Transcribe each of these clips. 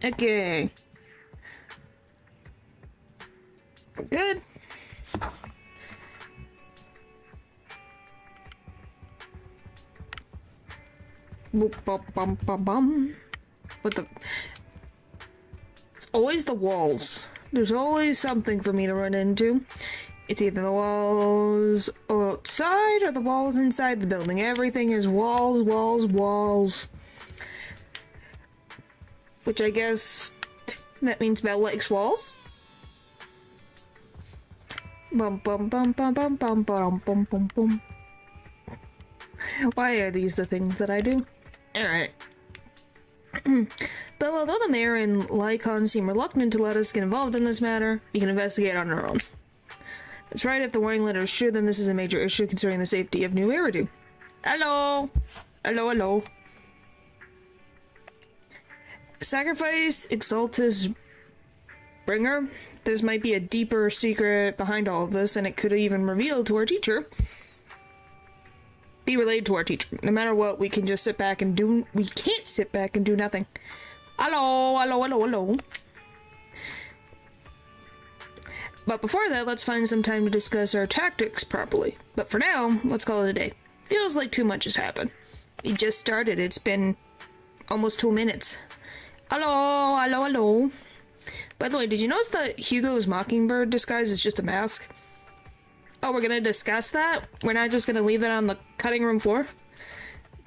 Okay. Good. Boop, bum, bum, bum, bum. What the? It's always the walls. There's always something for me to run into. It's either the walls outside or the walls inside the building. Everything is walls, walls, walls. Which I guess that means Belle likes walls. Bum bum bum bum bum bum bum bum bum bum. Why are these the things that I do? Alright. But although the mayor and Lycon seem reluctant to let us get involved in this matter, we can investigate on our own. That's right, if the warning letter is true, then this is a major issue concerning the safety of New Eridu. Hello! Hello, hello. Sacrifice Exaltus Bringer. This might be a deeper secret behind all of this, and it could even reveal to our teacher. Be relayed to our teacher. No matter what, we can just sit back and do... We can't sit back and do nothing. Hello, hello, hello, hello. But before that, let's find some time to discuss our tactics properly. But for now, let's call it a day. Feels like too much has happened. We just started. It's been almost 2 minutes. Hello, hello, hello. By the way, did you notice that Hugo's Mockingbird disguise is just a mask? Oh, we're gonna discuss that? We're not just gonna leave that on the cutting room floor?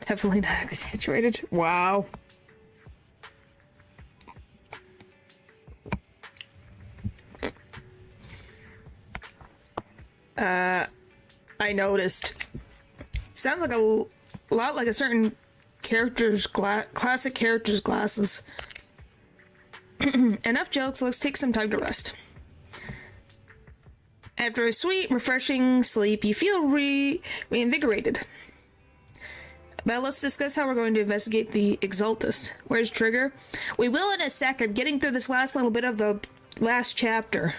Definitely not exaggerated. Wow. I noticed. Sounds like a lot like a certain character's classic character's glasses. Enough jokes, let's take some time to rest. After a sweet, refreshing sleep, you feel reinvigorated. But let's discuss how we're going to investigate the Exaltus. Where's Trigger? We will in a sec. I'm getting through this last little bit of the last chapter.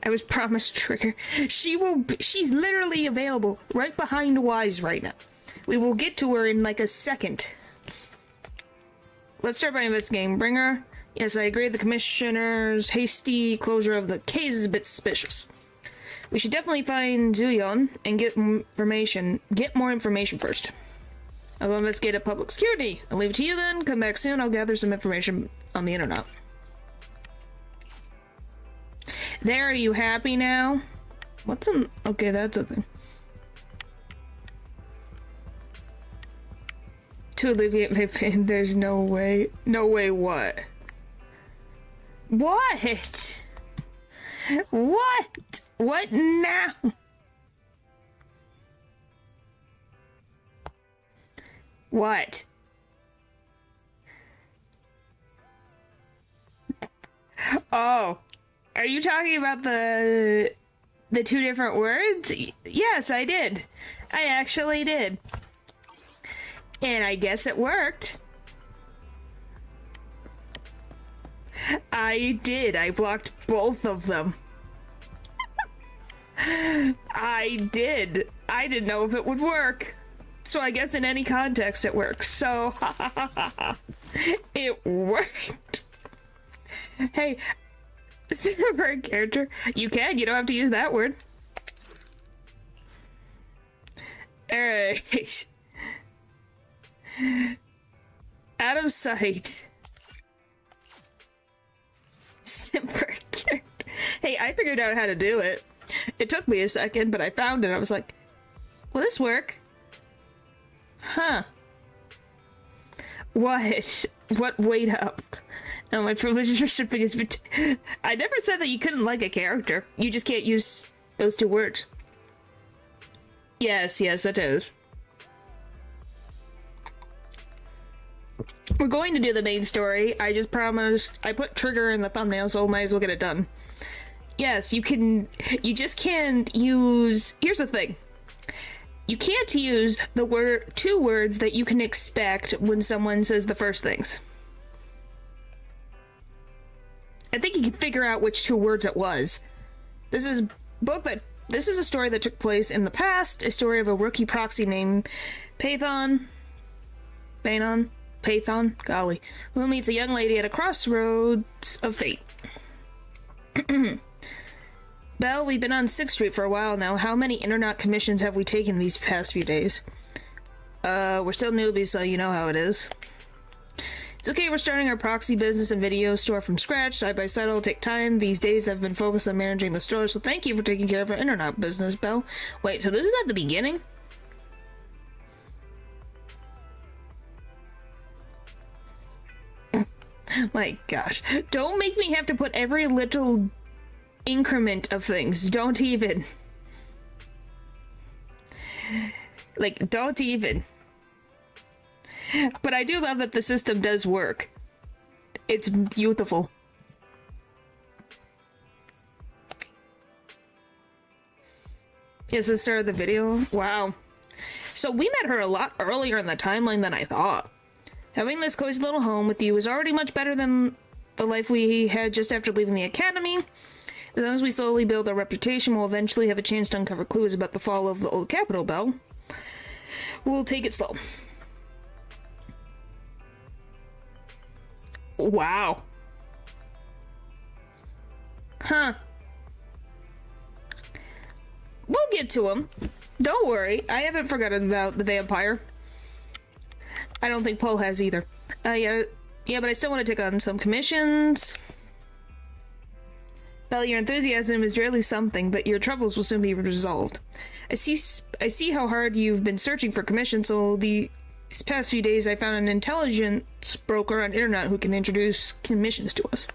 I was promised Trigger. She's literally available right behind Wise right now. We will get to her in like a second. Let's start by investigating Bringer. Yes, I agree. The commissioner's hasty closure of the case is a bit suspicious. We should definitely find Zuyon and get more information first. I'll go investigate at public security. I'll leave it to you then. Come back soon. I'll gather some information on the internet. There, are you happy now? Okay, that's a thing. To alleviate my pain, there's no way. No way what? What? What? What now? What? Oh. Are you talking about the two different words? Yes, I did. I actually did. And I guess it worked. I did. I blocked both of them. I did. I didn't know if it would work. So I guess in any context it works. So, it worked. Hey, for a character, you don't have to use that word. Alright. Out of sight. Simper character. Hey, I figured out how to do it. It took me a second, but I found it. I was like, will this work? Huh. What? What? Wait up. No, my privilege of shipping is... I never said that you couldn't like a character. You just can't use those two words. Yes, it is. We're going to do the main story. I just promised. I put Trigger in the thumbnail, so might as well get it done. Yes, you can... You just can't use... Here's the thing. You can't use the two words that you can expect when someone says the first things. I think you can figure out which two words it was. This is a story that took place in the past, a story of a rookie proxy named Pathon. Python, golly, who meets a young lady at a crossroads of fate. Belle, we've been on 6th Street for a while now. How many internet commissions have we taken these past few days? We're still newbies, so you know how it is. It's okay, we're starting our proxy business and video store from scratch. Side by side, it'll take time. These days, I've been focused on managing the store, so thank you for taking care of our internet business, Belle. Wait, so this is at the beginning? My gosh. Don't make me have to put every little increment of things. Don't even. Like, don't even. But I do love that the system does work. It's beautiful. Is this the start of the video? Wow. So we met her a lot earlier in the timeline than I thought. Having this cozy little home with you is already much better than the life we had just after leaving the academy. As long as we slowly build our reputation, we'll eventually have a chance to uncover clues about the fall of the old capital, Belle. We'll take it slow. Wow. Huh. We'll get to him. Don't worry. I haven't forgotten about the vampire. I don't think Paul has either. Yeah, but I still want to take on some commissions. Belle, your enthusiasm is really something, but your troubles will soon be resolved. I see how hard you've been searching for commissions, so these past few days I found an intelligence broker on internet who can introduce commissions to us.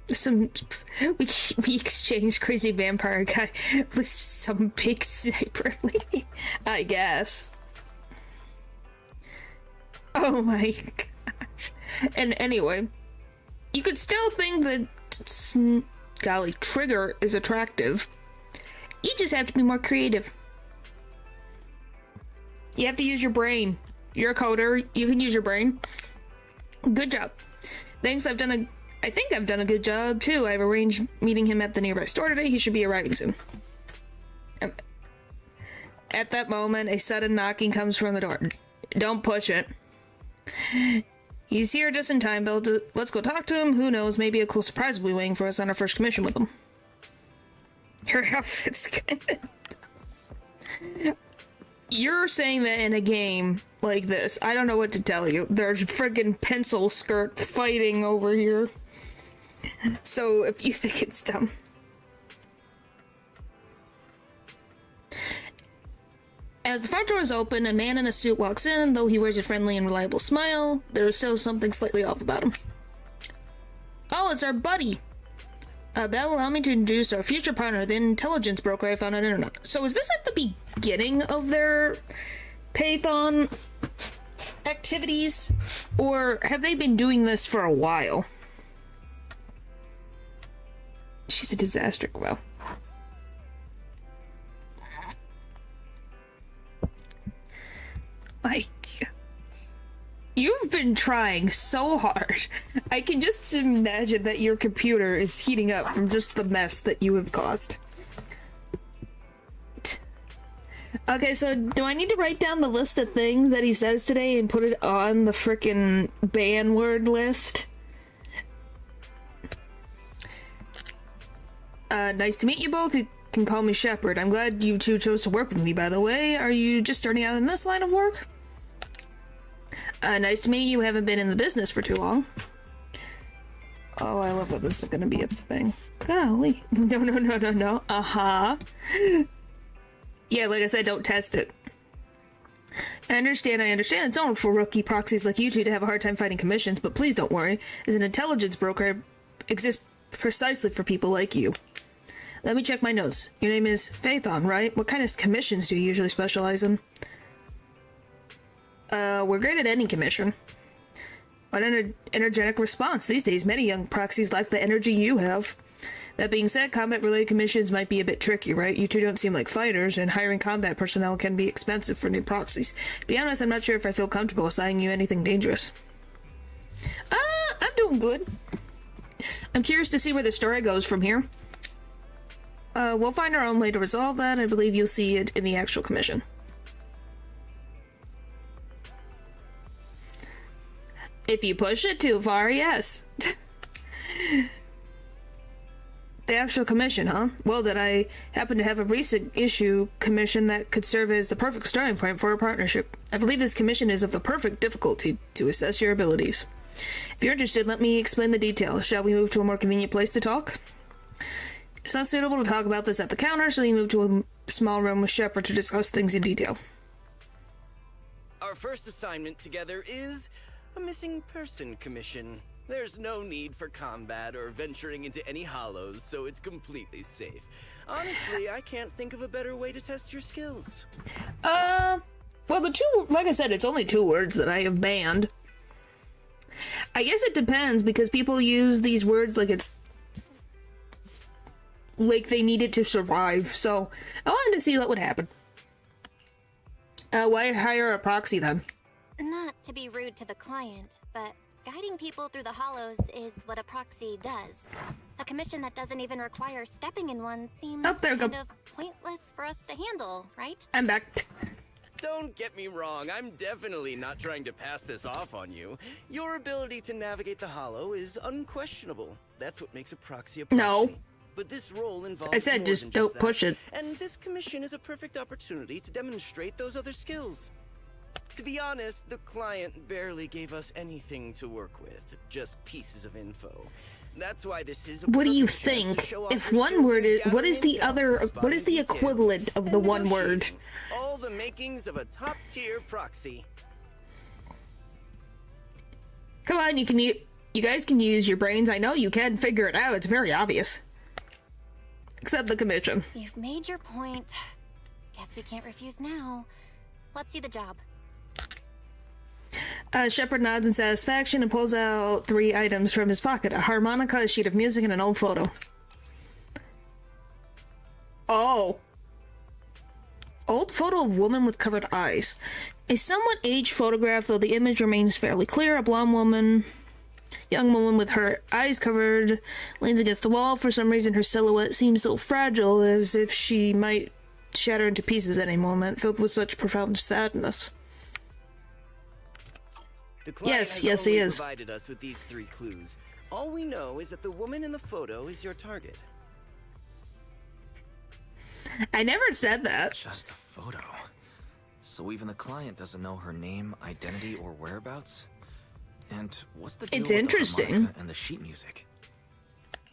We exchanged crazy vampire guy with some big sniper lady, I guess. Oh my gosh. And anyway, you could still think that, golly, Trigger is attractive. You just have to be more creative. You have to use your brain. You're a coder. You can use your brain. Good job. Thanks, I think I've done a good job, too. I've arranged meeting him at the nearby store today. He should be arriving soon. At that moment, a sudden knocking comes from the door. Don't push it. He's here just in time, Bill. Let's go talk to him. Who knows, maybe a cool surprise will be waiting for us on our first commission with him. Your outfit's good. You're saying that in a game like this. I don't know what to tell you. There's friggin' pencil skirt fighting over here. So if you think it's dumb. As the front door is open, a man in a suit walks in. Though he wears a friendly and reliable smile, there is still something slightly off about him. Oh, it's our buddy. Belle, allow me to introduce our future partner, the intelligence broker I found on the internet. So is this at the beginning of their Python activities? Or have they been doing this for a while? She's a disaster. Well. Like, you've been trying so hard. I can just imagine that your computer is heating up from just the mess that you have caused. Okay, so do I need to write down the list of things that he says today and put it on the frickin' ban word list? Nice to meet you both. You can call me Shepard. I'm glad you two chose to work with me, by the way. Are you just starting out in this line of work? Nice to meet you. Haven't been in the business for too long. Oh, I love that this is gonna be a thing. Golly. No. Uh-huh. Yeah, like I said, don't test it. I understand. It's normal for rookie proxies like you two to have a hard time fighting commissions, but please don't worry. As an intelligence broker, I exist precisely for people like you. Let me check my notes. Your name is Phaethon, right? What kind of commissions do you usually specialize in? We're great at any commission. What an energetic response. These days, many young proxies lack the energy you have. That being said, combat-related commissions might be a bit tricky, right? You two don't seem like fighters, and hiring combat personnel can be expensive for new proxies. To be honest, I'm not sure if I feel comfortable assigning you anything dangerous. I'm doing good. I'm curious to see where the story goes from here. We'll find our own way to resolve that. I believe you'll see it in the actual commission. If you push it too far, yes. The actual commission, huh? Well, then I happen to have a recent issue commission that could serve as the perfect starting point for a partnership. I believe this commission is of the perfect difficulty to assess your abilities. If you're interested, let me explain the details. Shall we move to a more convenient place to talk? It's not suitable to talk about this at the counter, so we move to a small room with Shepard to discuss things in detail. Our first assignment together is a missing person commission. There's no need for combat or venturing into any hollows, so it's completely safe. Honestly, I can't think of a better way to test your skills. Well, like I said, it's only 2 words that I have banned. I guess it depends, because people use these words like they need it to survive, so I wanted to see what would happen. Why hire a proxy then? Not to be rude to the client, but guiding people through the hollows is what a proxy does. A commission that doesn't even require stepping in one seems kind of pointless for us to handle, right? I'm back. Don't get me wrong, I'm definitely not trying to pass this off on you. Your ability to navigate the hollow is unquestionable. That's what makes a proxy a proxy. No. But this role involves I said more just than don't that. push it. And this commission is a perfect opportunity to demonstrate those other skills. To be honest, the client barely gave us anything to work with, just pieces of info. That's why this is a What do you perfect chance to think? show off If your one skills word in is, what is the gathering other, intel, what is the spotting equivalent details, of the and one word? negotiating. All the makings of a top-tier proxy. Come on, you guys can use your brains. I know you can figure it out. It's very obvious. Except the commission. You've made your point. Guess we can't refuse now. Let's see the job. Shepard nods in satisfaction and pulls out 3 items from his pocket. A harmonica, a sheet of music, and an old photo. Oh. Old photo of woman with covered eyes. A somewhat aged photograph, though the image remains fairly clear. A blonde woman, young woman with her eyes covered, leans against the wall. For some reason, her silhouette seems so fragile, as if she might shatter into pieces at any moment, filled with such profound sadness. The client Yes, he is. Provided us with these 3 clues. All we know is that the woman in the photo is your target. I never said that. Just a photo. So even the client doesn't know her name, identity, or whereabouts? And what's the deal It's with interesting. the harmonica and the sheet music?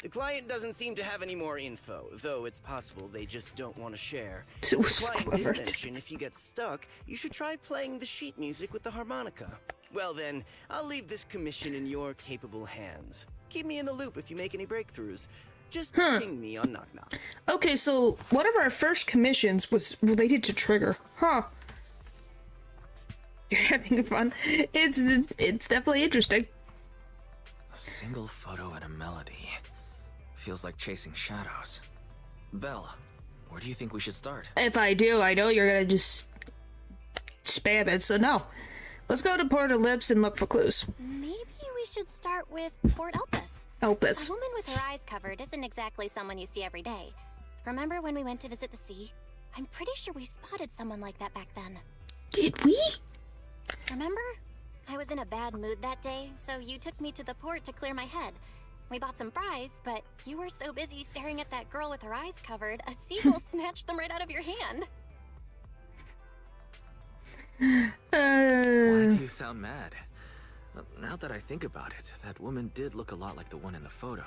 The client doesn't seem to have any more info, though it's possible they just don't want to share. So The client did clever. mention if you get stuck, you should try playing the sheet music with the harmonica. Well then, I'll leave this commission in your capable hands. Keep me in the loop if you make any breakthroughs. Just ping me on Knock Knock. Okay, so one of our first commissions was related to Trigger. Huh. You're having fun. It's definitely interesting. A single photo and a melody. Feels like chasing shadows. Belle, where do you think we should start? If I do, I know you're gonna just spam it, so no. Let's go to Port Ellipse and look for clues. Maybe we should start with Port Elpis. Elpis. A woman with her eyes covered isn't exactly someone you see every day. Remember when we went to visit the sea? I'm pretty sure we spotted someone like that back then. Did we? Remember? I was in a bad mood that day, so you took me to the port to clear my head. We bought some fries, but you were so busy staring at that girl with her eyes covered, a seagull snatched them right out of your hand. Why do you sound mad? Now that I think about it, that woman did look a lot like the one in the photo.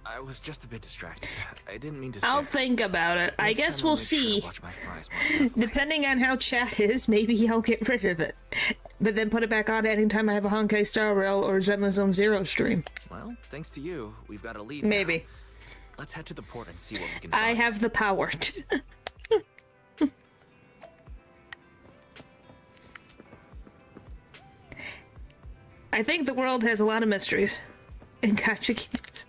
I was just a bit distracted. I didn't mean to stare. I'll think about it. I Next guess time I'll we'll make sure to see. watch my fries more carefully. Depending on how chat is, maybe I'll get rid of it. But then put it back on anytime I have a Honkai Star Rail or Zenless Zone Zero stream. Well, thanks to you, we've got a lead Maybe. now. Let's head to the port and see what we can I find. have the power. I think the world has a lot of mysteries in gacha games.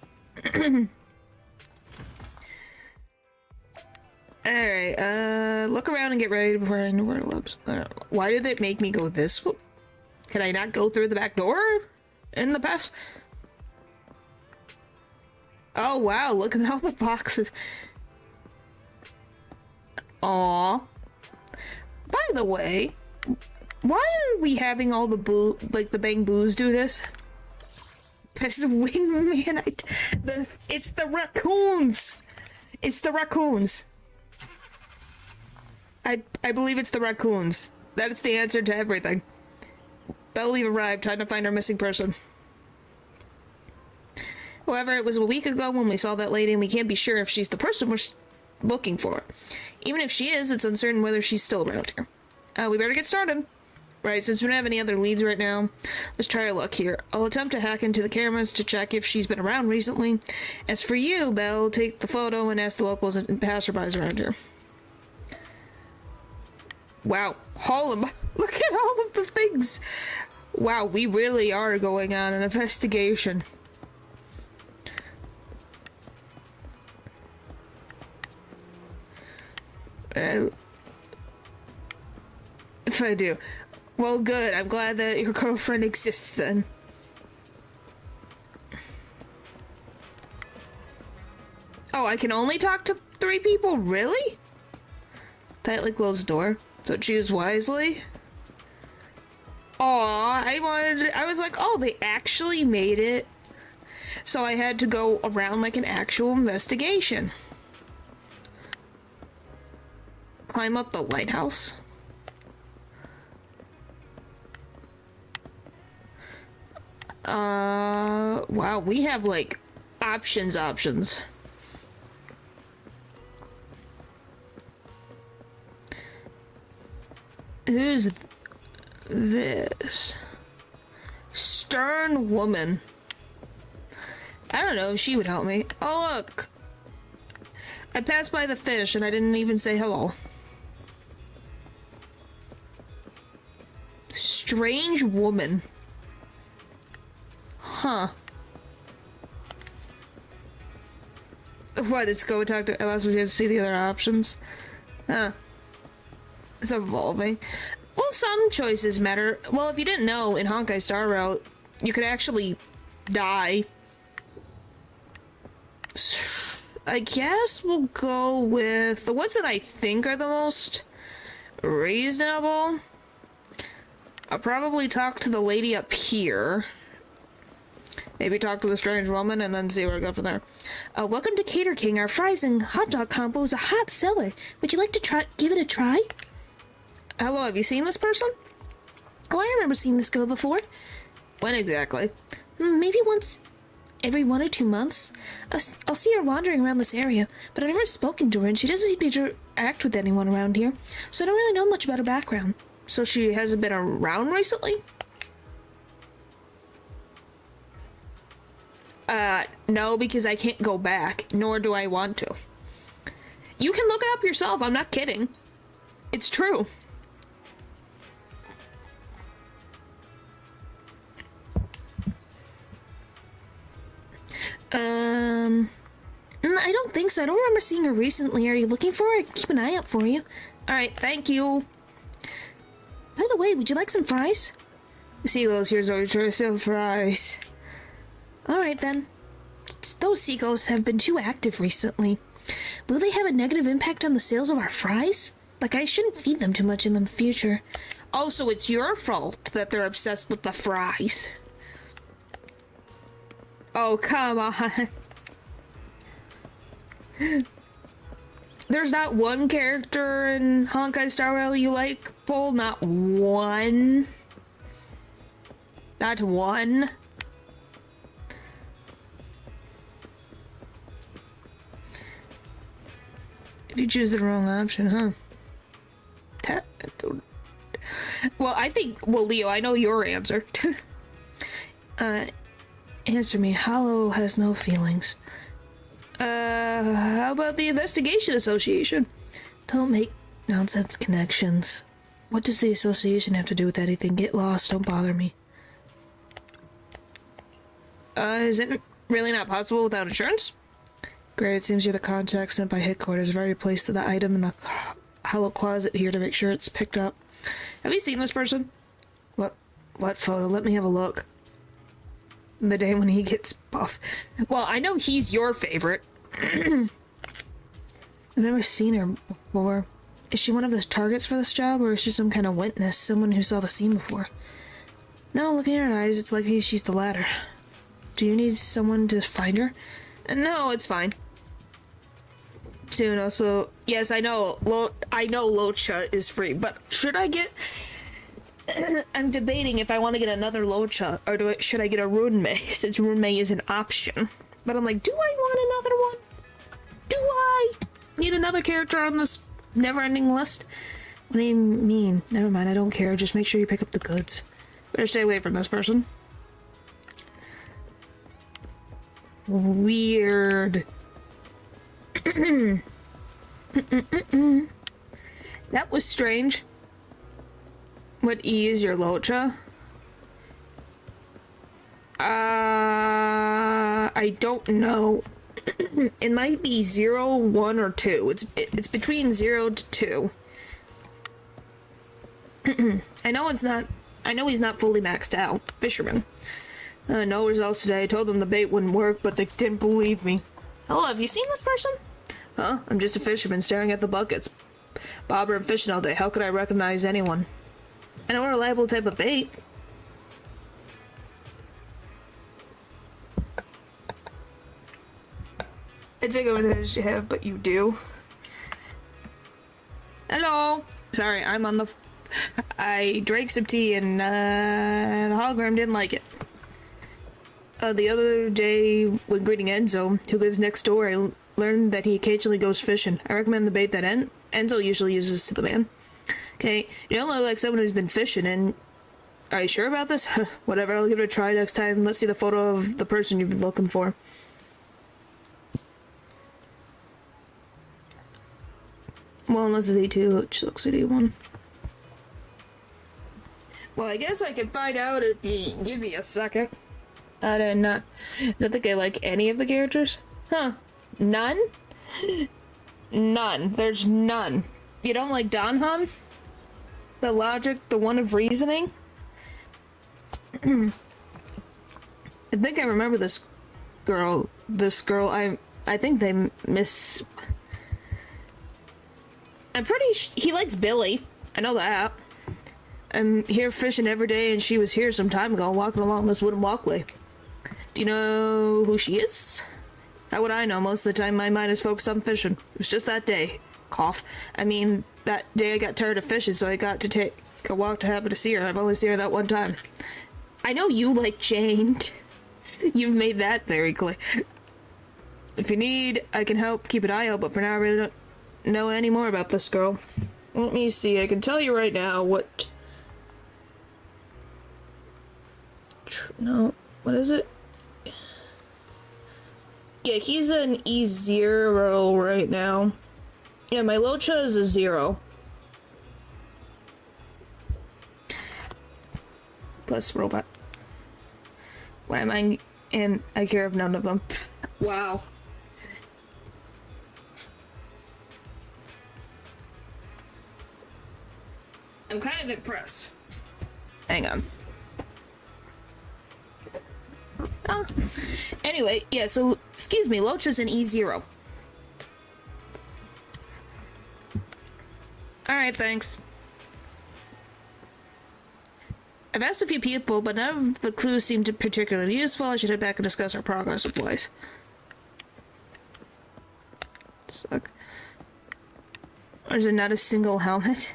Alright, look around and get ready before I know where it lives. Why did it make me go this way? Can I not go through the back door in the past? Oh wow, look at all the boxes. Aww. By the way, Why are we having all the the bang boos do this? This wingman, it's the raccoons! It's the raccoons. I believe it's the raccoons. That is the answer to everything. Belle arrived, trying to find our missing person. However, it was a week ago when we saw that lady, and we can't be sure if she's the person we're looking for. Even if she is, it's uncertain whether she's still around here. We better get started. Right, since we don't have any other leads right now, let's try our luck here. I'll attempt to hack into the cameras to check if she's been around recently. As for you, Belle, take the photo and ask the locals and passerbys around here. Wow, look at all of the things. Wow, we really are going on an investigation. If I do. Well, good. I'm glad that your girlfriend exists then. Oh, I can only talk to 3 people? Really? Tightly closed door. So choose wisely. Aw, I was like, oh, they actually made it. So I had to go around like an actual investigation. Climb up the lighthouse. Wow, we have like options. Who's this? Stern woman. I don't know if she would help me. Oh, look. I passed by the fish and I didn't even say hello. Strange woman. Huh. What, let's go talk to... Unless we have to see the other options. Huh. It's evolving. Well, some choices matter. Well, if you didn't know, in Honkai Star Rail, you could actually die. I guess we'll go with the ones that I think are the most reasonable. I'll probably talk to the lady up here. Maybe talk to the strange woman and then see where I go from there. Welcome to Cater King. Our fries and hot dog combo is a hot seller. Would you like to give it a try? Hello, have you seen this person? Oh, I remember seeing this girl before. When exactly? Maybe once every 1 or 2 months. I'll see her wandering around this area, but I've never spoken to her, and she doesn't seem to interact with anyone around here, so I don't really know much about her background. So she hasn't been around recently? No, because I can't go back, nor do I want to. You can look it up yourself, I'm not kidding. It's true. I don't think so. I don't remember seeing her recently. Are you looking for her? I can keep an eye out for you. Alright, thank you. By the way, would you like some fries? Seagulls, here's our choice of fries. Alright then. Those seagulls have been too active recently. Will they have a negative impact on the sales of our fries? Like, I shouldn't feed them too much in the future. Oh, so it's your fault that they're obsessed with the fries. Oh, come on. There's not one character in Honkai Star Rail you like, Paul? Not one? Not one? If you choose the wrong option, huh? Well, I think... Well, Leo, I know your answer. Answer me. Hollow has no feelings. How about the Investigation Association? Don't make nonsense connections. What does the association have to do with anything? Get lost, don't bother me. Is it really not possible without insurance? Great, it seems you're the contact sent by headquarters. I've already placed the item in the hollow closet here to make sure it's picked up. Have you seen this person? What photo? Let me have a look. The day when he gets buff. Well, I know he's your favorite. I've never seen her before. Is she one of the targets for this job, or is she some kind of witness, someone who saw the scene before? No, looking at her eyes, it's likely she's the latter. Do you need someone to find her? No, it's fine. Soon, also, yes, I know Locha is free, but should I get... I'm debating if I want to get another Locha, or should I get a Runmei, since Runmei is an option. But I'm like, do I want another one? Do I need another character on this never-ending list? What do you mean? Never mind, I don't care. Just make sure you pick up the goods. Better stay away from this person. Weird. That was strange. What E is your Locha? I don't know. It might be 0, 1, or 2. It's between 0 to 2. I know he's not fully maxed out. Fisherman. No results today. I told them the bait wouldn't work, but they didn't believe me. Hello, have you seen this person? Huh? I'm just a fisherman staring at the buckets. Bobber and fishing all day. How could I recognize anyone? I know a reliable type of bait. I take over there as you have, but you do. Hello. Sorry, I'm on the... I drank some tea and the hologram didn't like it. The other day, when greeting Enzo, who lives next door, I learned that he occasionally goes fishing. I recommend the bait that Enzo usually uses to the man. Okay, you don't look like someone who's been fishing, and... Are you sure about this? Whatever, I'll give it a try next time. Let's see the photo of the person you've been looking for. Well, unless it's E2, which looks like E1. Well, I guess I can find out if you give me a second. I don't think I like any of the characters. Huh. None? None. There's none. You don't like Danhan? The logic, the one of reasoning? I think I remember this girl. I think they miss... I'm pretty he likes Billy. I know that. I'm here fishing every day, and she was here some time ago, walking along this wooden walkway. Do you know who she is? How would I know? Most of the time, my mind is focused on fishing. It was just that day. Cough. I mean, that day I got tired of fishing, so I got to take a walk to happen to see her. I've only seen her that one time. I know you like Jane. You've made that very clear. If you need, I can help keep an eye out, but for now, I really don't know any more about this girl. Let me see. I can tell you right now what... No, what is it? Yeah, he's an E0 right now. Yeah, my Locha is a 0. Plus robot. Why am I... And I care of none of them. Wow. I'm kind of impressed. Hang on. Oh. Anyway, yeah, so, excuse me, Locha's an E0. Alright, thanks. I've asked a few people, but none of the clues seem to particularly useful. I should head back and discuss our progress with Blaze. Suck. Or is there not a single helmet?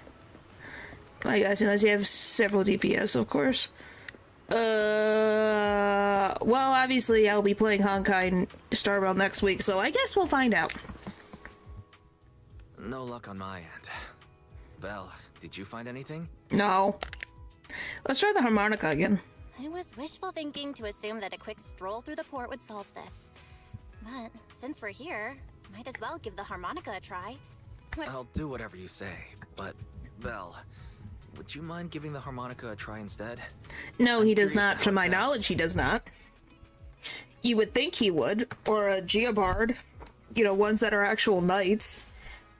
My gosh, unless you have several DPS, of course. Well, obviously I'll be playing Honkai and Starbound next week, so I guess we'll find out. No luck on my end. Belle, did you find anything? No. Let's try the harmonica again. I was wishful thinking to assume that a quick stroll through the port would solve this. But since we're here, might as well give the harmonica a try. I'll do whatever you say, but Belle, would you mind giving the harmonica a try instead? No, he does not. To my knowledge, he does not. You would think he would, or a Geobard. You know, ones that are actual knights.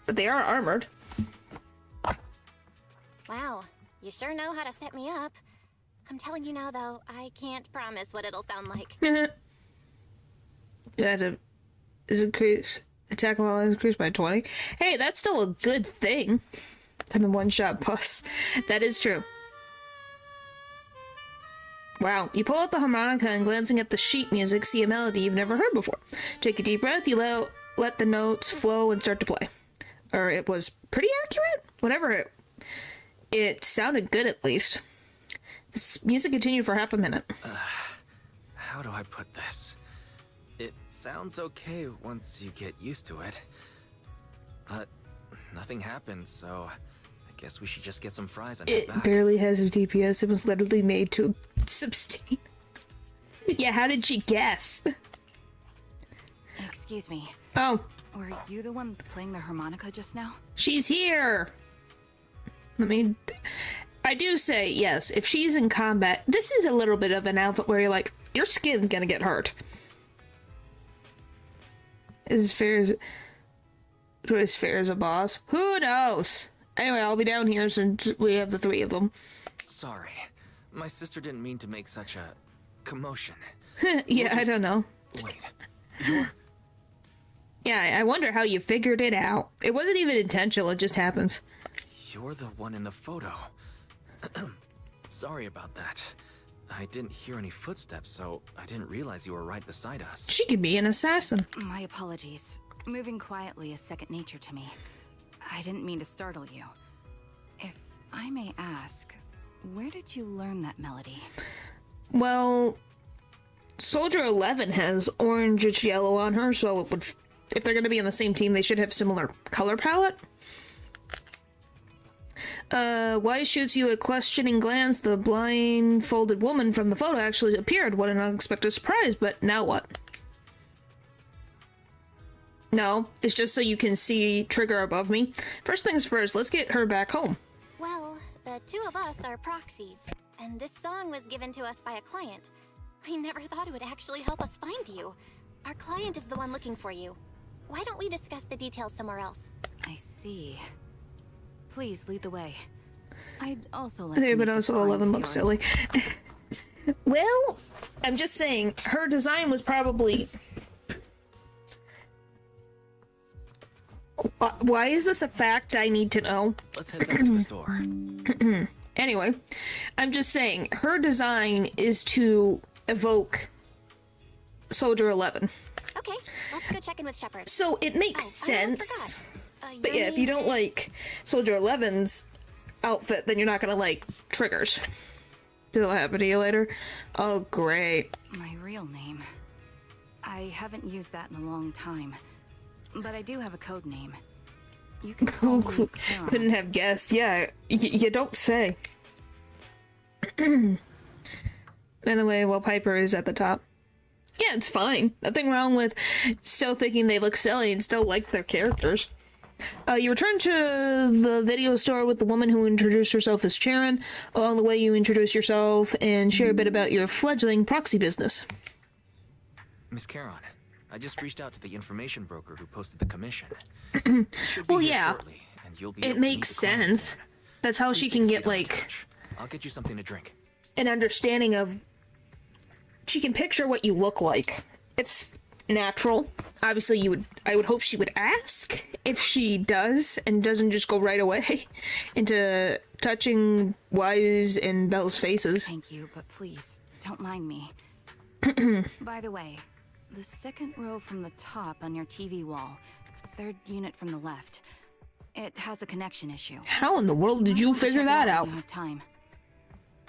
But they are armored. Wow, you sure know how to set me up. I'm telling you now, though, I can't promise what it'll sound like. Is Attack while increased by 20. Hey, that's still a good thing than the one-shot bus. That is true. Wow, you pull out the harmonica and glancing at the sheet music, see a melody you've never heard before. Take a deep breath, you let the notes flow and start to play. Or it was pretty accurate? Whatever it sounded good at least. This music continued for half a minute. How do I put this? It sounds okay once you get used to it. But nothing happened, so I guess we should just get some fries and head back. It barely has a DPS. It was literally made to sustain. Yeah, how did she guess? Excuse me. Oh. Were you the ones playing the harmonica just now? She's here! I do say, yes, if she's in combat, this is a little bit of an outfit where you're like, your skin's gonna get hurt. As fair as a boss. Who knows? Anyway, I'll be down here since we have the three of them. Sorry. My sister didn't mean to make such a commotion. Yeah, I don't know. Wait. You're... Yeah, I wonder how you figured it out. It wasn't even intentional, it just happens. You're the one in the photo. Sorry about that. I didn't hear any footsteps, so I didn't realize you were right beside us. She could be an assassin. My apologies. Moving quietly is second nature to me. I didn't mean to startle you. If I may ask, where did you learn that melody? Well, Soldier 11 has orange yellow on her, so it would, if they're going to be on the same team, they should have similar color palette. Wise shoots you a questioning glance. The blindfolded woman from the photo actually appeared. What an unexpected surprise, but now what? No, it's just so you can see Trigger above me. First things first, let's get her back home. Well, the two of us are proxies, and this song was given to us by a client. We never thought it would actually help us find you. Our client is the one looking for you. Why don't we discuss the details somewhere else? I see. Please lead the way. I'd also like to Yeah, but meet also this 11 client looks of yours. silly. Well, I'm just saying, her design was probably... Why is this a fact I need to know? Let's head back to the store. Anyway, I'm just saying, her design is to evoke Soldier 11. Okay, let's go check in with Shepard. So it makes I almost sense. forgot. But Your yeah, if you name don't is- like Soldier 11's outfit, then you're not gonna like Trigger's. It'll happen to you later. Oh, great. My real name. I haven't used that in a long time. But I do have a code name. You can call me Karen. Couldn't have guessed. Yeah, you don't say. By the way, while Piper is at the top. Yeah, it's fine. Nothing wrong with still thinking they look silly and still like their characters. You return to the video store with the woman who introduced herself as Sharon. Along the way, you introduce yourself and share a bit about your fledgling proxy business. Miss Caron, I just reached out to the information broker who posted the commission. She should be Well, here yeah. shortly, and you'll be It able to makes makes meet the client sense. soon. That's how Please she take can a get, seat on the like, couch. I'll get you something to drink. an understanding of... She can picture what you look like. It's natural. Obviously, I would hope she would ask if she does, and doesn't just go right away into touching Wise and Belle's faces. Thank you, but please, don't mind me. By the way, the second row from the top on your TV wall, third unit from the left, it has a connection issue. How in the world did you I'll check figure it that when out? you have time.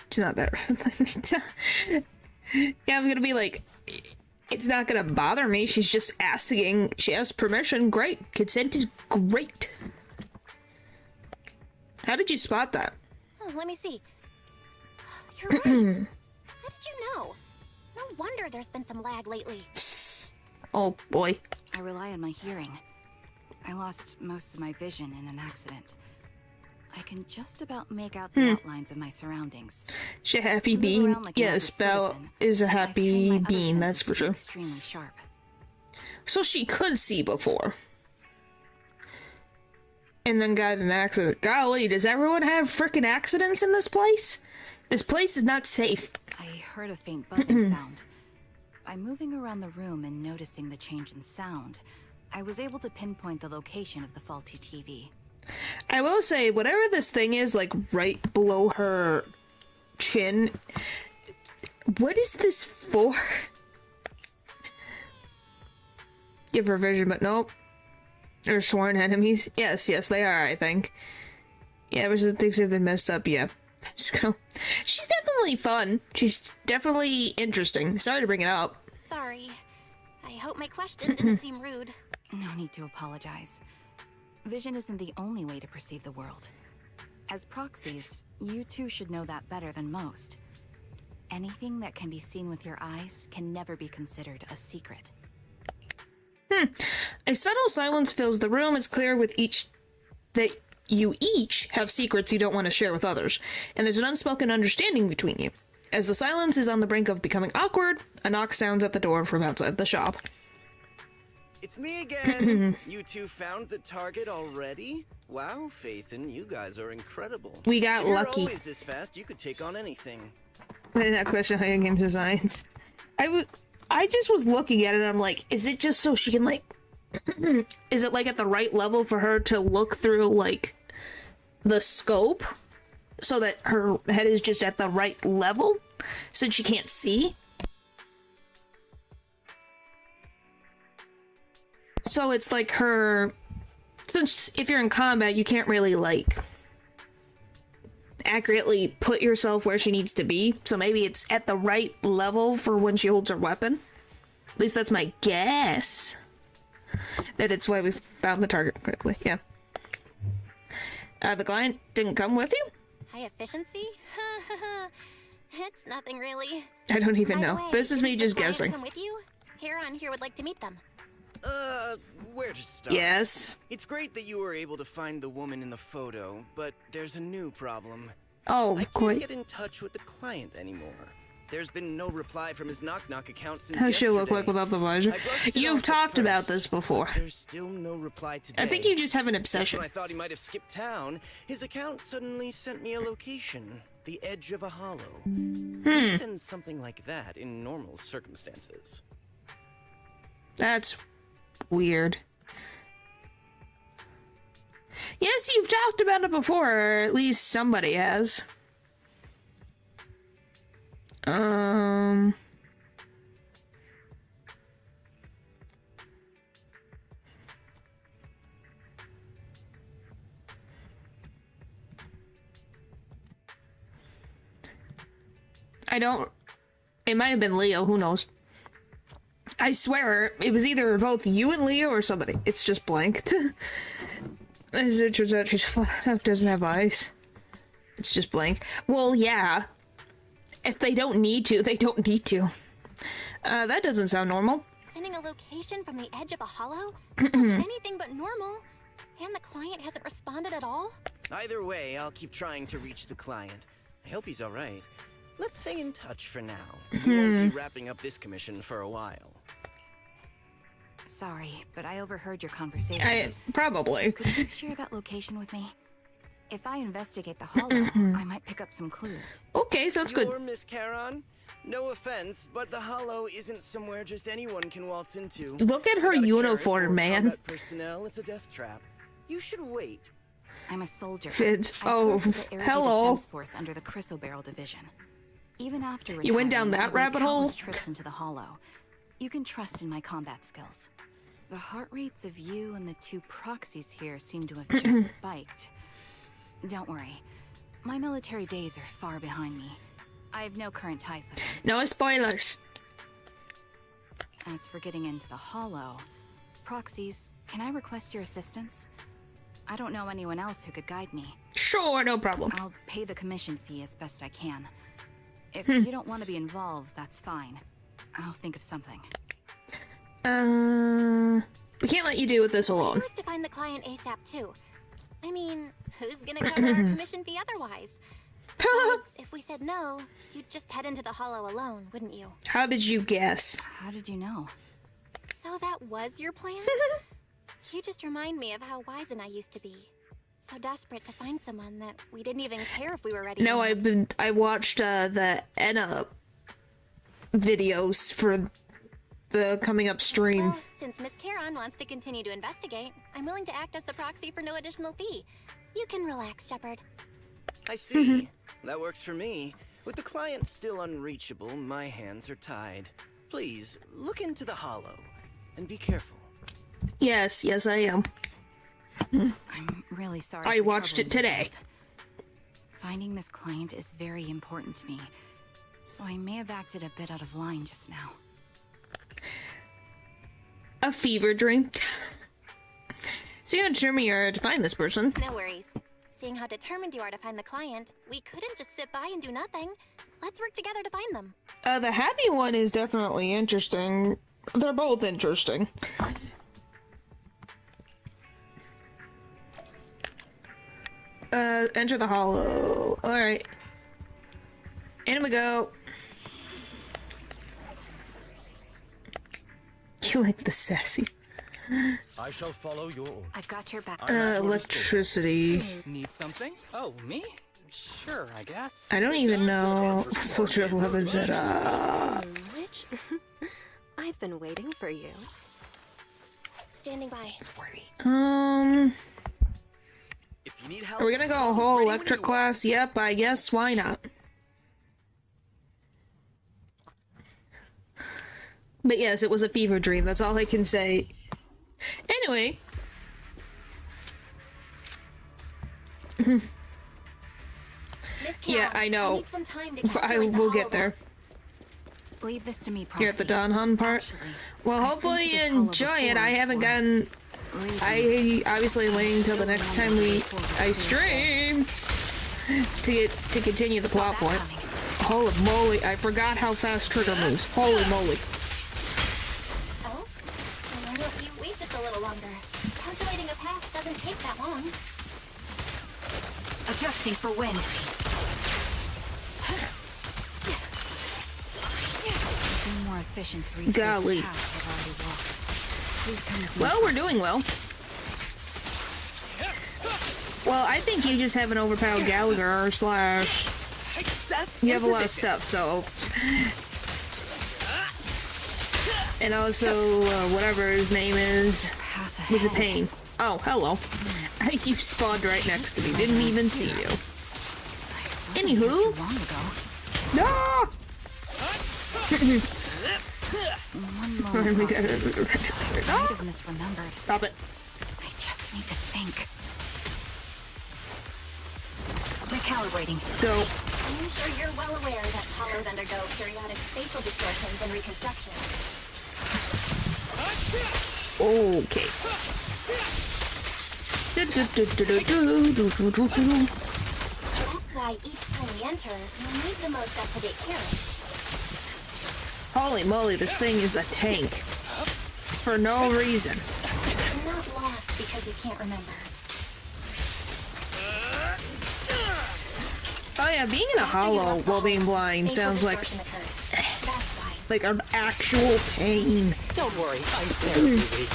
It's not that. Yeah, I'm gonna be like, it's not gonna bother me. She's just asking. She has permission. Great. Consent is great. How did you spot that? Oh, let me see. You're right. How did you know? No wonder there's been some lag lately. Oh boy. I rely on my hearing. I lost most of my vision in an accident. I can just about make out the outlines of my surroundings. She a happy To move bean? around like an Yes, average Belle citizen, is a I've trained my happy other bean, that's senses for to be sure. extremely sharp. So she could see before. And then got an accident. Golly, does everyone have frickin' accidents in this place? This place is not safe. I heard a faint buzzing sound. By moving around the room and noticing the change in sound, I was able to pinpoint the location of the faulty TV. I will say, whatever this thing is, like, right below her chin, what is this for? Give her vision, but nope. Or sworn enemies. Yes, they are, I think. Yeah, which the things have been messed up, yeah. She's definitely fun. She's definitely interesting. Sorry to bring it up. Sorry. I hope my question didn't seem rude. No need to apologize. Vision isn't the only way to perceive the world. As proxies, you two should know that better than most. Anything that can be seen with your eyes can never be considered a secret. A subtle silence fills the room. It's clear with each that you each have secrets you don't want to share with others, and there's an unspoken understanding between you. As the silence is on the brink of becoming awkward, a knock sounds at the door from outside the shop. It's me again. You two found the target already? Wow, Faithin, you guys are incredible. We got if you're lucky. Always this fast, you could take on anything. I did not question how your game designs. I just was looking at it and I'm like, is it just so she can, like, is it, like, at the right level for her to look through, like, the scope? So that her head is just at the right level? Since she can't see? So it's like her... Since if you're in combat, you can't really, like, accurately put yourself where she needs to be. So maybe it's at the right level for when she holds her weapon. At least that's my guess. That it's why we found the target quickly. Yeah. The client didn't come with you? High efficiency? It's nothing really. I don't even By the know. way, This is me did the just client guessing. Come with you? Karen here would like to meet them. Where to start? Yes. It's great that you were able to find the woman in the photo, but there's a new problem. Oh, I can't great. get in touch with the client anymore. There's been no reply from his knock-knock account since How yesterday. she look like without the visor? I brushed it You've off at talked about first, this before. but there's still no reply today. I think you just have an Just obsession. when I thought he might have skipped town, his account suddenly sent me a location. The edge of a hollow. Who sends something like that in normal circumstances? That's weird. Yes, you've talked about it before, or at least somebody has. I don't... It might have been Leo, who knows? I swear, it was either both you and Leo or somebody. It's just blanked. As it turns out, she's flat out, doesn't have eyes. It's just blank. Well, yeah. If they don't need to, they don't need to. That doesn't sound normal. Sending a location from the edge of a hollow? That's anything but normal. And the client hasn't responded at all? Either way, I'll keep trying to reach the client. I hope he's alright. Let's stay in touch for now. We won't be wrapping up this commission for a while. Sorry, but I overheard your conversation. Probably. Could you share that location with me? If I investigate the hollow, I might pick up some clues. Okay, sounds good. You're Miss Charon? No offense, but the hollow isn't somewhere just anyone can waltz into. Look at her Without a uniform, Karen or man. combat personnel, it's a death trap. You should wait. I'm a soldier. Fids. I Oh, served with the Air hello. Defense Force under the Chrysoberyl Division. Even after You went down retiring, that I made rabbit hole? countless trips into the hollow. You can trust in my combat skills. The heart rates of you and the two proxies here seem to have just spiked. Don't worry. My military days are far behind me. I have no current ties with them. No spoilers. As for getting into the hollow, proxies, can I request your assistance? I don't know anyone else who could guide me. Sure, no problem. I'll pay the commission fee as best I can. If you don't want to be involved, that's fine. I'll think of something. We can't let you deal with this I'd alone. like to find the client ASAP too. I mean, who's gonna cover our commission fee otherwise? Besides, if we said no, you'd just head into the hollow alone, wouldn't you? How did you guess? How did you know? So that was your plan? You just remind me of how wise and I used to be. So desperate to find someone that we didn't even care if we were ready. No, or not. I watched the Enna videos for the coming up stream. Well, since Miss Caron wants to continue to investigate, I'm willing to act as the proxy for no additional fee. You can relax, Shepard. I see. That works for me. With the client still unreachable, my hands are tied. Please, look into the hollow, and be careful. Yes, I am. I'm really sorry. I watched it today. Finding this client is very important to me, so I may have acted a bit out of line just now. A fever dream. See how determined you are to find this person. No worries. Seeing how determined you are to find the client, we couldn't just sit by and do nothing. Let's work together to find them. The happy one is definitely interesting. They're both interesting. Enter the hollow. Alright. In we go. You like the sassy. I shall follow your order. I've got your back. Electricity. Need something? Oh, me? Sure, I guess. I don't even know. Soldier 11 said, Which? I've been waiting for you. Standing by. If you need help, Are we gonna go a whole electric class? Yep, I guess. Why not? But yes, it was a fever dream. That's all I can say. Anyway. Miss Yeah, Caron, I know. need some time to I calculate the will hollow get there. Leave this to me, Here at the Proxy. Don Hun part. Actually, Well, I've hopefully been to you this hollow enjoy it. before I haven't for gotten... reasons. I obviously waiting until the next time I stream to continue the plot point. Holy moly, I forgot how fast Trigger moves. Holy moly. Oh? Then why don't you wait just a little longer? Calculating a path doesn't take that long. Adjusting for wind. Be more efficient to reach Golly. this path I've already walked. Please come with me. Well, we're doing well. Well, I think you just have an overpowered Gallagher slash... You have a lot of stuff, so... And also, whatever his name is, Path was a ahead. pain. Oh, hello. You spawned right next to me. Didn't even see you. Wasn't here Anywho. too long ago. No! One moment, Proxy. I might have misremembered. Stop it. I just need to think. Recalibrating. Go. I'm sure you're well aware that hollows undergo periodic spatial distortions and reconstruction. Okay. That's why each time we enter, we need the most up-to-date care. Holy moly, this thing is a tank. For no reason. You're not lost because you can't remember. Oh yeah, being in a hollow while being blind Spatial sounds like distortion occurred. That's why. an actual pain. Don't worry, I'm very weak.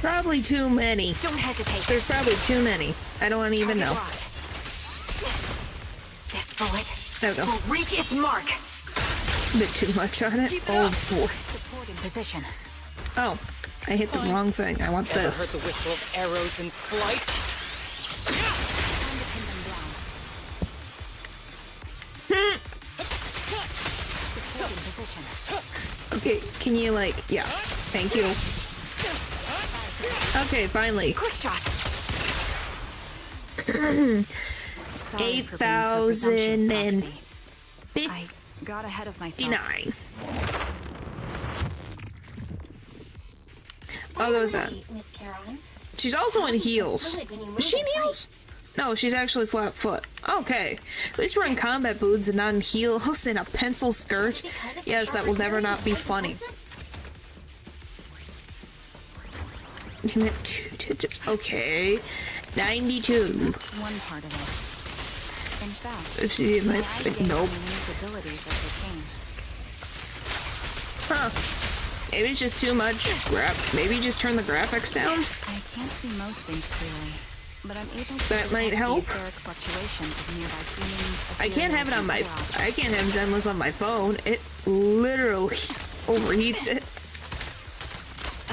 Probably too many. Don't hesitate. There's probably too many. I don't even know. This bullet There we go. will reach its mark. A bit too much on it. Oh boy. Supporting position. Oh, I hit the wrong thing. I want Ever this. heard the whistle of arrows in flight? Supporting position. Okay, can you yeah. Thank you. Okay, finally. Quick shot. Sorry for being so presumptuous, 8,059. Proxy. I got ahead of myself. I'll go with that. Wait, Miss Caron. She's also in heels. Fluid when you move Is she in in flight. heels? No, she's actually flat foot. Okay. At least we're in combat boots and not in heels and a pencil skirt. Because of Yes, the that will sharper never curving not be of the funny. senses? Okay. 92. That's one part of it. In fact, If she might my think, idea nope. of Emily's abilities as they changed. Huh. Maybe it's just too much maybe just turn the graphics down? I can't see most things clearly, but I'm able to That might detect the help. etheric fluctuations of nearby humans. I can't have it on my... ethereal I can't have Zenless on my phone. It literally overheats it.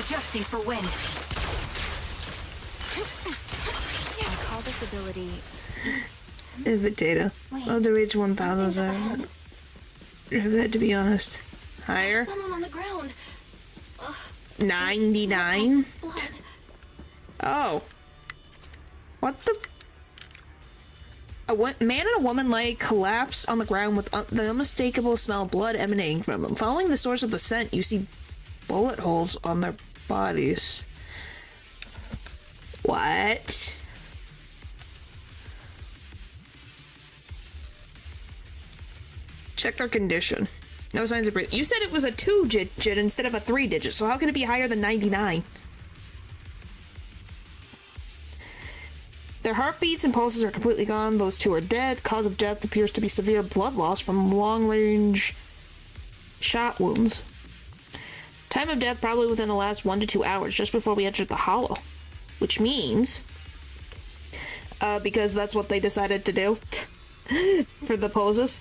Adjusting for wind. I call this ability... Potato. Love to reach 1,000. Have that, to be honest. Higher? Someone on the ground. 99? Blood. Oh. What the? Man and a woman lay collapsed on the ground with the unmistakable smell of blood emanating from them. Following the source of the scent, you see bullet holes on their bodies. What? Check their condition. No signs of breathing. You said it was a 2-digit instead of a 3-digit, so how can it be higher than 99? Their heartbeats and pulses are completely gone. Those two are dead. Cause of death appears to be severe blood loss from long-range shot wounds. Time of death probably within the last 1 to 2 hours, just before we entered the hollow. Which means... because that's what they decided to do for the poses.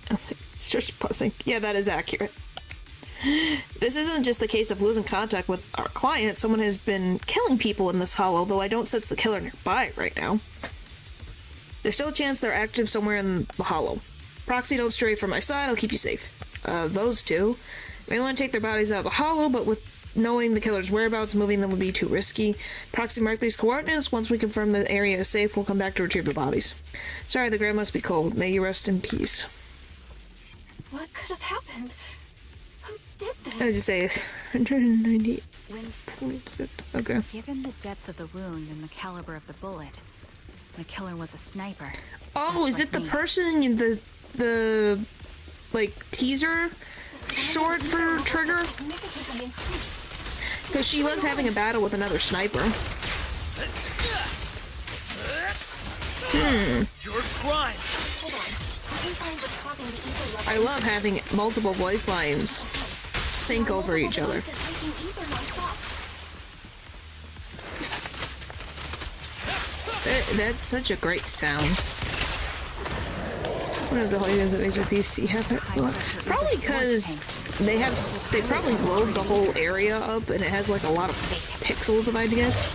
Oh, it's just pussing. Yeah, that is accurate. This isn't just the case of losing contact with our client. Someone has been killing people in this hollow, though I don't sense the killer nearby right now. There's still a chance they're active somewhere in the hollow. Proxy, don't stray from my side. I'll keep you safe. Those two. May want to take their bodies out of the hollow, but with knowing the killer's whereabouts, moving them would be too risky. Proxy, mark these coordinates. Once we confirm the area is safe, we'll come back to retrieve the bodies. Sorry, the ground must be cold. May you rest in peace. What could have happened? Who did this? I would just say 190. Okay. Given the depth of the wound and the caliber of the bullet, the killer was a sniper. Oh, is it the person in the like teaser short for Trigger? Because she was having a battle with another sniper. Your crime. I love having multiple voice lines sync over each other. That's such a great sound. One of the holidays that makes your PC have it. Well, probably because they probably load the whole area up and it has like a lot of pixels, if I had to guess.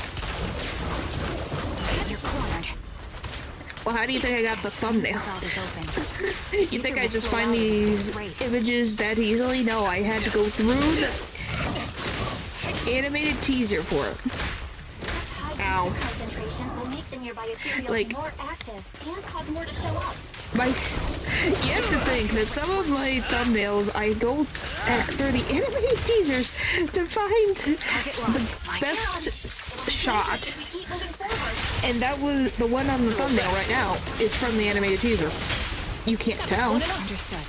Well, how do you think I got the thumbnail? You think I just find these images that easily? No, I had to go through the animated teaser for it. Ow. Like, more active and cause more to show up. You have to think that some of my thumbnails, I go through the animated teasers to find the best shot. And that was the one on the thumbnail right now is from the animated teaser. You can't tell. Understood.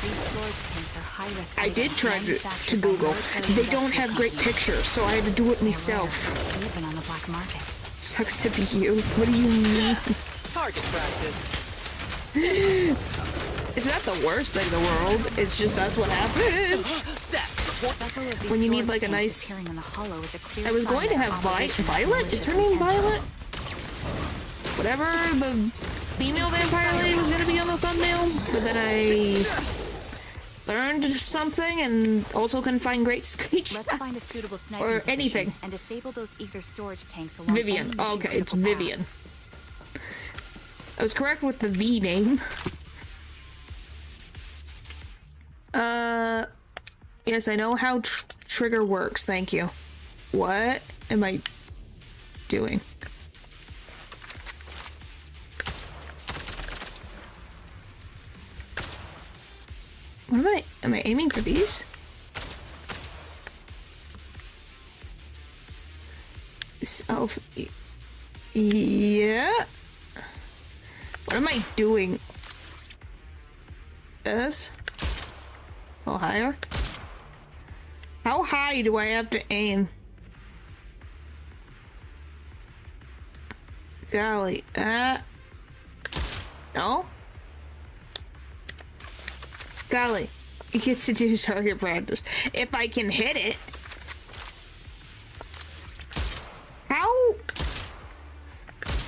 These storage tanks are high risk. I did try to Google. They don't have great pictures, so I had to do it myself. Even on the black market. Sucks to be you. What do you mean? Target practice. It's not the worst thing in the world. It's just that's what happens. When you need like a nice... I was going to have Violet? Is her name Violet? Whatever the female vampire lady was gonna be on the thumbnail, but then I learned something and also couldn't find great screech or anything. And disable those ether storage tanks along Vivian. Oh, okay, it's Vivian. I was correct with the V name. Yes, I know how Trigger works. Thank you. What am I doing? What am I aiming for these? Self. Yeah. What am I doing? This? A little higher? How high do I have to aim? Golly. No? Golly. You get to do target practice. If I can hit it. How?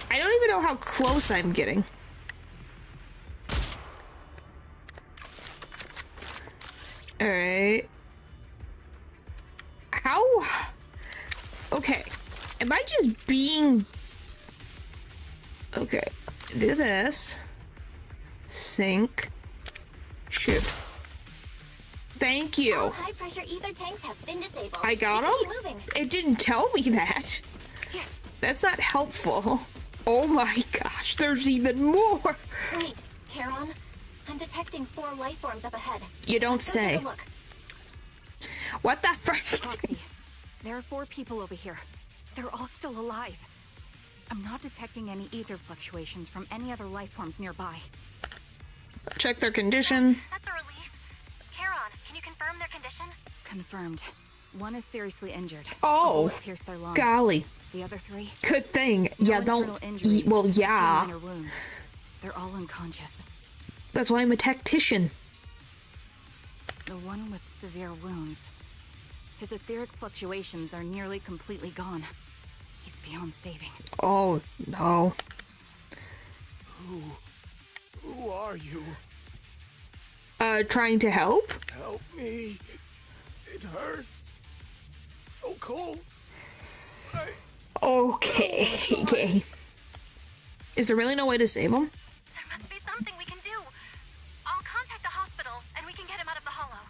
I don't even know how close I'm getting. Alright. Okay. Am I just being... Okay. Do this. Sink. Shoot. Thank you. All high-pressure ether tanks have been disabled. I got them? It didn't tell me that. That's not helpful. Oh my gosh, there's even more. Wait, Charon. I'm detecting 4 life forms up ahead. You don't Let's go say. take a look. What the frick? Proxy, there are 4 people over here. They're all still alive. I'm not detecting any ether fluctuations from any other life forms nearby. Check their condition. That's a relief. Charon, can you confirm their condition? Confirmed. 1 is seriously injured. Oh, A bullet pierced their lung. golly. The other 3? Good thing. No Yeah, internal don't... injuries, Well, just a few yeah. minor wounds. They're all unconscious. That's why I'm a tactician. The one with severe wounds. His etheric fluctuations are nearly completely gone. He's beyond saving. Oh, no. Who are you? Trying to help? Help me. It hurts. So cold. Okay. Okay. Is there really no way to save him? There must be something we can do. I'll contact the hospital and we can get him out of the hollow.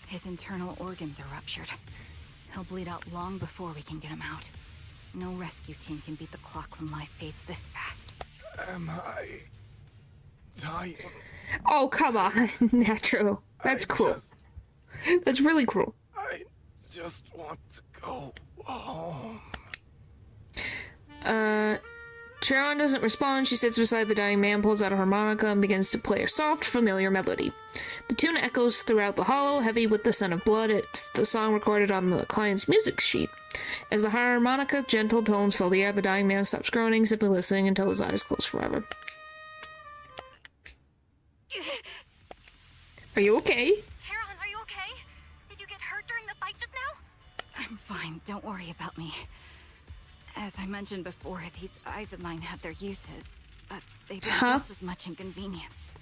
His internal organs are ruptured. He'll bleed out long before we can get him out. No rescue team can beat the clock when life fades this fast. Am I dying? Oh, come on. Not true. That's cruel. That's really cruel. I just want to go home. Charon doesn't respond. She sits beside the dying man, pulls out a harmonica, and begins to play a soft, familiar melody. The tune echoes throughout the hollow, heavy with the scent of blood. It's the song recorded on the client's music sheet. As the harmonica gentle tones fill the air, the dying man stops groaning, simply listening until his eyes close forever. Are you okay? Charon, are you okay? Did you get hurt during the fight just now? I'm fine, don't worry about me. As I mentioned before, these eyes of mine have their uses, but they've been just as much inconvenience.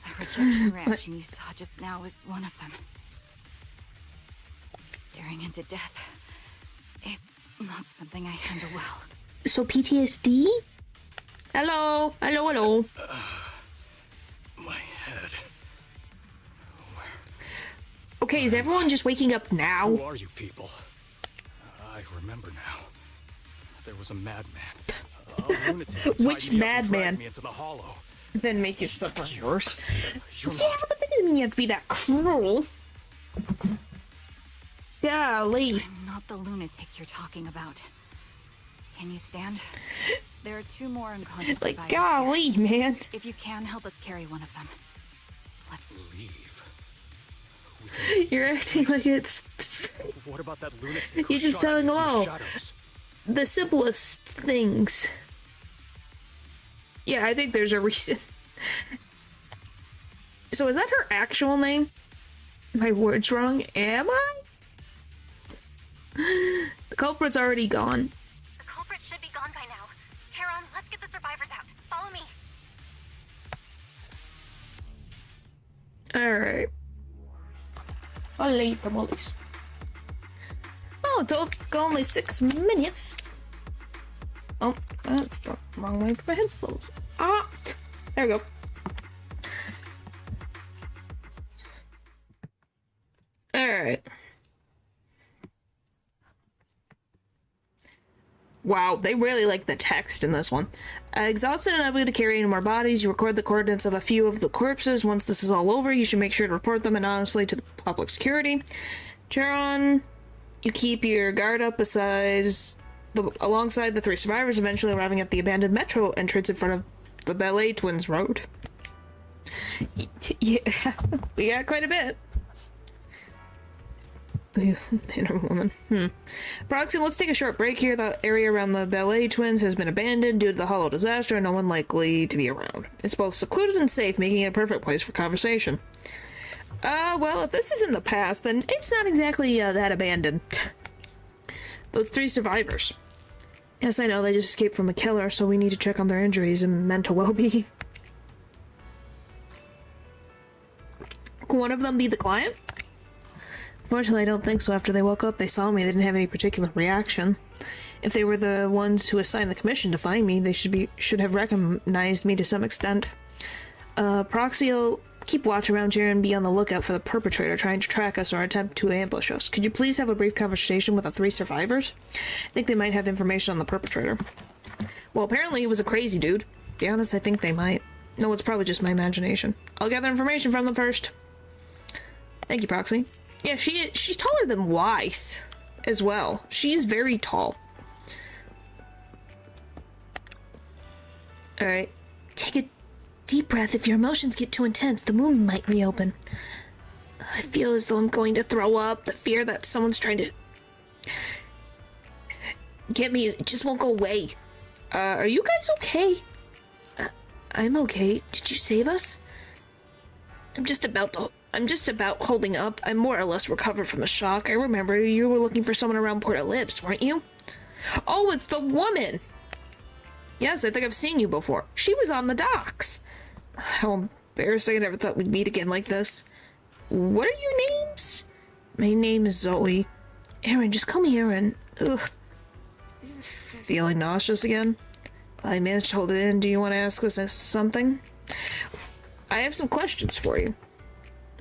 The rejection reaction you saw just now is one of them. Staring into death. It's not something I handle well. So PTSD? Hello? Hello, hello. My head. Okay, is everyone just waking up now? Who are you people? I remember now. There was a madman. A lunatic who tied Which me up and dragged madman? me into the hollow. Then make it suffer worse. You're Yeah, not. but that doesn't mean you have to be that cruel. Golly. I'm not the lunatic you're talking about. Can you stand? There are 2 more unconscious Like, survivors golly, here. man. If you can, help us carry one of them. Let's Leave. You're acting like it's What about that lunatic? You're just telling them all. The simplest things. Yeah, I think there's a reason. So is that her actual name? My words wrong? Am I? The culprit's already gone. The culprit should be gone by now. Charon, let's get the survivors out. Follow me. Alright. Holy tamales. Oh, it took only 6 minutes. Oh, that's the wrong way for my headphones. Ah! There we go. Alright. Wow, they really like the text in this one. Exhausted and unable to carry any more bodies, you record the coordinates of a few of the corpses. Once this is all over, you should make sure to report them anonymously to the public security. Charon, you keep your guard up alongside the 3 survivors, eventually arriving at the abandoned metro entrance in front of the Ballet Twins Road. Yeah, we got quite a bit. Inner woman. Proxy, let's take a short break here. The area around the Ballet Twins has been abandoned due to the hollow disaster and no one likely to be around. It's both secluded and safe, making it a perfect place for conversation. Well, if this is in the past, then it's not exactly that abandoned. Those 3 survivors. Yes, I know, they just escaped from a killer, so we need to check on their injuries and mental well-being. Could one of them be the client? Fortunately, I don't think so. After they woke up, they saw me. They didn't have any particular reaction. If they were the ones who assigned the commission to find me, they should have recognized me to some extent. Proxy will keep watch around here and be on the lookout for the perpetrator trying to track us or attempt to ambush us. Could you please have a brief conversation with the 3 survivors? I think they might have information on the perpetrator. Well, apparently he was a crazy dude. To be honest, I think they might. No, it's probably just my imagination. I'll gather information from them first. Thank you, Proxy. Yeah, she's taller than Weiss as well. She's very tall. Alright. Take a deep breath. If your emotions get too intense, the wound might reopen. I feel as though I'm going to throw up. The fear that someone's trying to get me just won't go away. Are you guys okay? I'm okay. Did you save us? I'm just about holding up. I'm more or less recovered from the shock. I remember you were looking for someone around Port Ellipse, weren't you? Oh, it's the woman! Yes, I think I've seen you before. She was on the docks. How embarrassing. I never thought we'd meet again like this. What are your names? My name is Zoe. Aaron, just call me Aaron. Ugh. Feeling nauseous again? I managed to hold it in. Do you want to ask us something? I have some questions for you.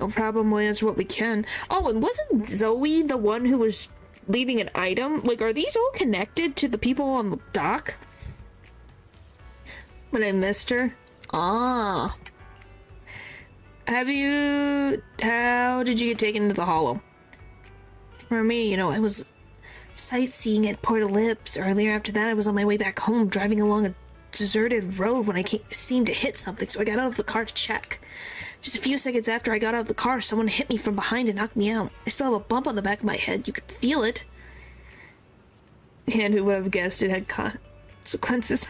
No problem, we'll answer what we can. Oh, and wasn't Zoe the one who was leaving an item? Like, are these all connected to the people on the dock? But I missed her? Ah. How did you get taken to the Hollow? For me, I was sightseeing at Port Ellipse. Earlier after that, I was on my way back home, driving along a deserted road when I seemed to hit something, so I got out of the car to check. Just a few seconds after I got out of the car, someone hit me from behind and knocked me out. I still have a bump on the back of my head. You could feel it. And who would have guessed it had consequences?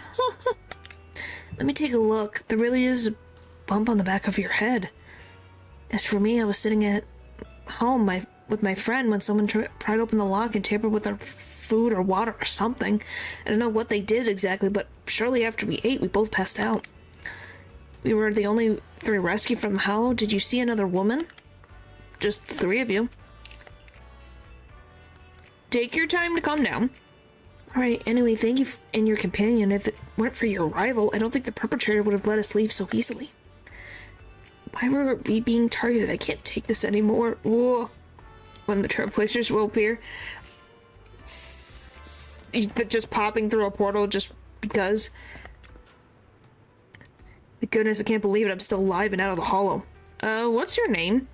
Let me take a look. There really is a bump on the back of your head. As for me, I was sitting at home with my friend when someone pried open the lock and tampered with our food or water or something. I don't know what they did exactly, but shortly after we ate, we both passed out. We were the only 3 rescued from the Hollow. Did you see another woman? Just the 3 of you. Take your time to calm down. Alright, anyway, thank you and your companion. If it weren't for your arrival, I don't think the perpetrator would have let us leave so easily. Why were we being targeted? I can't take this anymore. Whoa. When the trailblazers will appear. Just popping through a portal just because. Thank goodness, I can't believe it. I'm still alive and out of the Hollow. What's your name?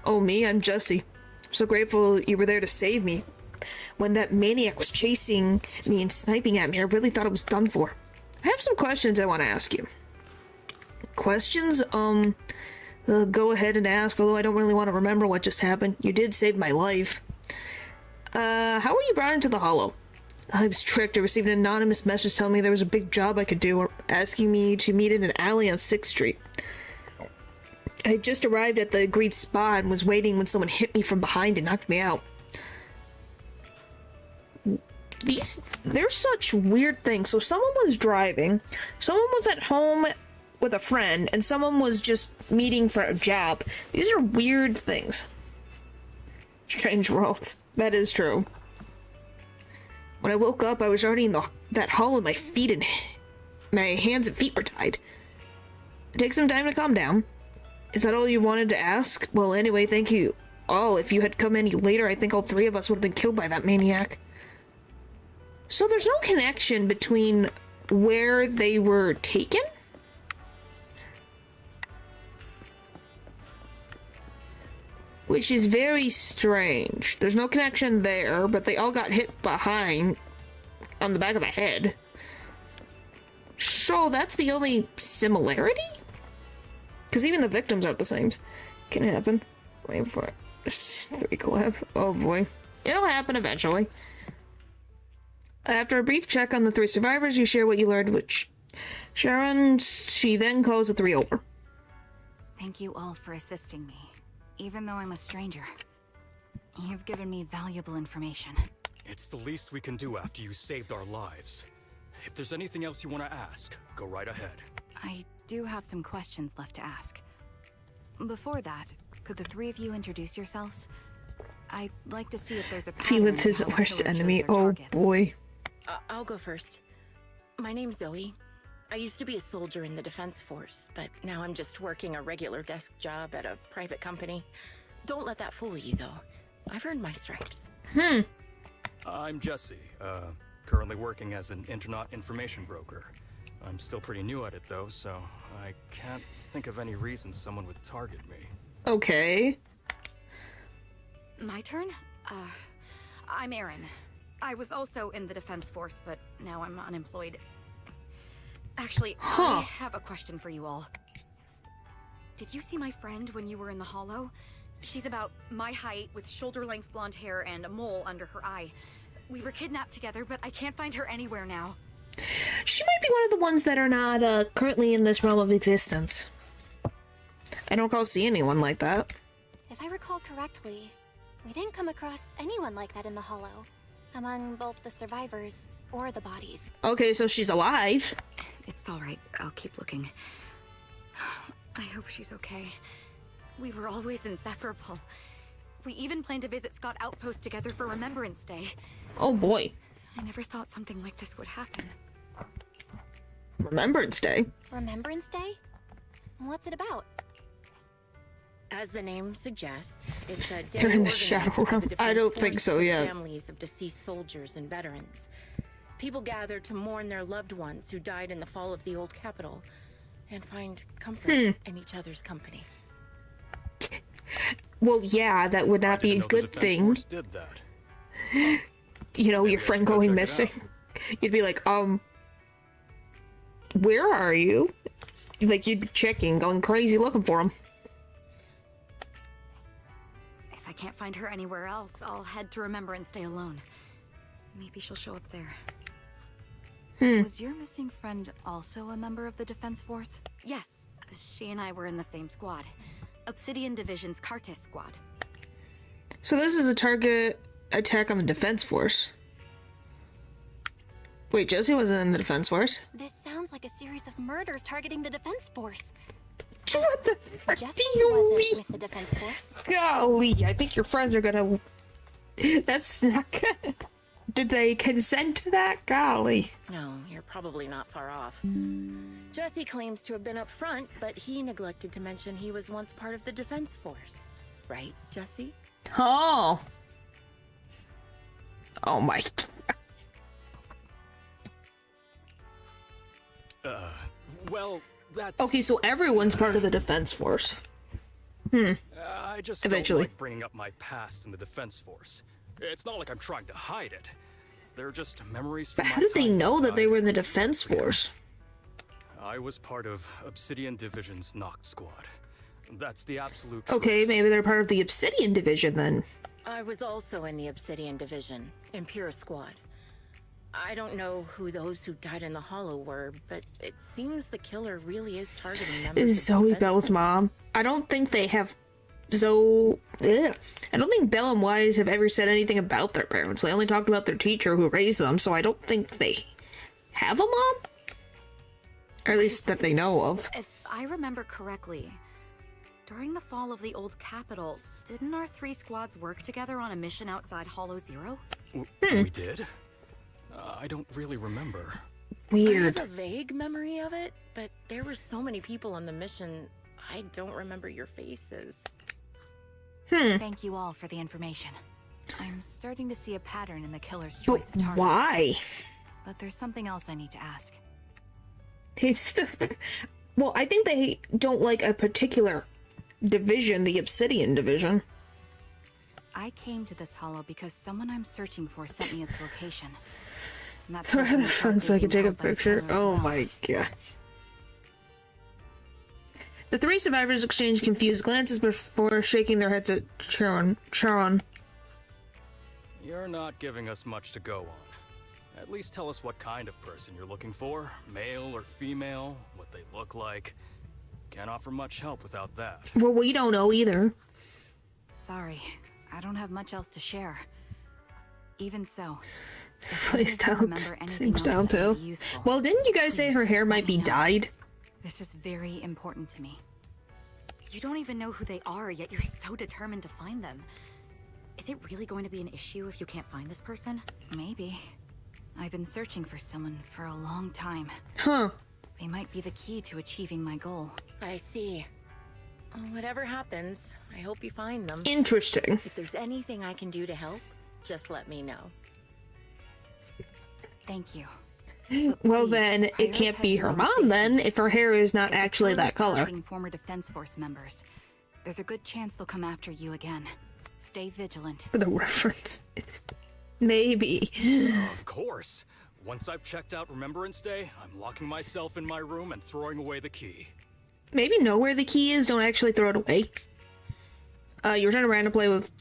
Oh, me? I'm Jesse. I'm so grateful you were there to save me. When that maniac was chasing me and sniping at me, I really thought it was done for. I have some questions I want to ask you. Questions? Go ahead and ask, although I don't really want to remember what just happened. You did save my life. How were you brought into the Hollow? I was tricked. I received an anonymous message telling me there was a big job I could do, or asking me to meet in an alley on 6th Street. I had just arrived at the agreed spot and was waiting when someone hit me from behind and knocked me out. They're such weird things. So someone was driving, someone was at home with a friend, and someone was just meeting for a job. These are weird things. Strange world. That is true. When I woke up, I was already in that hollow. My hands and feet were tied. Take some time to calm down. Is that all you wanted to ask? Well, anyway, thank you all. If you had come any later, I think all 3 of us would have been killed by that maniac. So there's no connection between where they were taken? Which is very strange. There's no connection there, but they all got hit behind on the back of the head. So that's the only similarity? Because even the victims aren't the same. Can happen. Wait for it. 3 collab. Oh boy. It'll happen eventually. After a brief check on the 3 survivors, you share what you learned, which Sharon, she then calls the 3 over. Thank you all for assisting me, even though I'm a stranger. You've given me valuable information. It's the least we can do after you saved our lives. If there's anything else you want to ask, go right ahead. I do have some questions left to ask. Before that, could the 3 of you introduce yourselves? I'd like to see if there's a He pattern with his to how the worst killer chose enemy. their Oh targets. boy. I'll go first. My name's Zoe. I used to be a soldier in the Defense Force, but now I'm just working a regular desk job at a private company. Don't let that fool you, though. I've earned my stripes. I'm Jesse, currently working as an internet information broker. I'm still pretty new at it, though, so I can't think of any reason someone would target me. Okay. My turn? I'm Erin. I was also in the Defense Force, but now I'm unemployed. Actually, I have a question for you all. Did you see my friend when you were in the Hollow? She's about my height, with shoulder-length blonde hair and a mole under her eye. We were kidnapped together, but I can't find her anywhere now. She might be one of the ones that are not currently in this realm of existence. I don't recall seeing anyone like that. If I recall correctly, we didn't come across anyone like that in the Hollow, among both the survivors or the bodies. Okay, so she's alive. It's all right. I'll keep looking. I hope she's okay. We were always inseparable. We even planned to visit Scott Outpost together for Remembrance Day. Oh boy. I never thought something like this would happen. Remembrance Day. Remembrance Day? What's it about? As the name suggests, it's a day They're in the organized Shadow by Realm. the I Defense don't think Force so for the yet. Families of deceased soldiers and veterans. People gather to mourn their loved ones who died in the fall of the old capital, and find comfort in each other's company. Well, yeah, that would not be a good thing. Did that. You know, Maybe your I friend should go going check it missing. out. You'd be like, where are you? Like, you'd be checking, going crazy looking for him. If I can't find her anywhere else, I'll head to Remembrance Day alone. Maybe she'll show up there. Was your missing friend also a member of the Defense Force? Yes. She and I were in the same squad. Obsidian Division's Cartis squad. So this is a target attack on the Defense Force. Wait, Jesse wasn't in the Defense Force? This sounds like a series of murders targeting the Defense Force. What the frick Jesse do you wasn't mean? with the Defense Force. Golly, I think your friends are gonna... That's not good. Did they consent to that? Golly. No, you're probably not far off. Jesse claims to have been up front, but he neglected to mention he was once part of the Defense Force. Right, Jesse? Oh. Oh my... Well, that's... Okay, so everyone's part of the Defense Force. I just Eventually. don't like bringing up my past in the Defense Force. It's not like I'm trying to hide it. They're just memories from But my how did they time know that they I- were in the Defense Force? I was part of Obsidian Division's Noct Squad. That's the absolute truth. Okay, maybe they're part of the Obsidian Division then. I was also in the Obsidian Division, Impera Squad. I don't know who those who died in the Hollow were, but it seems the killer really is targeting members Is of the Zoe Defense Bell's Force. mom? I don't think they have... I don't think Belle and Wise have ever said anything about their parents. They only talked about their teacher who raised them, so I don't think they have a mom? Or at least that they know of. If I remember correctly, during the fall of the old capital, didn't our 3 squads work together on a mission outside Hollow Zero? We did? I don't really remember. Weird. I have a vague memory of it, but there were so many people on the mission, I don't remember your faces. Thank you all for the information. I'm starting to see a pattern in the killer's choice But of targets. why? But there's something else I need to ask. It's the... Well, I think they don't like a particular division, the Obsidian Division. I came to this hollow because someone I'm searching for sent me its location. And that Where are person the is friends so I likely can take a being held by the picture? killer as Oh well. my god. The 3 survivors exchanged confused glances before shaking their heads at Charon. You're not giving us much to go on. At least tell us what kind of person you're looking for. Male or female, what they look like. Can't offer much help without that. Well, we don't know either. Sorry, I don't have much else to share. Even so, Seems down too. Well, didn't you guys say her hair might be dyed? This is very important to me. You don't even know who they are, yet you're so determined to find them. Is Is it really going to be an issue if you can't find this person? Maybe. I've been searching for someone for a long time. Huh. They might be the key to achieving my goal. I see. Whatever happens, I hope you find them. Interesting. If there's anything I can do to help, just let me know. Thank you. Well, then it can't be her mom then if her hair is not actually that color. Former Defense Force members. There's a good chance they'll come after you again. Stay vigilant. For the reference, it's maybe. Of course. Once I've checked out Remembrance Day, I'm locking myself in my room and throwing away the key. Maybe know where the key is, don't actually throw it away. You return to random play with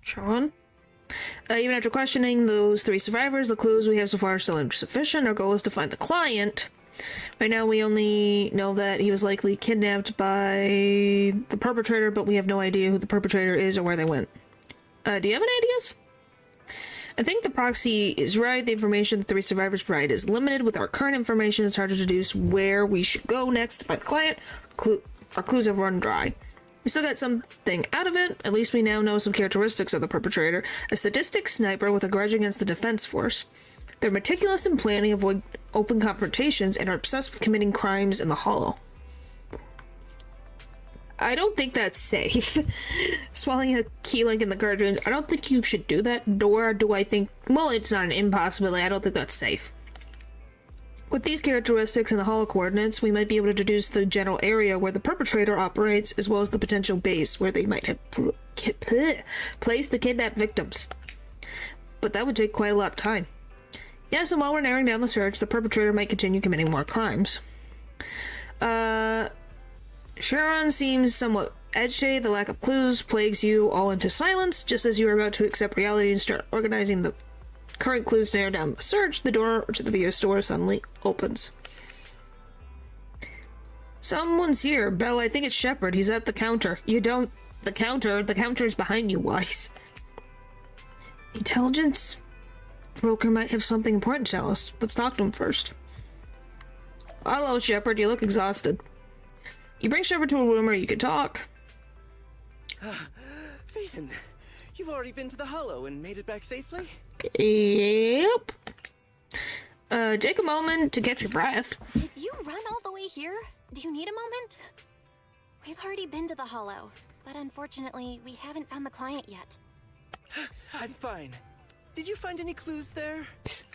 Sean. Even after questioning those 3 survivors, the clues we have so far are still insufficient. Our goal is to find the client. Right now we only know that he was likely kidnapped by the perpetrator, but we have no idea who the perpetrator is or where they went. Do you have any ideas? I think the proxy is right. The information the 3 survivors provide is limited. With our current information, it's hard to deduce where we should go next to find the client. Our clues have run dry. We still got something out of it. At least we now know some characteristics of the perpetrator. A sadistic sniper with a grudge against the defense force. They're meticulous in planning, avoid open confrontations, and are obsessed with committing crimes in the Hollow. I don't think that's safe. Swallowing a key link in the garden, I don't think you should do that, nor do I think... Well, it's not an impossibility, I don't think that's safe. With these characteristics and the Hollow coordinates, we might be able to deduce the general area where the perpetrator operates, as well as the potential base where they might have placed the kidnapped victims. But that would take quite a lot of time. Yes, and while we're narrowing down the search, the perpetrator might continue committing more crimes. Sharon seems somewhat edgy. The lack of clues plagues you all into silence. Just as you are about to accept reality and start organizing the current clues to narrow down the search, the door to the video store suddenly opens. Someone's here. Belle, I think it's Shepard. He's at the counter. You don't... The counter is behind you, Weiss. Intelligence broker might have something important to tell us. Let's talk to him first. Hello, Shepard. You look exhausted. You bring Shepard to a room where you can talk. Phaethon, you've already been to the Hollow and made it back safely? Yep. Take a moment to get your breath. Did you run all the way here? Do you need a moment? We've already been to the Hollow, but unfortunately, we haven't found the client yet. I'm fine. Did you find any clues there?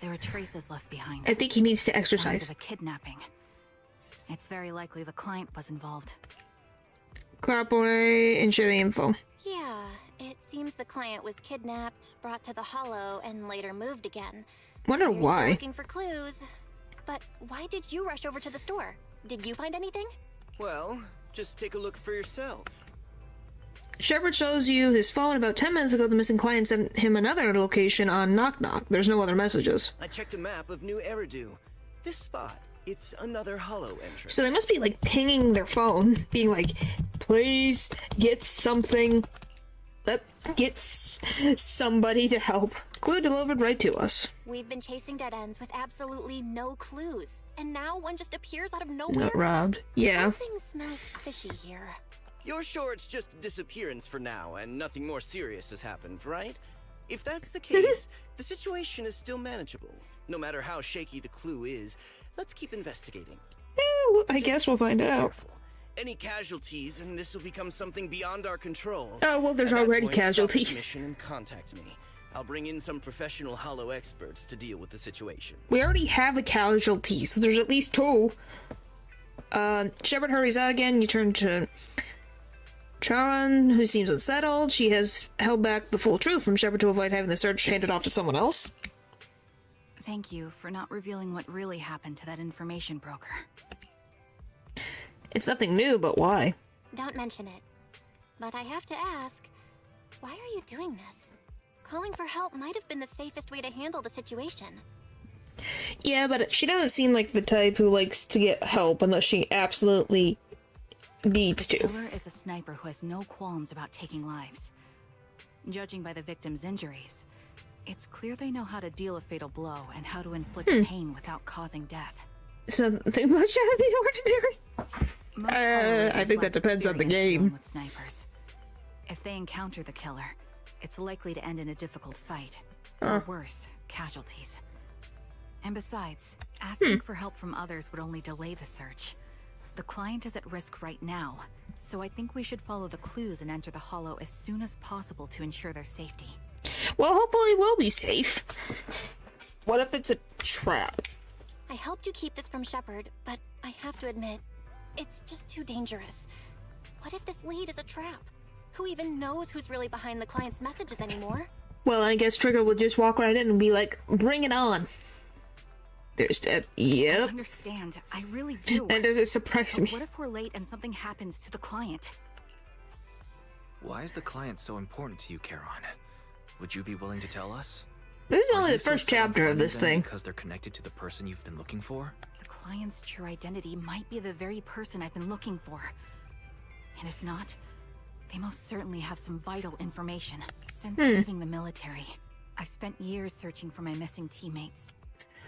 There are traces left behind. I think he needs to exercise. Signs of a kidnapping. It's very likely the client was involved. Cooperate and share the info. Yeah, it seems the client was kidnapped, brought to the Hollow, and later moved again. Wonder We're why. still looking for clues. But why did you rush over to the store? Did you find anything? Well, just take a look for yourself. Shepard shows you his phone. About 10 minutes ago, the missing client sent him another location on Knock Knock. There's no other messages. I checked a map of New Eridu. This spot, it's another Hollow entrance. So they must be, like, pinging their phone, being like, please get something. Get somebody to help. Clue delivered right to us. We've been chasing dead ends with absolutely no clues. And now one just appears out of nowhere? Not robbed. Yeah. Something smells fishy here. You're sure it's just a disappearance for now, and nothing more serious has happened, right? If that's the case, the situation is still manageable. No matter how shaky the clue is, let's keep investigating. Well, I guess we'll find out. Careful. Any casualties, and this will become something beyond our control. Oh, well, there's At that already point, stop the casualties. mission and contact me. I'll bring in some professional Hollow experts to deal with the situation. We already have a casualty, so there's at least 2. Shepard hurries out again. You turn to Charon, who seems unsettled. She has held back the full truth from Shepard to avoid having the search handed off to someone else. Thank you for not revealing what really happened to that information broker. It's nothing new, but why? Don't mention it. But I have to ask, why are you doing this? Calling for help might have been the safest way to handle the situation. Yeah, but she doesn't seem like the type who likes to get help unless she absolutely needs The to. killer is a sniper who has no qualms about taking lives. Judging by the victim's injuries, it's clear they know how to deal a fatal blow and how to inflict pain without causing death. Something much out of the ordinary. Most Hollow I think that lack depends on the experience dealing game. with snipers. If they encounter the killer, it's likely to end in a difficult fight. Or worse, casualties. And besides, asking for help from others would only delay the search. The client is at risk right now, so I think we should follow the clues and enter the Hollow as soon as possible to ensure their safety. Well, hopefully we'll be safe. What if it's a trap? I helped you keep this from Shepard, but I have to admit, it's just too dangerous. What if this lead is a trap? Who even knows who's really behind the client's messages anymore? Well, I guess Trigger will just walk right in and be like, bring it on. There's that. Yep. I understand. I really do. And does it surprise But me? what if we're late and something happens to the client? Why is the client so important to you, Charon? Would you be willing to tell us? This is Are only you the so first set on chapter of finding this them thing. Because they're connected to the person you've been looking for? The client's true identity might be the very person I've been looking for. And if not, they most certainly have some vital information. Since leaving the military, I've spent years searching for my missing teammates.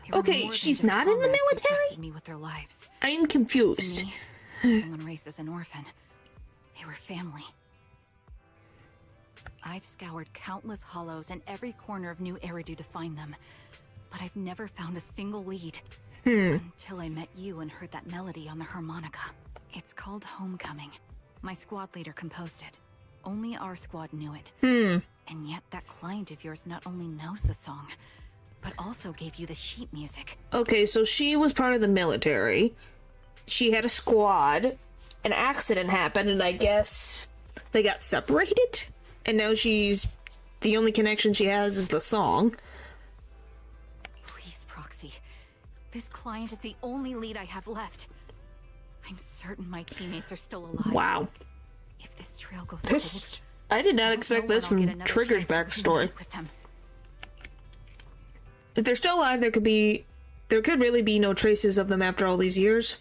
They were Okay, more than she's just not in the comrades who military? trusted me with their lives. I'm confused. To me, someone raised as an orphan. They were family. I've scoured countless hollows and every corner of New Eridu to find them, but I've never found a single lead. Until I met you and heard that melody on the harmonica. It's called Homecoming. My squad leader composed it. Only our squad knew it. And yet that client of yours not only knows the song, but also gave you the sheet music. Okay, so she was part of the military. She had a squad. An accident happened, and I guess they got separated. And now she's... the only connection she has is the song. Please, Proxy. This client is the only lead I have left. I'm certain my teammates are still alive. Wow. If this trail goes This... I did not expect this from Trigger's backstory. If they're still alive, there could really be no traces of them after all these years.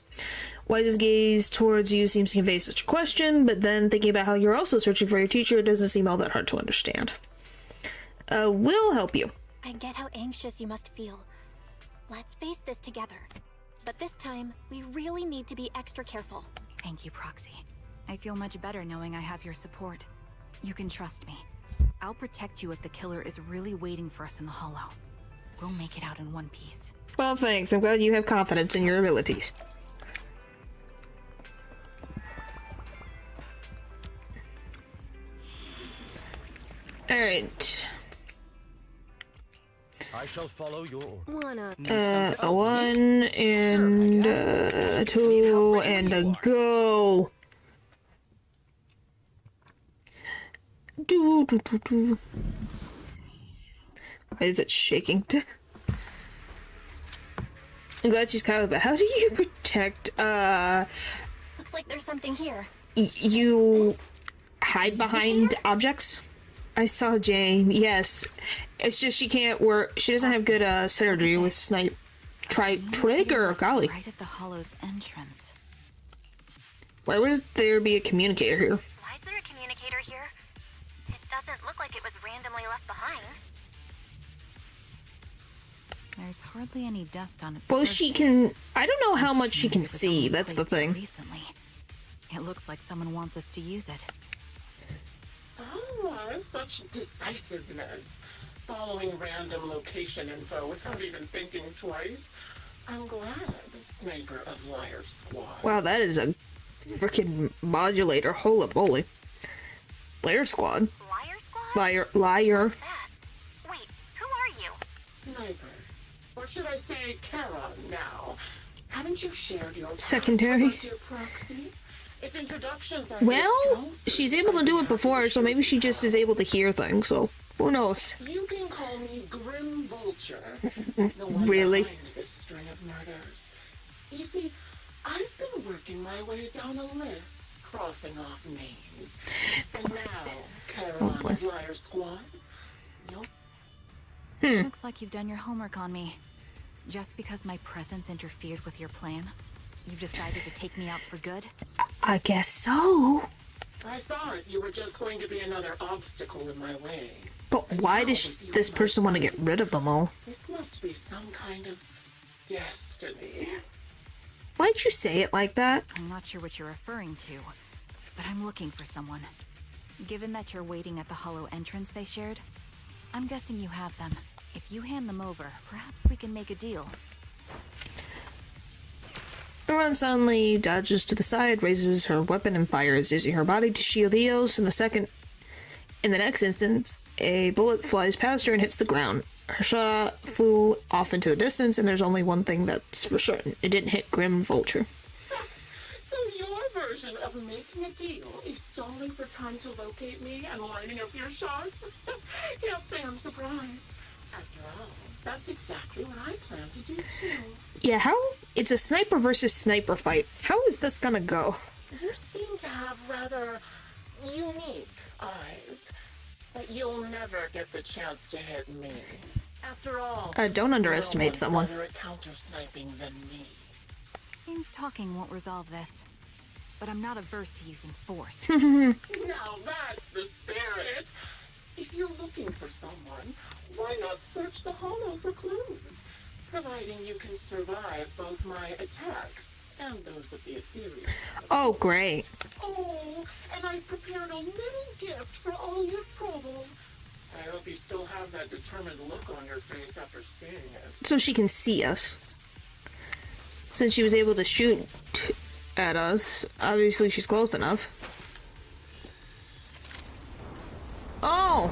Wise's gaze towards you seems to convey such a question, but then thinking about how you're also searching for your teacher, it doesn't seem all that hard to understand. We'll help you. I get how anxious you must feel. Let's face this together. But this time, we really need to be extra careful. Thank you, Proxy. I feel much better knowing I have your support. You can trust me. I'll protect you if the killer is really waiting for us in the Hollow. We'll make it out in one piece. Well, thanks. I'm glad you have confidence in your abilities. Alright. I shall follow your order. A 1 and a 2 and a go. Do. Why is it shaking? I'm glad she's kind of. But how do you protect? Looks like there's something here. You hide behind objects. I saw Jane. Yes, it's just she can't work. She doesn't have good synergy with snipe. Trigger. Golly. Right at the Hollow's entrance. Why would there be a communicator here? Why is there a communicator here? It doesn't look like it was randomly left behind. There's hardly any dust on its Well, surface. she can. I don't know how much she can Music was see. only That's the placed here thing. Recently, it looks like someone wants us to use it. Oh, such decisiveness. Following random location info without even thinking twice. I'm glad, Sniper of Liar Squad. Wow, that is a freaking modulator. Holy moly. Liar Squad. Liar squad? Liar. What's that? Wait, who are you? Sniper. Or should I say Charon now? Haven't you shared your Secondary. past with your proxy? If introductions are Well, your strong suit, she's able to I'd do be it happy before, to so show maybe she you just how. is able to hear things, so who knows? You can call me Grim Vulture, the one Really? behind this string of murders. You see, I've been working my way down a list, crossing off names. And now, Caroline of Liar Squad, you'll Looks like you've done your homework on me. Just because my presence interfered with your plan, you've decided to take me out for good? I guess so. I thought you were just going to be another obstacle in my way. But why does this person want to get rid of them all? This must be some kind of destiny. Why'd you say it like that? I'm not sure what you're referring to, but I'm looking for someone. Given that you're waiting at the hollow entrance they shared, I'm guessing you have them. If you hand them over, perhaps we can make a deal. Caron suddenly dodges to the side, raises her weapon, and fires, using her body to shield Eos. In the next instance, a bullet flies past her and hits the ground. Her shot flew off into the distance, and there's only one thing that's for certain. It didn't hit Grim Vulture. So your version of making a deal is stalling for time to locate me and lining up your shot? Can't say I'm surprised. After all, that's exactly what I plan to do too. Yeah, how? It's a sniper versus sniper fight. How is this gonna go? You seem to have rather unique eyes, but you'll never get the chance to hit me. After all, don't underestimate someone. Better at counter-sniping than me. Seems talking won't resolve this, but I'm not averse to using force. Now that's the spirit. If you're looking for someone, why not search the hollow for clues? Providing you can survive both my attacks and those of the ethereal. Oh, great. Oh, and I've prepared a little gift for all your trouble. I hope you still have that determined look on your face after seeing it. So she can see us. Since she was able to shoot at us, obviously she's close enough. Oh!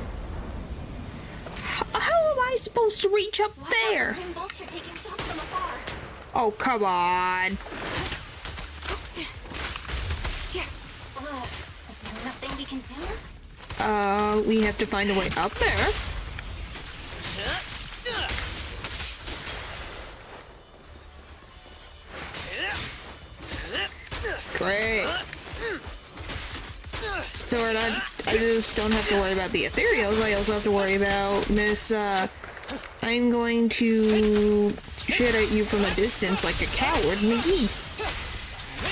How am I supposed to reach up there? Oh, come on. Is there nothing we can do? We have to find a way up there. Great. So we're not, I just don't have to worry about the ethereals, I also have to worry about Miss, I'm going to shoot at you from a distance like a coward, McGee.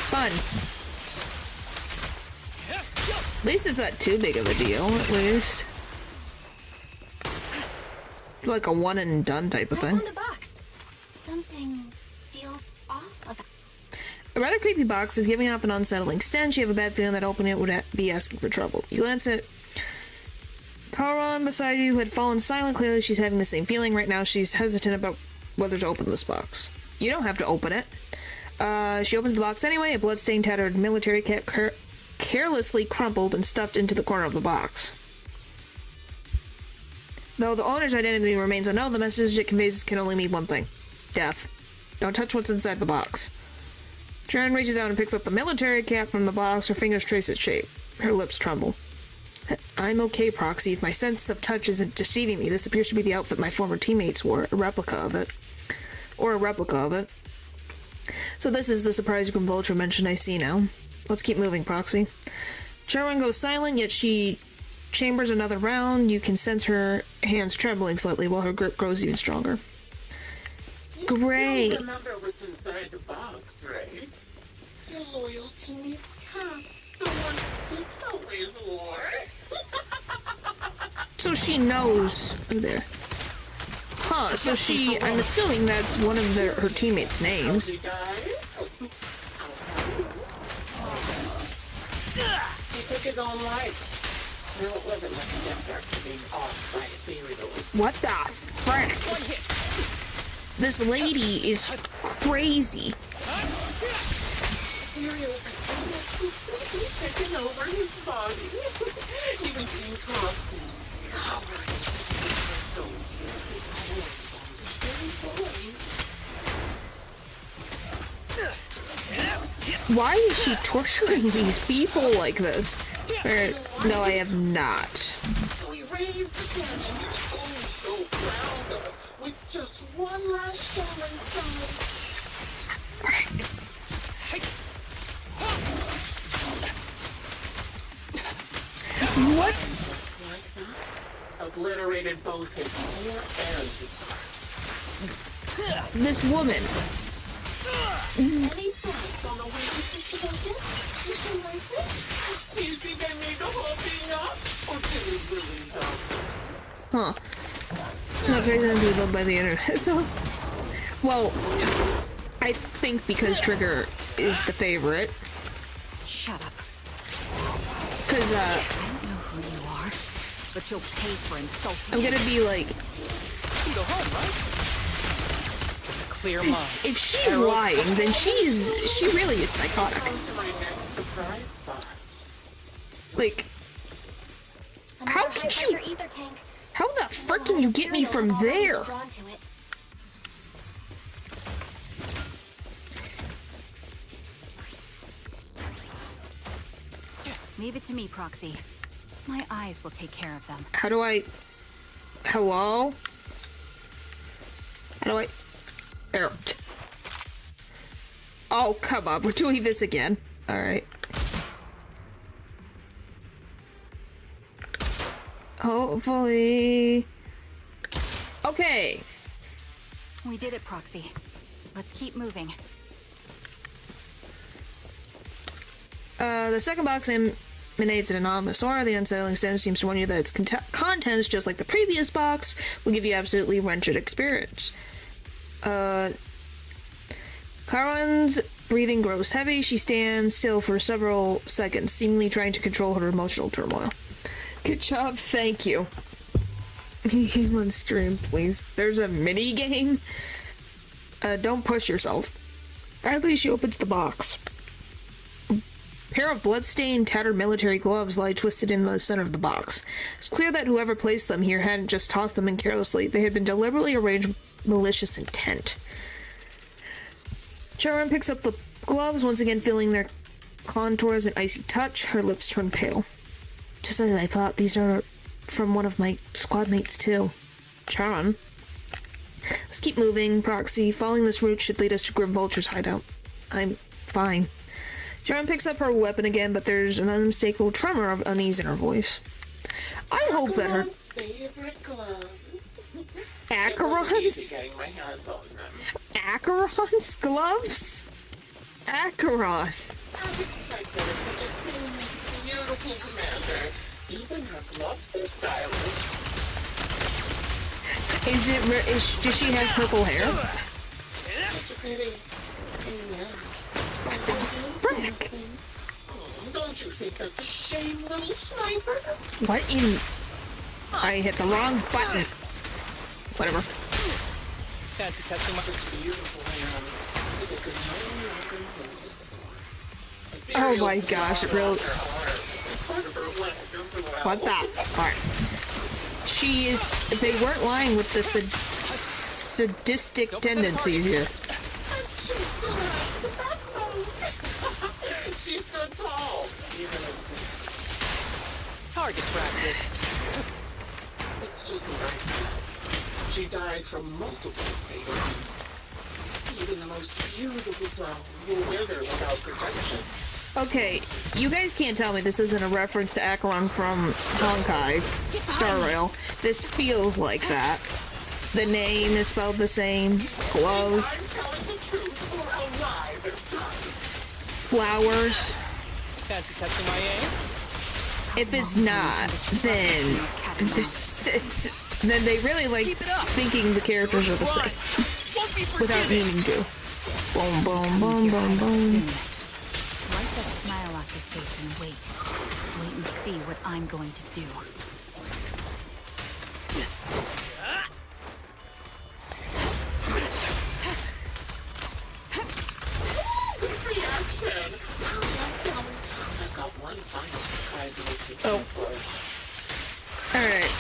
Fun. At least it's not too big of a deal, at least. It's like a one and done type of thing. The box. Something feels off about. A rather creepy box is giving off an unsettling stench. You have a bad feeling that opening it would be asking for trouble. You glance at Caron beside you, who had fallen silent. Clearly she's having the same feeling right now. She's hesitant about whether to open this box. You don't have to open it. She opens the box anyway. A bloodstained, tattered military cap carelessly crumpled and stuffed into the corner of the box. Though the owner's identity remains unknown, the message it conveys can only mean one thing. Death. Don't touch what's inside the box. Sharon reaches out and picks up the military cap from the box. Her fingers trace its shape. Her lips tremble. I'm okay, Proxy. If my sense of touch isn't deceiving me, this appears to be the outfit my former teammates wore. A replica of it. Or a replica of it. So this is the surprise Grim Vulture mentioned I see now. Let's keep moving, Proxy. Sharon goes silent, yet she chambers another round. You can sense her hands trembling slightly while her grip grows even stronger. Great. You remember what's inside the box, right? Your loyal teammate's cap. The one Sticks always wore. So she knows. Oh, there. Huh, so she. I'm assuming that's one of her teammates' names. He took his own life. No, it wasn't much step after being off by ethereals. What the frick? This lady is crazy. Ethereals are completely taken over his body. Even being corrupted. Why is she torturing these people like this? Or, no, I have not. So he raised the cannon, so proud of, with just one last shell inside. What? Like that, obliterated both his core and his heart. This woman. Any thoughts on the way this is spoken? You can like this? Do you think I made the whole thing up? Or did it really happen? Huh. Not crazy to be loved by the internet, so. Well, I think because Trigger is the favorite. Shut up. Because, I don't know who but you'll pay for insulting. I'm gonna be like, You go home, right? Clear mind. if she's lying, then she really is psychotic. Like, how can you? Ether tank. How the frick can you get me from there? Drawn to it. Leave it to me, Proxy. My eyes will take care of them. How do I? Hello? How do I? There. Oh, come on, we're doing this again. Alright. Hopefully. Okay. We did it, Proxy. Let's keep moving. The second box emanates an anonymous aura. The unsettling sense seems to warn you that its contents, just like the previous box, will give you absolutely wretched experience. Karen's breathing grows heavy. She stands still for several seconds, seemingly trying to control her emotional turmoil. Good job, thank you. Game on stream, please. There's a mini game. Don't push yourself. Finally, she opens the box. Pair of blood-stained, tattered military gloves lie twisted in the center of the box. It's clear that whoever placed them here hadn't just tossed them in carelessly. They had been deliberately arranged with malicious intent. Charon picks up the gloves, once again feeling their contours and icy touch. Her lips turn pale. Just as I thought, these are from one of my squad mates too. Charon? Let's keep moving, Proxy. Following this route should lead us to Grim Vulture's hideout. I'm fine. Sharon picks up her weapon again, but there's an unmistakable tremor of unease in her voice. I hope that her... Acheron's? Acheron's gloves? Acheron. Beautiful commander. Even her gloves are stylish. Does she have purple hair? Such a pretty... Frick. Don't you think that's a shame, little sniper? What in... I hit the wrong button. Whatever. Fancy testing my... Oh my gosh, it really... What the? Alright. She is... They weren't lying with the sadistic tendencies here. She's so tall. Target practice. It's just nightmare. She died from multiple things. Even the most beautiful flower will wither without protection. Okay, you guys can't tell me this isn't a reference to Acheron from Honkai Star Rail. This feels like that. The name is spelled the same. Gloves. Flowers. Fancy testing my aim? If it's not, then they really like thinking the characters are the same without meaning to. Boom, boom, boom, boom, boom. Wipe that smile off your face and wait. Wait and see what I'm going to do. Oh. Alright.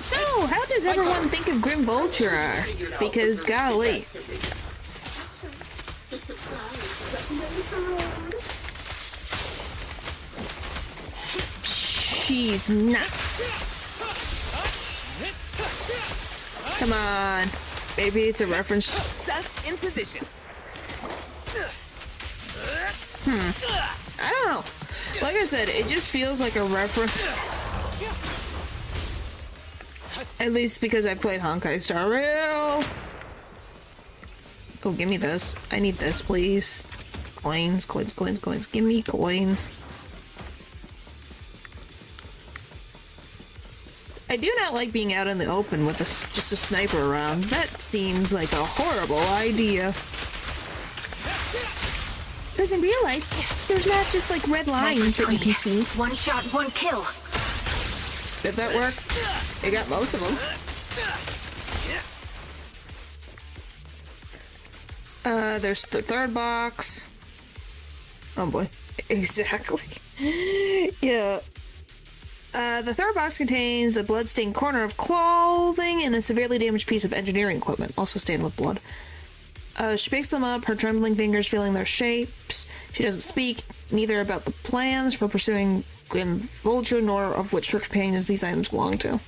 So, how does everyone think of Grim Vulture? Because, golly. She's nuts. Come on. Maybe it's a reference. That's in position. I don't know. Like I said, it just feels like a reference. At least because I played Honkai Star Rail. Oh, give me this. I need this, please. Coins, coins, coins, coins. Give me coins. I do not like being out in the open with just a sniper around. That seems like a horrible idea. Because in real life, there's not just like red lines that you can see. One shot, one kill. Did that work? It got most of them. There's the third box. Oh boy. Exactly. Yeah. The third box contains a blood-stained corner of clothing and a severely damaged piece of engineering equipment, also stained with blood. She picks them up, her trembling fingers feeling their shapes. She doesn't speak, neither about the plans for pursuing Grim Vulture, nor of which her companions these items belong to.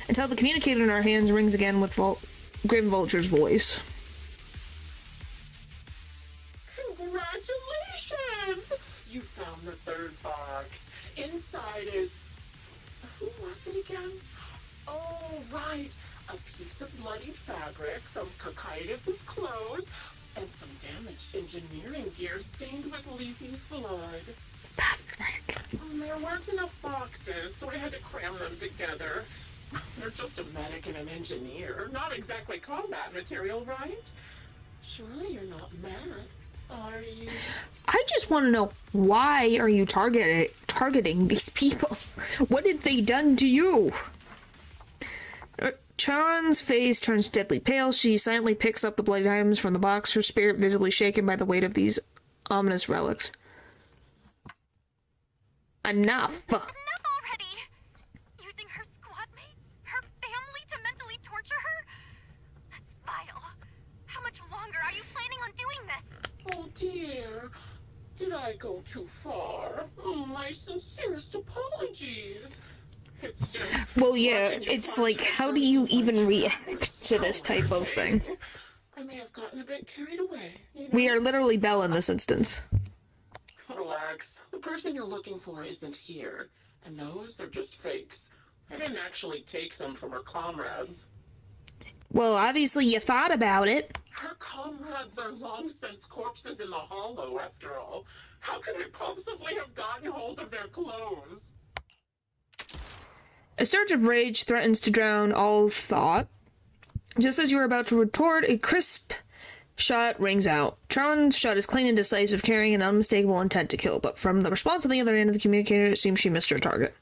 Until the communicator in our hands rings again with Grim Vulture's voice. Congratulations! You found the third box. Inside is... Who was it again? Oh, right. A piece of bloody fabric from Cocytus's clothes and some damaged engineering gear stained with Leafy's blood. There weren't enough boxes, so I had to cram them together. They're just a medic and an engineer. Not exactly combat material, right? Surely you're not mad, are you? I just want to know, why are you targeting these people? What have they done to you? Charon's face turns deadly pale. She silently picks up the bloody items from the box, her spirit visibly shaken by the weight of these ominous relics. Enough! Enough already! Using her squad mates, her family to mentally torture her? That's vile. How much longer are you planning on doing this? Oh dear. Did I go too far? My sincerest apologies. It's just... Well, yeah, it's like, how do you even react to this type of thing? I may have gotten a bit carried away. You know? We are literally Belle in this instance. Relax. The person you're looking for isn't here. And those are just fakes. I didn't actually take them from her comrades. Well, obviously you thought about it. Her comrades are long since corpses in the hollow, after all. How could I possibly have gotten hold of their clothes? A surge of rage threatens to drown all thought. Just as you are about to retort, a crisp shot rings out. Charon's shot is clean and decisive, carrying an unmistakable intent to kill, but from the response on the other end of the communicator, it seems she missed her target.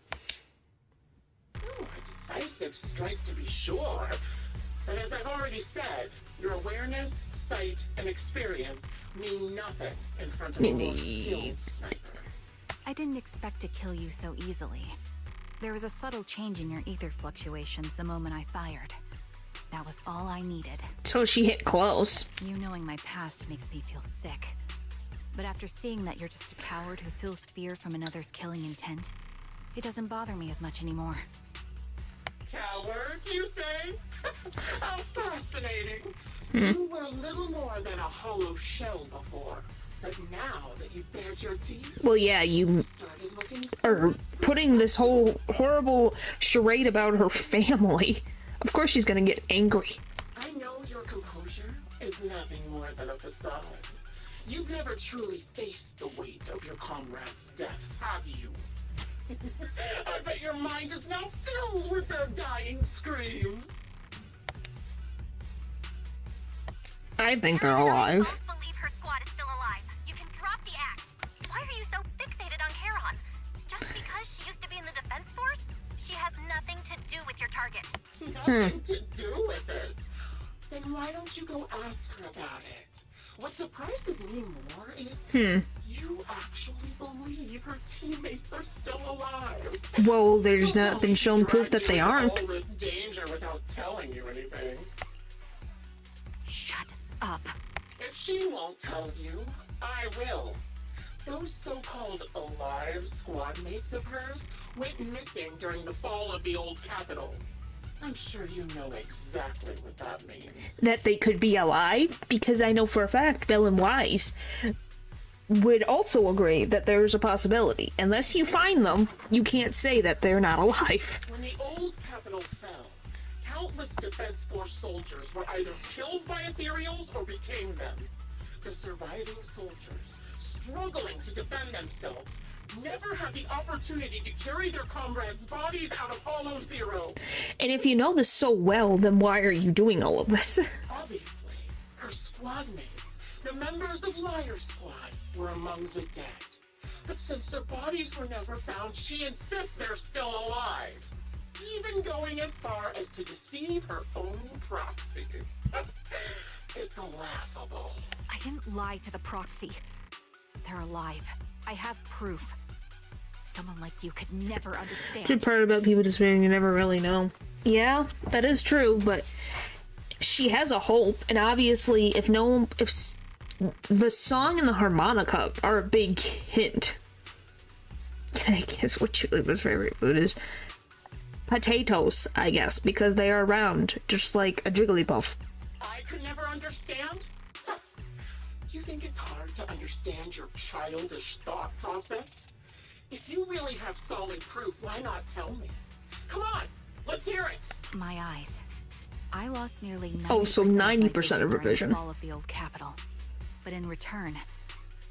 Oh, a decisive strike to be sure. But as I've already said, your awareness, sight, and experience mean nothing in front of a more skilled sniper. I didn't expect to kill you so easily. There was a subtle change in your ether fluctuations the moment I fired. That was all I needed. So she hit close. You knowing my past makes me feel sick. But after seeing that you're just a coward who feels fear from another's killing intent, it doesn't bother me as much anymore. Coward, you say? How fascinating. You were little more than a hollow shell before. But now that you've bared your teeth... Well, yeah, you are putting this whole horrible charade about her family. Of course she's gonna get angry. I know your composure is nothing more than a facade. You've never truly faced the weight of your comrades' deaths, have you? I bet your mind is now filled with their dying screams. I think they're alive. I don't believe her squad is still alive. You can drop the act. Why are you so fixated on Charon? Just because she used to be in the defense force? She has nothing to do with your target. Nothing to do with it? Then why don't you go ask her about it? What surprises me more is you actually believe her teammates are still alive. Well, there's not been shown proof that they aren't. All this danger without telling you anything. Shut up. If she won't tell you, I will. Those so-called alive squad mates of hers went missing during the fall of the old capital. I'm sure you know exactly what that means. That they could be alive? Because I know for a fact Belle and Wise would also agree that there's a possibility. Unless you find them, you can't say that they're not alive. When the old capital fell, countless defense force soldiers were either killed by ethereals or became them. The surviving soldiers, struggling to defend themselves, never had the opportunity to carry their comrades' bodies out of Hollow Zero. And if you know this so well, then why are you doing all of this? Obviously, her squad mates, the members of Liar Squad, were among the dead. But since their bodies were never found, she insists they're still alive. Even going as far as to deceive her own proxy. It's laughable. I didn't lie to the proxy. They're alive. I have proof. Someone like you could never understand. The part about people disappearing, you never really know. Yeah, that is true, but she has a hope, and obviously, if the song and the harmonica are a big hint. I guess what Julia's favorite food is potatoes, I guess, because they are round, just like a Jigglypuff. I could never understand? You think it's hard to understand your childish thought process? If you really have solid proof, why not tell me? Come on, let's hear it. My eyes. I lost nearly 90% Oh, so 90% of her vision. All of the old capital. But in return,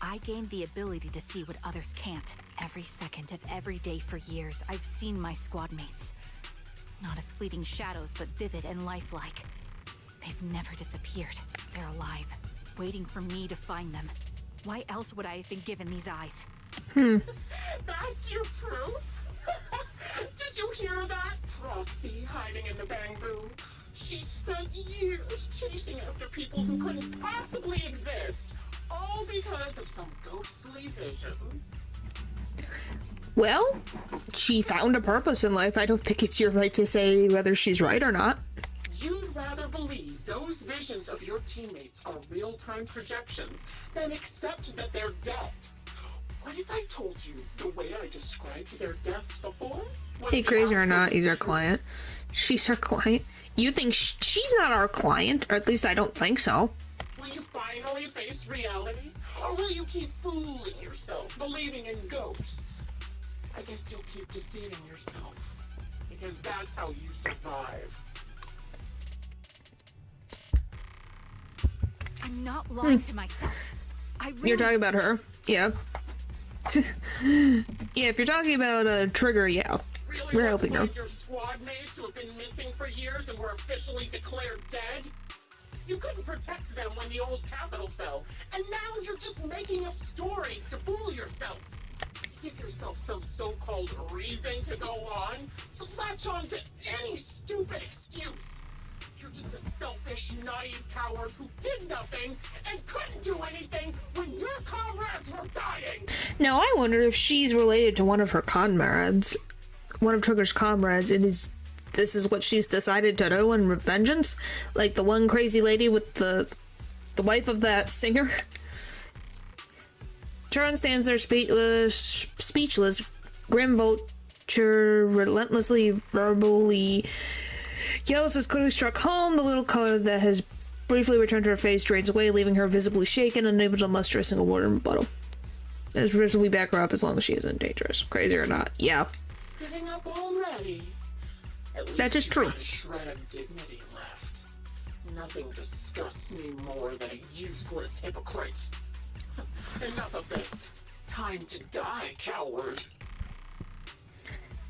I gained the ability to see what others can't. Every second of every day for years, I've seen my squad mates. Not as fleeting shadows, but vivid and lifelike. They've never disappeared. They're alive, waiting for me to find them. Why else would I have been given these eyes? That's your proof? Did you hear that? Proxy hiding in the bamboo. She spent years chasing after people who couldn't possibly exist, all because of some ghostly visions. Well, she found a purpose in life. I don't think it's your right to say whether she's right or not. You'd rather believe those visions of your teammates are real-time projections than accept that they're dead. What if I told you the way I described their deaths before? Hey, crazy or not, he's our client. She's our client. You think she's not our client, or at least I don't think so. Will you finally face reality? Or will you keep fooling yourself, believing in ghosts? I guess you'll keep deceiving yourself. Because that's how you survive. I'm not lying to myself. You're talking about her? Yeah. Yeah, if you're talking about Trigger, yeah. Really we're helping her. Your squad mates who have been missing for years and were officially declared dead? You couldn't protect them when the old capital fell, and now you're just making up stories to fool yourself. To give yourself some so-called reason to go on, to latch on to any stupid excuse. You're just a selfish, naive coward who did nothing and couldn't do anything when your comrades were dying. Now, I wonder if she's related to one of her comrades. One of Trigger's comrades, and this is what she's decided to do in vengeance? Like the one crazy lady with the wife of that singer? Charon stands there speechless. Grim Vulture relentlessly, verbally yells has clearly struck home. The little color that has briefly returned to her face drains away, leaving her visibly shaken, unable to muster a single word in rebuttal. As we back her up as long as she isn't dangerous. Crazy or not, yeah. Giving up already. That is true. A shred of dignity left. Nothing disgusts me more than a useless hypocrite. Enough of this. Time to die, coward.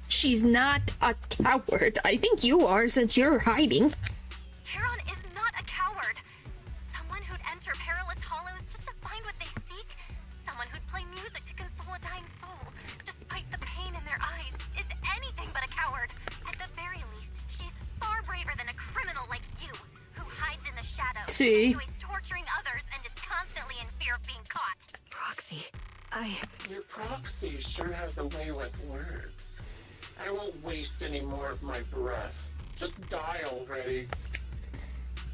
She's not a coward. I think you are, since you're hiding. Charon is not a coward. Someone who'd enter perilous hollows just to find what they seek. Someone who'd play music to console a dying soul, despite the pain in their eyes, is anything but a coward. At the very least, she's far braver than a criminal like you, who hides in the shadows, See? who is torturing others and is constantly in fear of being caught. Proxy, Your proxy sure has a way with words. I won't waste any more of my breath. Just die already.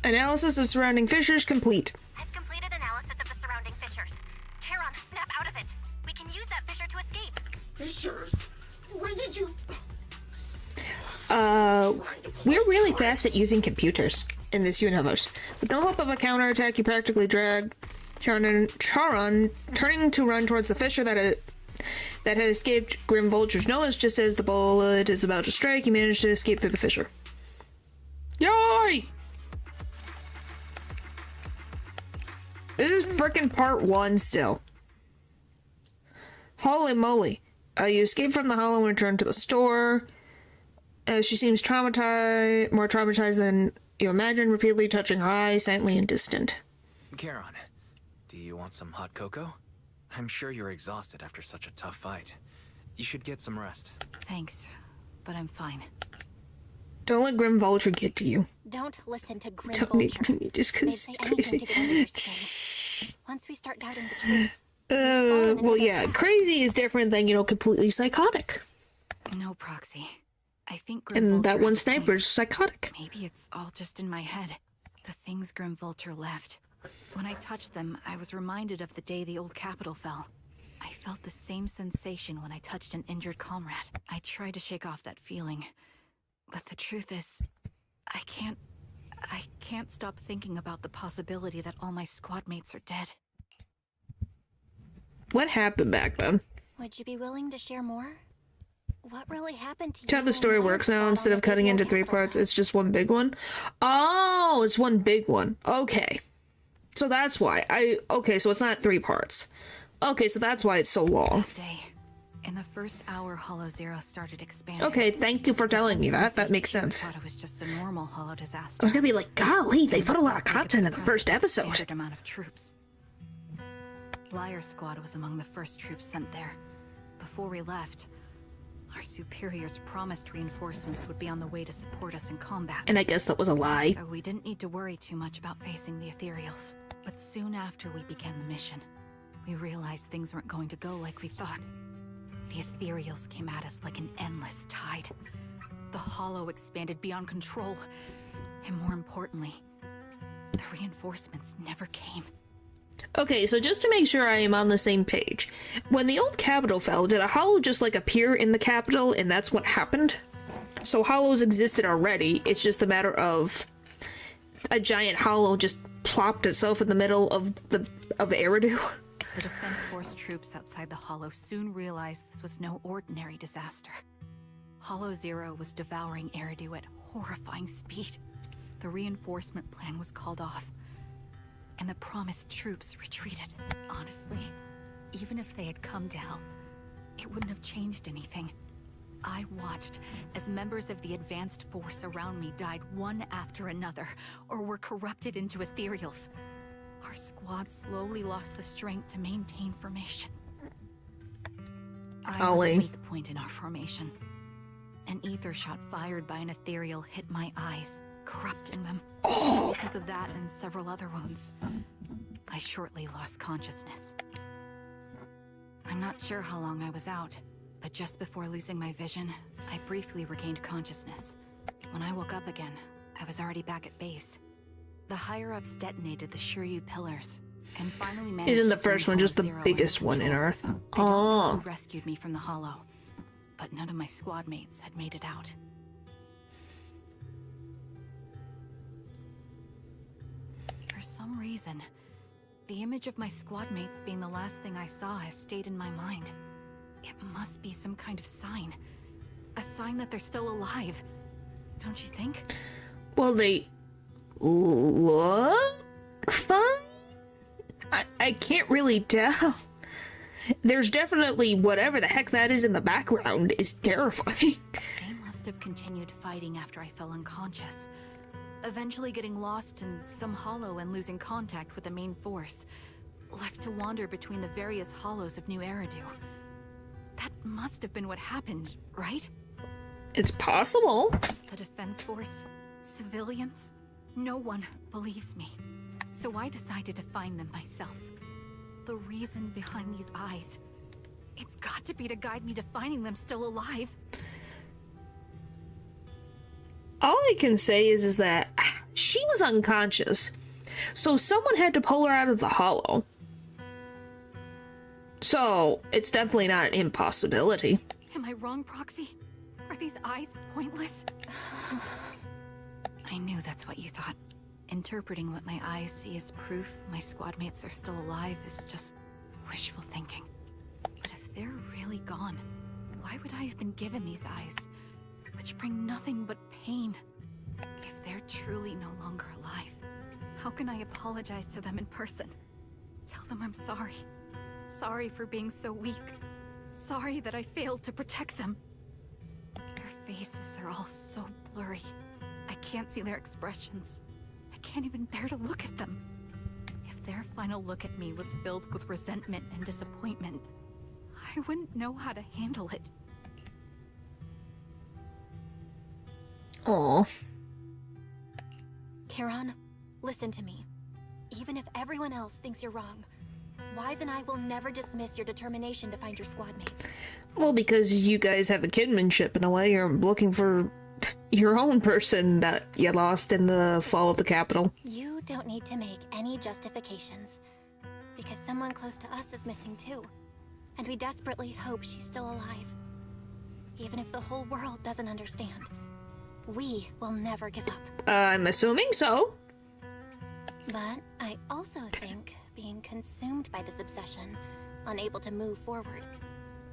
Analysis of surrounding fissures complete. I've completed analysis of the surrounding fissures. Charon, snap out of it. We can use that fissure to escape. Fissures? When did you... We're really fast at using computers in this universe. With no hope of a counterattack, you practically drag Charon, turning to run towards the fissure that had escaped Grim Vulture's nose. Just as the bullet is about to strike, you manage to escape through the fissure. Yay! This is frickin' part 1 still. Holy moly. You escape from the hollow and return to the store. She seems more traumatized than you imagine, repeatedly touching her eyes, silently and distant. Charon, do you want some hot cocoa? I'm sure you're exhausted after such a tough fight. You should get some rest. Thanks, but I'm fine. Don't let Grim Vulture get to you. Don't listen to Grim Don't Vulture. need just They'd cause say crazy. anything to get under your skin. Once we start doubting the truth. Well, yeah, crazy is different than, you know, completely psychotic. No, Proxy. I think Grim And Vulture that one has a point. sniper's psychotic. Maybe it's all just in my head. The things Grim Vulture left. When I touched them, I was reminded of the day the old capital fell. I felt the same sensation when I touched an injured comrade. I tried to shake off that feeling. But the truth is, I can't stop thinking about the possibility that all my squad mates are dead. What happened back then? Would you be willing to share more? What really happened to you? That's how the story works now. Instead of cutting into 3 parts, it's just one big one. Oh, it's one big one. Okay. So that's why. Okay, so it's not 3 parts. Okay, so that's why it's so long. That day, in the first hour, Hollow Zero started expanding. Okay, thank you for telling me that. That makes sense. I thought it was just a normal Hollow disaster. I was gonna be like, golly, they put a lot of content in the first episode. Standard amount of troops. Liar Squad was among the first troops sent there. Before we left, our superiors promised reinforcements would be on the way to support us in combat. And I guess that was a lie. So we didn't need to worry too much about facing the Ethereals. But soon after we began the mission, we realized things weren't going to go like we thought. The Ethereals came at us like an endless tide. The Hollow expanded beyond control. And more importantly, the reinforcements never came. Okay, so just to make sure I am on the same page, when the old capital fell, did a hollow just like appear in the capital and that's what happened? So hollows existed already, it's just a matter of a giant hollow just plopped itself in the middle of Eridu? The Defense Force troops outside the Hollow soon realized this was no ordinary disaster. Hollow Zero was devouring Eridu at horrifying speed. The reinforcement plan was called off, and the promised troops retreated. Honestly, even if they had come to help, it wouldn't have changed anything. I watched as members of the advanced force around me died one after another, or were corrupted into Ethereals. Our squad slowly lost the strength to maintain formation. I was a weak point in our formation. An ether shot fired by an Ethereal hit my eyes, corrupting them. Because of that and several other wounds, I shortly lost consciousness. I'm not sure how long I was out, but just before losing my vision, I briefly regained consciousness. When I woke up again, I was already back at base. The higher-ups detonated the Shiryu pillars, and finally managed Isn't the to bring first one just the Hollow Zero biggest under one in control. Earth? I don't know who rescued me from the Hollow, but none of my squad mates had made it out. For some reason, the image of my squad mates being the last thing I saw has stayed in my mind. It must be some kind of sign. A sign that they're still alive. Don't you think? Well, they look fun? I can't really tell. There's definitely whatever the heck that is in the background is terrifying. They must have continued fighting after I fell unconscious. Eventually getting lost in some hollow and losing contact with the main force. Left to wander between the various hollows of New Eridu. That must have been what happened, right? It's possible. The Defense Force, civilians, no one believes me. So I decided to find them myself. The reason behind these eyes. It's got to be to guide me to finding them still alive. All I can say is that she was unconscious. So someone had to pull her out of the hollow. So it's definitely not an impossibility. Am I wrong, Proxy? Are these eyes pointless? I knew that's what you thought. Interpreting what my eyes see as proof my squad mates are still alive is just wishful thinking. But if they're really gone, why would I have been given these eyes, which bring nothing but pain? If they're truly no longer alive, how can I apologize to them in person? Tell them I'm sorry. Sorry for being so weak. Sorry that I failed to protect them. Their faces are all so blurry. I can't see their expressions. I can't even bear to look at them. If If their final look at me was filled with resentment and disappointment, I wouldn't know how to handle it. Aww. Kiran, listen to me. Even if everyone else thinks you're wrong, Wise and I will never dismiss your determination to find your squad mates. Well, because you guys have a kinship in a way. You're looking for your own person that you lost in the fall of the capital. You don't need to make any justifications, because someone close to us is missing too, and we desperately hope she's still alive. Even if the whole world doesn't understand, we will never give up. I'm assuming so. But I also think being consumed by this obsession, unable to move forward,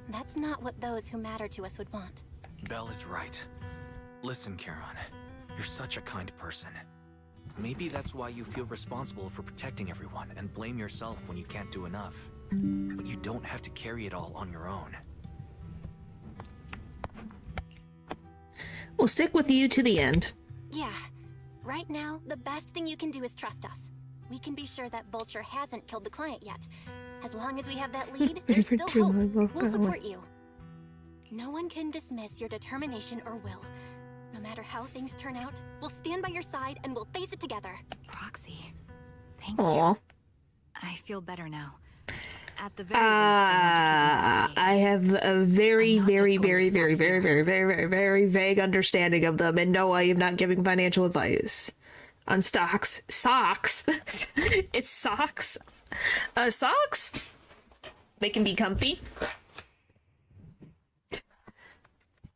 that's not what those who matter to us would want. Belle is right. Listen, Kiran, you're such a kind person. Maybe that's why you feel responsible for protecting everyone and blame yourself when you can't do enough. But you don't have to carry it all on your own. We'll stick with you to the end. Yeah. Right now, the best thing you can do is trust us. We can be sure that Vulture hasn't killed the client yet. As long as we have that lead, there's still hope. We'll support you. No one can dismiss your determination or will. No matter how things turn out, we'll stand by your side and we'll face it together. Roxy, thank Aww. you. I feel better now. At the very least, I want to keep I have a very vague understanding of them, and no, I am not giving financial advice on stocks. Socks. It's socks. Socks. They can be comfy.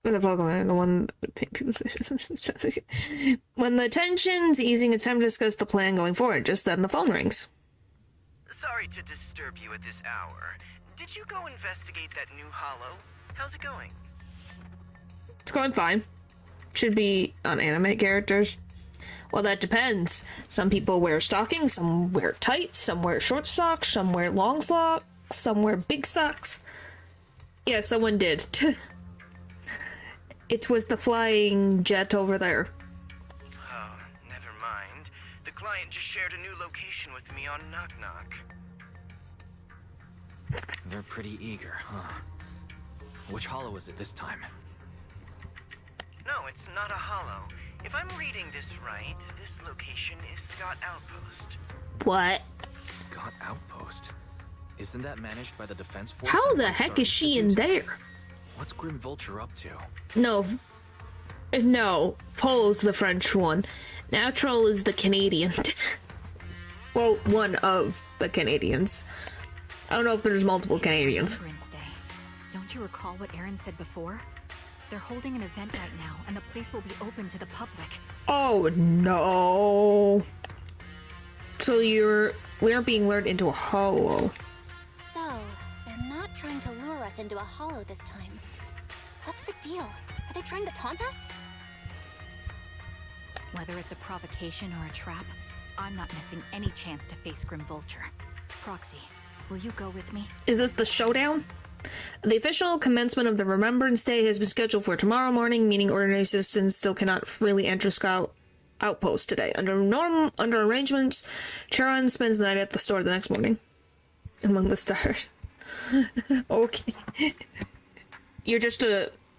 The Pokemon, the one when the tension's easing, it's time to discuss the plan going forward. Just then, the phone rings. Sorry to disturb you at this hour. Did you go investigate that new hollow? How's it going? It's going fine. Should be on anime characters. Well, that depends. Some people wear stockings, some wear tights, some wear short socks, some wear long socks, some wear big socks. Yeah, someone did. It was the flying jet over there. Oh, never mind. The client just shared a new location with me on Knock Knock. They're pretty eager, huh? Which hollow is it this time? No, it's not a hollow. If I'm reading this right, this location is Scott Outpost. What? Scott Outpost? Isn't that managed by the Defense Force? How the heck is she in there? What's Grim Vulture up to? No. Pole's the French one. Natural is the Canadian. Well, one of the Canadians. I don't know if there's multiple Canadians. Remembrance Day. Don't you recall what Aaron said before? They're holding an event right now, and the place will be open to the public. Oh no! So we aren't being lured into a hollow. So, they're not trying to lure us into a hollow this time. What's the deal? Are they trying to taunt us? Whether it's a provocation or a trap, I'm not missing any chance to face Grim Vulture. Proxy, will you go with me? Is this the showdown? The official commencement of the Remembrance Day has been scheduled for tomorrow morning, meaning ordinary citizens still cannot freely enter Scout Outpost today. Under arrangements, Charon spends the night at the store the next morning. Among the stars. Okay.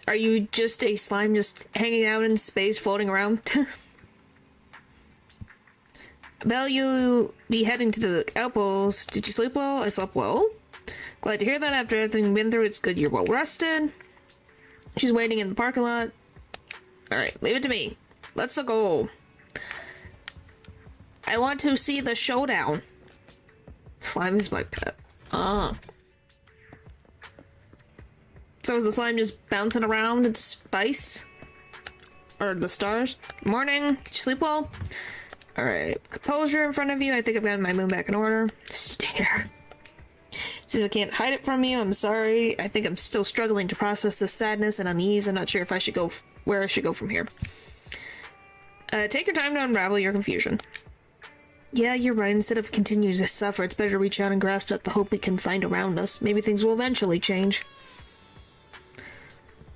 Are you just a slime just hanging out in space, floating around? Belle, you'll be heading to the outpost. Did you sleep well? I slept well. Glad to hear that after everything you've been through. It's good you're well rested. She's waiting in the parking lot. Alright, leave it to me. Let's go. I want to see the showdown. Slime is my pet. So is the slime just bouncing around in space? Or the stars? Morning. Did you sleep well? Alright. Composure in front of you. I think I've gotten my moon back in order. Stare. Since I can't hide it from you, I'm sorry. I think I'm still struggling to process this sadness and unease. I'm not sure if I should go where I should go from here. Take your time to unravel your confusion. Yeah, you're right. Instead of continuing to suffer, it's better to reach out and grasp at the hope we can find around us. Maybe things will eventually change.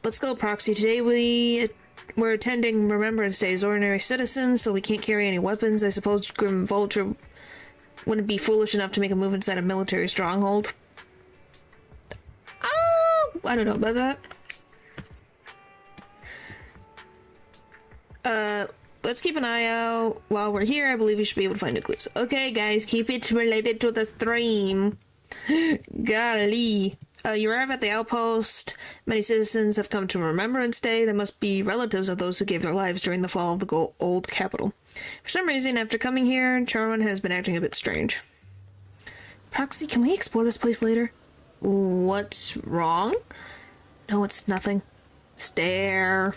Let's go, Proxy. Today we're attending Remembrance Day as ordinary citizens, so we can't carry any weapons. I suppose Grim Vulture wouldn't be foolish enough to make a move inside a military stronghold. Oh, I don't know about that. Let's keep an eye out. While we're here, I believe we should be able to find new clues. Okay, guys, keep it related to the stream. Golly. You arrive at the outpost. Many citizens have come to Remembrance Day. They must be relatives of those who gave their lives during the fall of the old capital. For some reason, after coming here, Charman has been acting a bit strange. Proxy, can we explore this place later? What's wrong? No, it's nothing. Stare.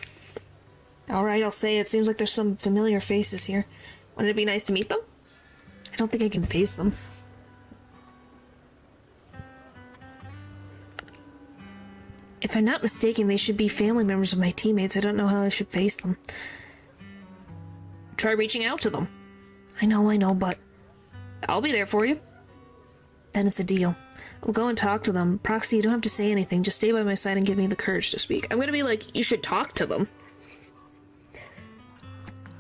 Alright, I'll say it. Seems like there's some familiar faces here. Wouldn't it be nice to meet them? I don't think I can face them. If I'm not mistaken, they should be family members of my teammates. I don't know how I should face them. Try reaching out to them. I know, but I'll be there for you. Then it's a deal. I'll go and talk to them. Proxy, you don't have to say anything. Just stay by my side and give me the courage to speak. I'm gonna be like, you should talk to them.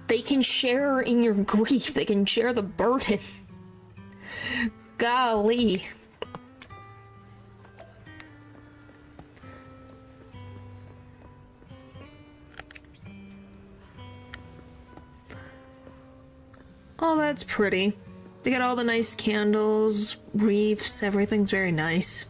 They can share in your grief. They can share the burden. Golly. Oh, that's pretty. They got all the nice candles, wreaths, everything's very nice.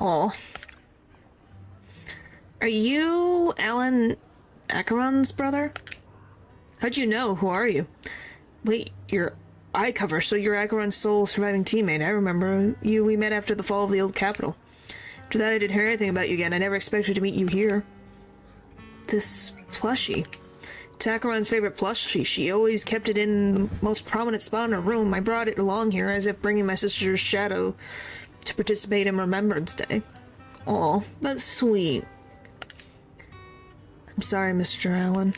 Oh. Are you Alan Acheron's brother? How'd you know? Who are you? Wait, you're eye cover, so you're Acheron's sole surviving teammate. I remember you. We met after the fall of the old capital. After that, I didn't hear anything about you again. I never expected to meet you here. This plushie. It's Acheron's favorite plushie. She always kept it in the most prominent spot in her room. I brought it along here as if bringing my sister's shadow to participate in Remembrance Day. Aw, that's sweet. I'm sorry, Mr. Allen.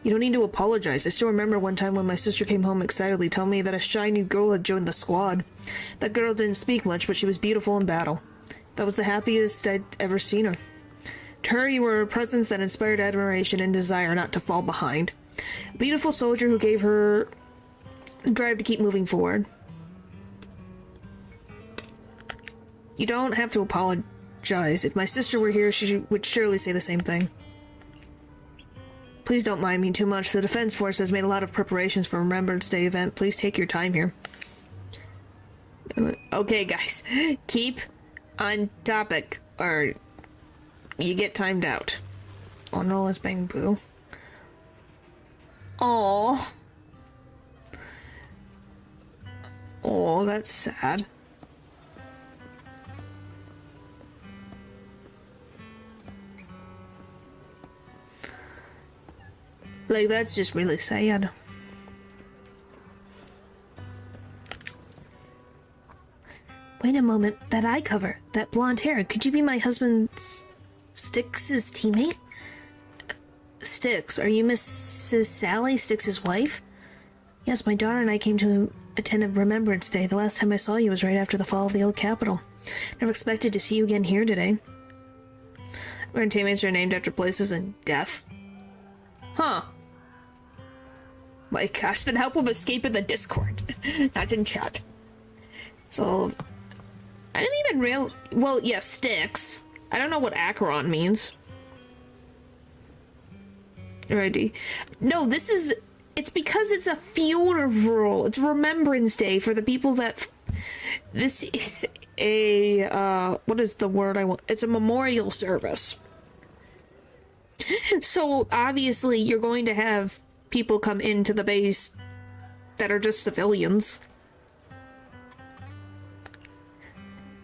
You don't need to apologize. I still remember one time when my sister came home excitedly telling me that a shy new girl had joined the squad. That girl didn't speak much, but she was beautiful in battle. That was the happiest I'd ever seen her. To her, you were a presence that inspired admiration and desire not to fall behind. A beautiful soldier who gave her the drive to keep moving forward. You don't have to apologize. If my sister were here, she would surely say the same thing. Please don't mind me too much. The Defense Force has made a lot of preparations for Remembrance Day event. Please take your time here. Okay, guys. Keep on topic, or you get timed out. Oh no, it's Bang Boo. Oh. Oh, that's sad. Like, that's just really sad. Wait a moment, that eye cover, that blonde hair, could you be my husband Styx's teammate? Styx, are you Mrs. Sally, Styx's wife? Yes, my daughter and I came to attend a Remembrance Day. The last time I saw you was right after the fall of the old capital. Never expected to see you again here today. Our teammates are named after places in death. Huh. My gosh, then help him escape in the Discord, not in chat. So, I didn't even well, yes, Styx. I don't know what Acheron means. Alrighty. No, it's because it's a funeral. It's Remembrance Day for the people that... This is a, what is the word I want? It's a memorial service. So, obviously, you're going to have people come into the base that are just civilians.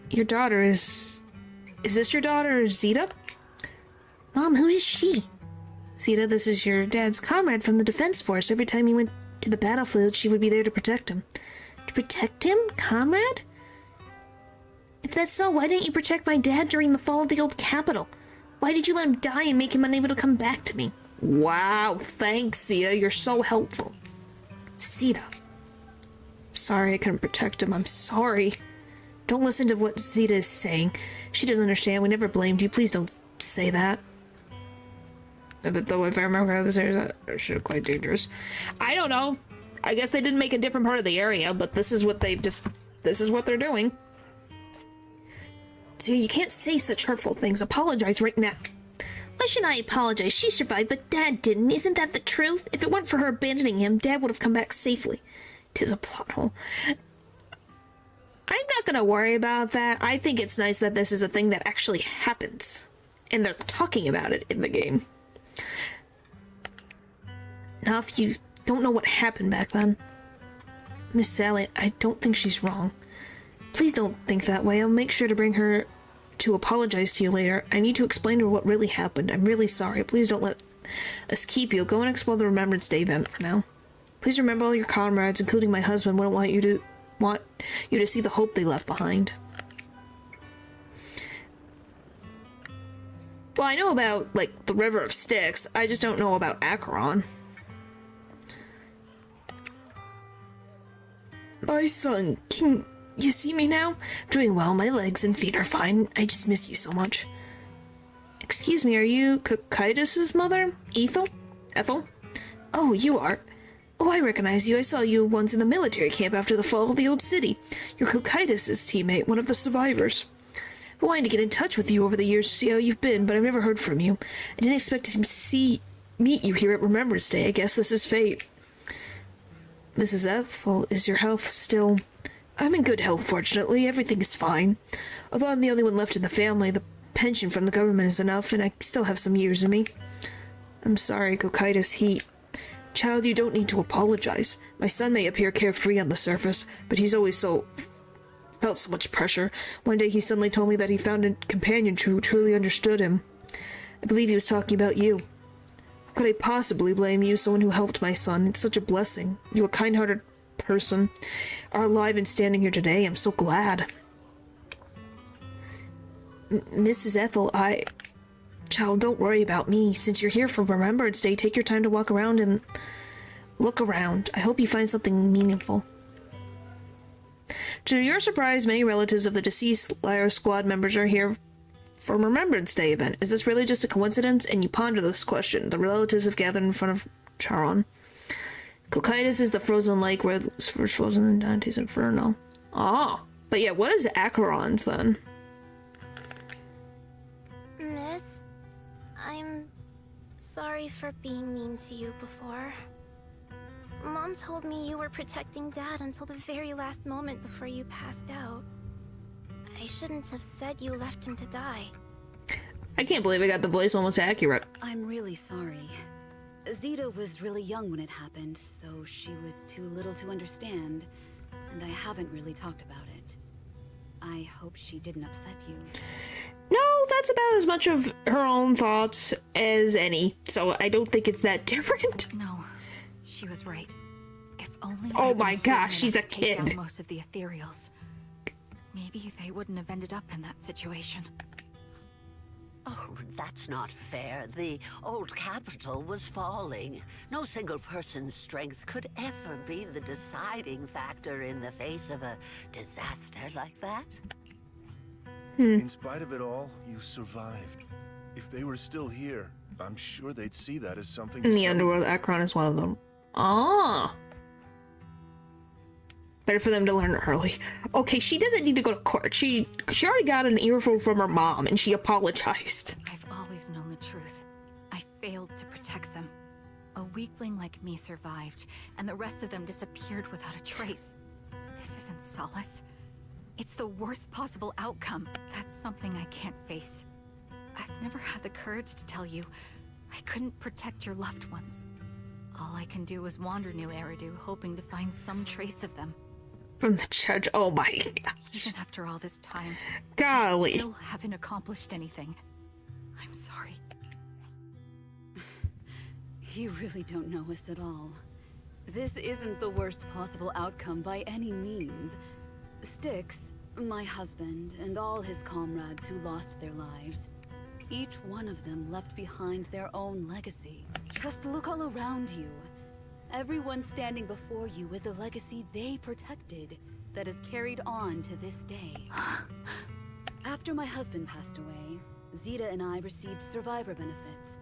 Your daughter is this your daughter, Zeta? Mom, who is she? Zeta, this is your dad's comrade from the Defense Force. Every time he went to the battlefield, she would be there to protect him. To protect him? Comrade? If that's so, why didn't you protect my dad during the fall of the old capital? Why did you let him die and make him unable to come back to me? Wow, thanks, Zeta. You're so helpful. Zeta. Sorry I couldn't protect him. I'm sorry. Don't listen to what Zeta is saying. She doesn't understand. We never blamed you. Please don't say that. But though, if I remember how this is actually quite dangerous. I don't know. I guess they didn't make a different part of the area, but this is what this is what they're doing. So you can't say such hurtful things. Apologize right now. Why should I apologize? She survived, but Dad didn't. Isn't that the truth? If it weren't for her abandoning him, Dad would have come back safely. 'Tis a plot hole. I'm not gonna worry about that. I think it's nice that this is a thing that actually happens. And they're talking about it in the game. Now, if you don't know what happened back then, Miss Sally, I don't think she's wrong. Please don't think that way. I'll make sure to bring her to apologize to you later. I need to explain to her what really happened. I'm really sorry. Please don't let us keep you. Go and explore the Remembrance Day event for now. Please remember all your comrades, including my husband. Wouldn't want you to see the hope they left behind. Well, I know about, like, the River of Styx. I just don't know about Acheron. My son, can you see me now? I'm doing well. My legs and feet are fine. I just miss you so much. Excuse me, are you Cocytus's mother? Ethel? Oh, you are. Oh, I recognize you. I saw you once in the military camp after the fall of the old city. You're Cocytus's teammate, one of the survivors. I wanted to get in touch with you over the years to see how you've been, but I've never heard from you. I didn't expect to meet you here at Remembrance Day. I guess this is fate. Mrs. Ethel, is your health still... I'm in good health, fortunately. Everything is fine. Although I'm the only one left in the family, the pension from the government is enough, and I still have some years in me. I'm sorry, Cocytus. Child, you don't need to apologize. My son may appear carefree on the surface, but he's always felt so much pressure. One day he suddenly told me that he found a companion who truly understood him. I believe he was talking about you. How could I possibly blame you, someone who helped my son? It's such a blessing. You a kind-hearted person are alive and standing here today. I'm so glad. Mrs. Ethel, Child, don't worry about me. Since you're here for Remembrance Day, take your time to walk around and look around. I hope you find something meaningful. To your surprise, many relatives of the deceased Lyra squad members are here for Remembrance Day event. Is this really just a coincidence? And you ponder this question. The relatives have gathered in front of Charon. Cocytus is the frozen lake where it was first frozen in Dante's Inferno. Ah, but yeah, what is Acheron's then? Miss, I'm sorry for being mean to you before. Mom told me you were protecting Dad until the very last moment before you passed out. I shouldn't have said you left him to die. I can't believe I got the voice almost accurate. I'm really sorry. Zeta was really young when it happened, so she was too little to understand, and I haven't really talked about it. I hope she didn't upset you. No, that's about as much of her own thoughts as any, so I don't think it's that different. No, she was right. If only oh my gosh, she's a kid. Down most of the ethereals. Maybe they wouldn't have ended up in that situation. Oh, that's not fair. The old capital was falling. No single person's strength could ever be the deciding factor in the face of a disaster like that. In spite of it all, you survived. If they were still here, I'm sure they'd see that as something in the underworld. Acheron is one of them. Ah. Better for them to learn early. Okay, she doesn't need to go to court. She already got an earful from her mom, and she apologized. I've always known the truth. I failed to protect them. A weakling like me survived, and the rest of them disappeared without a trace. This isn't solace. It's the worst possible outcome. That's something I can't face. I've never had the courage to tell you I couldn't protect your loved ones. All I can do is wander New Eridu, hoping to find some trace of them. From the judge. Oh my gosh. Even after all this time, golly, I still haven't accomplished anything. I'm sorry. You really don't know us at all. This isn't the worst possible outcome by any means. Styx, my husband, and all his comrades who lost their lives, each one of them left behind their own legacy. Just look all around you. Everyone standing before you is a legacy they protected, that has carried on to this day. After my husband passed away, Zeta and I received survivor benefits.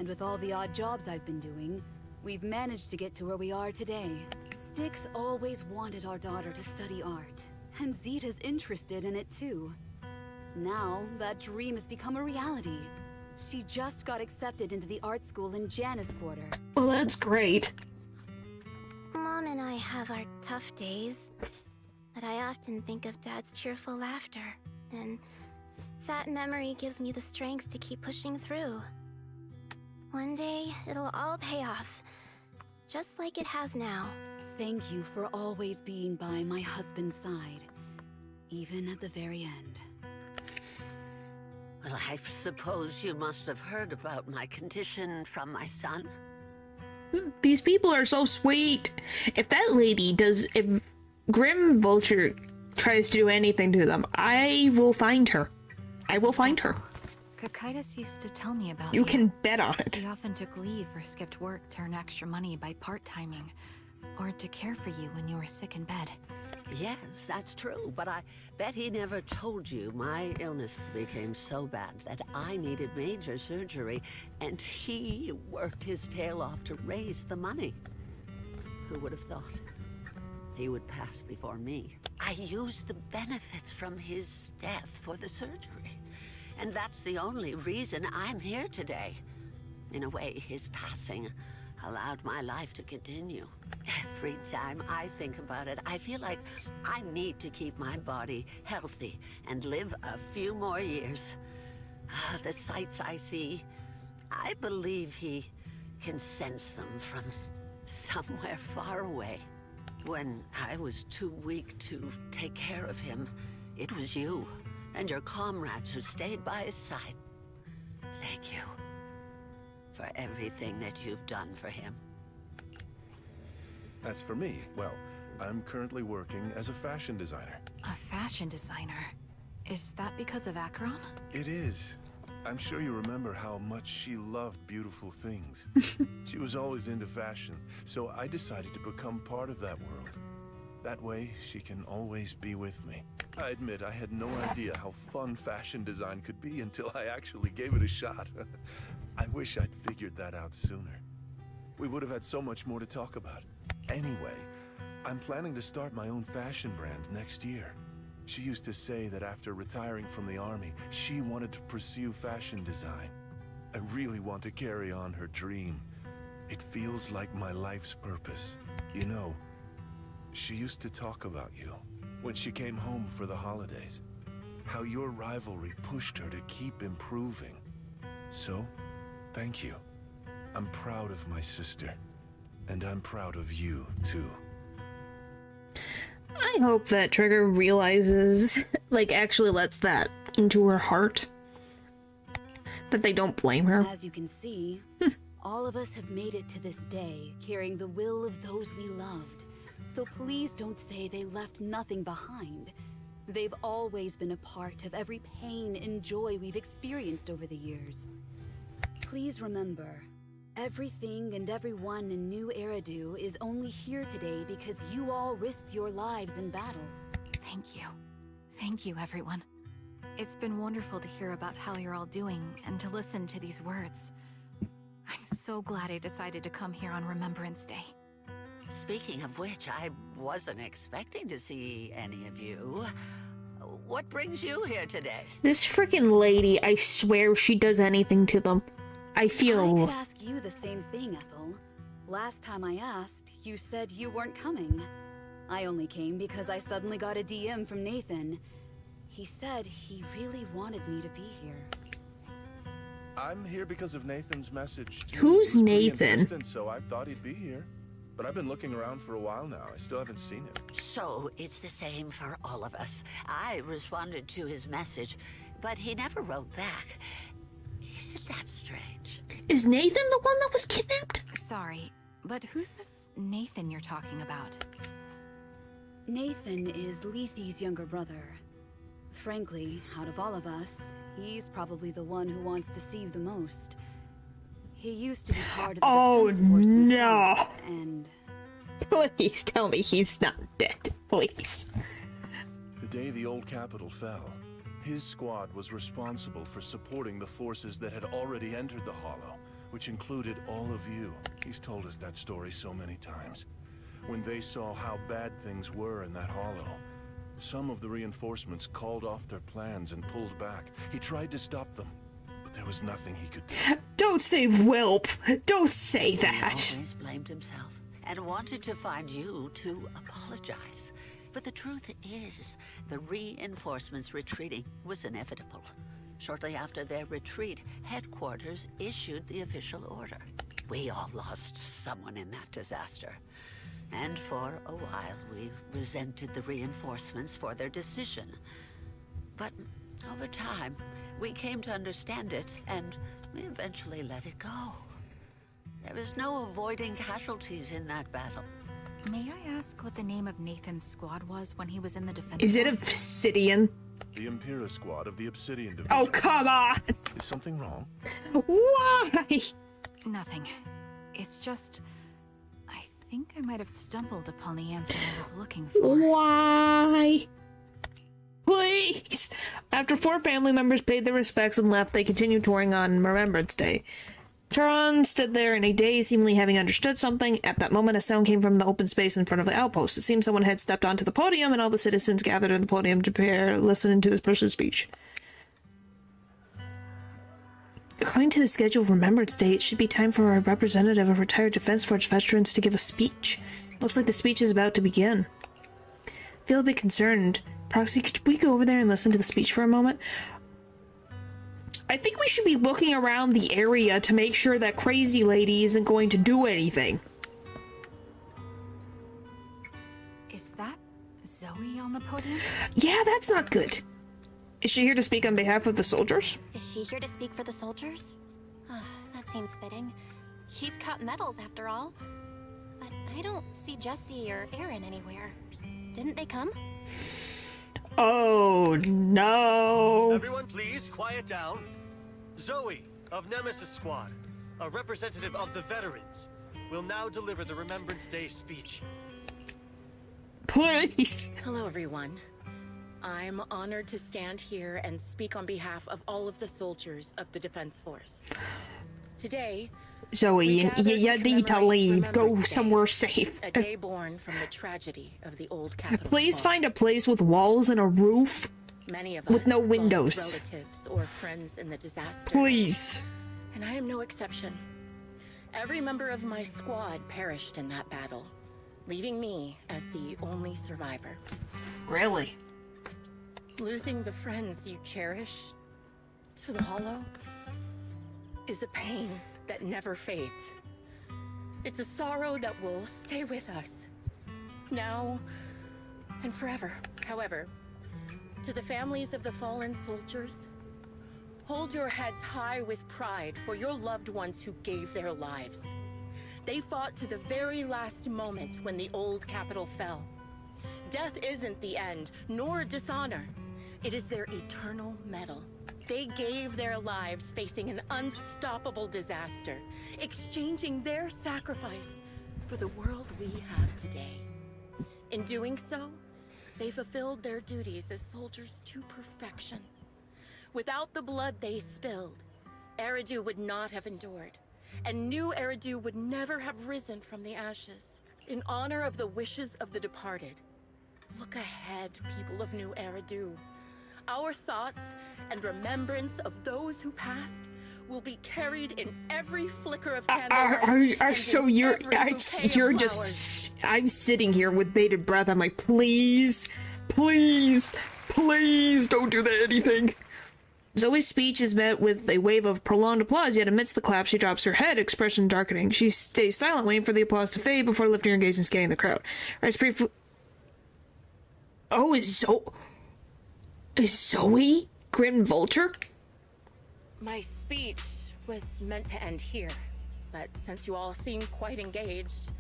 And with all the odd jobs I've been doing, we've managed to get to where we are today. Styx always wanted our daughter to study art, and Zeta's interested in it too. Now, that dream has become a reality. She just got accepted into the art school in Janus Quarter. Well, that's great. Mom and I have our tough days, but I often think of Dad's cheerful laughter, and that memory gives me the strength to keep pushing through. One day, it'll all pay off, just like it has now. Thank you for always being by my husband's side, even at the very end. Well, I suppose you must have heard about my condition from my son. These people are so sweet. If Grim Vulture tries to do anything to them, I will find her. I will find her. Kakaitis used to tell me about You can bet on it. He often took leave or skipped work to earn extra money by part-timing, or to care for you when you were sick in bed. Yes, that's true, but I bet he never told you my illness became so bad that I needed major surgery, and he worked his tail off to raise the money. Who would have thought he would pass before me? I used the benefits from his death for the surgery, and that's the only reason I'm here today. In a way, his passing allowed my life to continue. Every time I think about it, I feel like I need to keep my body healthy and live a few more years. The sights I see, I believe he can sense them from somewhere far away. When I was too weak to take care of him, it was you and your comrades who stayed by his side. Thank you for everything that you've done for him. As for me, well, I'm currently working as a fashion designer. A fashion designer? Is that because of Acheron? It is. I'm sure you remember how much she loved beautiful things. She was always into fashion, so I decided to become part of that world. That way, she can always be with me. I admit I had no idea how fun fashion design could be until I actually gave it a shot. I wish I'd figured that out sooner. We would have had so much more to talk about. Anyway, I'm planning to start my own fashion brand next year. She used to say that after retiring from the army, she wanted to pursue fashion design. I really want to carry on her dream. It feels like my life's purpose. You know, she used to talk about you when she came home for the holidays. How your rivalry pushed her to keep improving. So, thank you. I'm proud of my sister. And I'm proud of you, too. I hope that Trigger realizes, like, actually lets that into her heart. That they don't blame her. As you can see, all of us have made it to this day, carrying the will of those we loved. So please don't say they left nothing behind. They've always been a part of every pain and joy we've experienced over the years. Please remember, everything and everyone in New Eridu is only here today because you all risked your lives in battle. Thank you. Thank you, everyone. It's been wonderful to hear about how you're all doing and to listen to these words. I'm so glad I decided to come here on Remembrance Day. Speaking of which, I wasn't expecting to see any of you. What brings you here today? This freaking lady, I swear she does anything to them. I could ask you the same thing, Ethel. Last time I asked, you said you weren't coming. I only came because I suddenly got a DM from Nathan. He said he really wanted me to be here. I'm here because of Nathan's message, too. Who's He was pretty Nathan? insistent, so I thought he'd be here. But I've been looking around for a while now. I still haven't seen him. So it's the same for all of us. I responded to his message, but he never wrote back. Isn't that strange? Is Nathan the one that was kidnapped? Sorry, but who's this Nathan you're talking about? Nathan is Lethe's younger brother. Frankly, out of all of us, he's probably the one who wants to see you the most. He used to be part of the defense force himself, and Please tell me he's not dead, please. The day the old capital fell, his squad was responsible for supporting the forces that had already entered the Hollow, which included all of you. He's told us that story so many times. When they saw how bad things were in that Hollow, some of the reinforcements called off their plans and pulled back. He tried to stop them, but there was nothing he could do. Don't say whelp. Don't say that. He always blamed himself and wanted to find you to apologize. But the truth is, the reinforcements retreating was inevitable. Shortly after their retreat, headquarters issued the official order. We all lost someone in that disaster. And for a while, we resented the reinforcements for their decision. But over time, we came to understand it, and we eventually let it go. There is no avoiding casualties in that battle. May I ask what the name of Nathan's squad was when he was in the defense Is it force? Obsidian? The Impera squad of the Obsidian Division. Oh, come on! Is something wrong? Why? Nothing. It's just... I think I might have stumbled upon the answer I was looking for. Why? Please! After 4 family members paid their respects and left, they continued touring on Remembrance Day. Charon stood there in a daze, seemingly having understood something. At that moment, a sound came from the open space in front of the outpost. It seemed someone had stepped onto the podium, and all the citizens gathered on the podium to prepare, listening to this person's speech. According to the schedule of Remembrance Day, it should be time for a representative of retired Defense Force veterans to give a speech. Looks like the speech is about to begin. I feel a bit concerned. Proxy, could we go over there and listen to the speech for a moment? I think we should be looking around the area to make sure that crazy lady isn't going to do anything. Is that Zoe on the podium? Yeah, that's not good. Is she here to speak on behalf of the soldiers? Is she here to speak for the soldiers? That seems fitting. She's cut medals after all. But I don't see Jesse or Aaron anywhere. Didn't they come? Oh, no. Everyone, please, quiet down. Zoe, of Nemesis Squad, a representative of the veterans, will now deliver the Remembrance Day speech. Please. Hello, everyone. I'm honored to stand here and speak on behalf of all of the soldiers of the Defense Force. Today, Zoe, you need to leave. Go somewhere safe. A day born from the tragedy of the old capital. Please find a place with walls and a roof. Many of with us no lost windows. relatives or friends in the disaster. Please. And I am no exception. Every member of my squad perished in that battle, leaving me as the only survivor. Really? Losing the friends you cherish to the Hollow is a pain that never fades. It's a sorrow that will stay with us, now and forever. However, to the families of the fallen soldiers, hold your heads high with pride for your loved ones who gave their lives. They fought to the very last moment when the old capital fell. Death isn't the end, nor dishonor. It is their eternal medal. They gave their lives facing an unstoppable disaster, exchanging their sacrifice for the world we have today. In doing so, they fulfilled their duties as soldiers to perfection. Without the blood they spilled, Eridu would not have endured, and new Eridu would never have risen from the ashes. In honor of the wishes of the departed, look ahead, people of New Eridu. Our thoughts and remembrance of those who passed will be carried in every flicker of candlelight. I'm sitting here with bated breath. I'm like, please, please, please don't do that anything. Zoe's speech is met with a wave of prolonged applause, yet amidst the clap, she drops her head, expression darkening. She stays silent, waiting for the applause to fade before lifting her gaze and scanning the crowd. Oh, is Zoe Grim Vulture? My speech was meant to end here, but since you all seem quite engaged,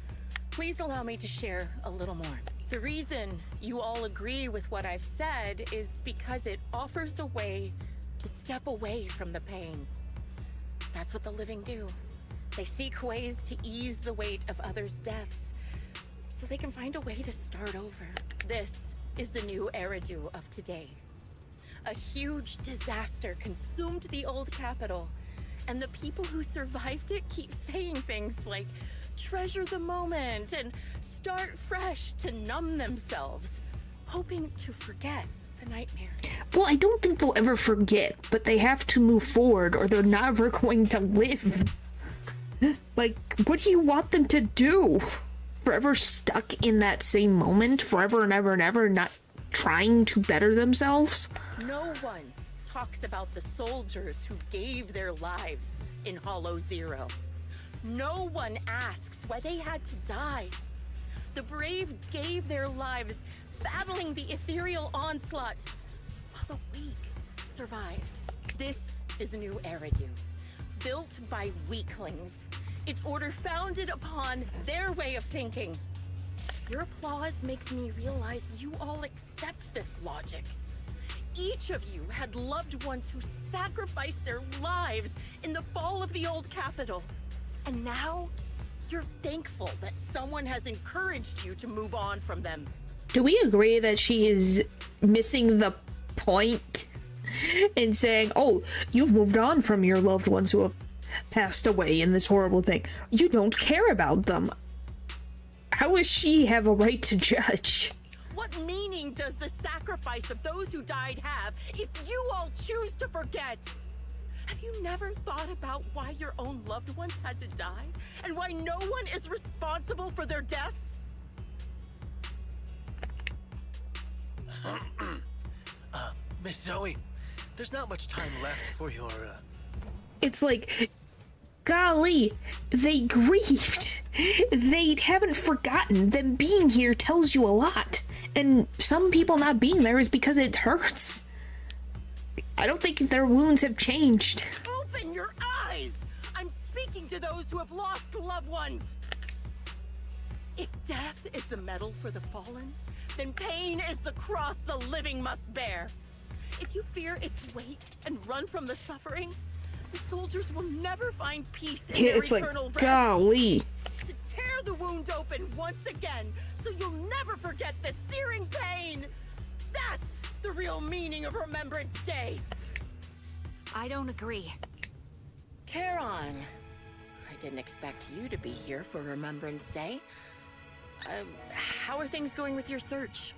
please allow me to share a little more. The reason you all agree with what I've said is because it offers a way to step away from the pain. That's what the living do. They seek ways to ease the weight of others' deaths, so they can find a way to start over. This is the new Eridu of today. A huge disaster consumed the old capital, and the people who survived it keep saying things like, treasure the moment and start fresh to numb themselves, hoping to forget the nightmare. Well, I don't think they'll ever forget, but they have to move forward or they're never going to live. Like, what do you want them to do? Forever stuck in that same moment, forever and ever and ever, not trying to better themselves? No one talks about the soldiers who gave their lives in Hollow Zero. No one asks why they had to die. The brave gave their lives battling the ethereal onslaught, while the weak survived. This is a new Eridu, built by weaklings. Its order founded upon their way of thinking. Your applause makes me realize you all accept this logic. Each of you had loved ones who sacrificed their lives in the fall of the old capital. And now, you're thankful that someone has encouraged you to move on from them. Do we agree that she is missing the point in saying, oh, you've moved on from your loved ones who have passed away in this horrible thing. You don't care about them. How does she have a right to judge? What meaning does the sacrifice of those who died have if you all choose to forget? Have you never thought about why your own loved ones had to die? And why no one is responsible for their deaths? Miss Zoe, there's not much time left for your, It's like, golly, they grieved. They haven't forgotten. Them being here tells you a lot. And some people not being there is because it hurts. I don't think their wounds have changed. Open your eyes! I'm speaking to those who have lost loved ones. If death is the medal for the fallen, then pain is the cross the living must bear. If you fear its weight and run from the suffering, the soldiers will never find peace in their eternal rest. Golly. To tear the wound open once again, so you'll never forget the searing pain. That's the real meaning of Remembrance Day. I don't agree. Charon, I didn't expect you to be here for Remembrance Day. How are things going with your search?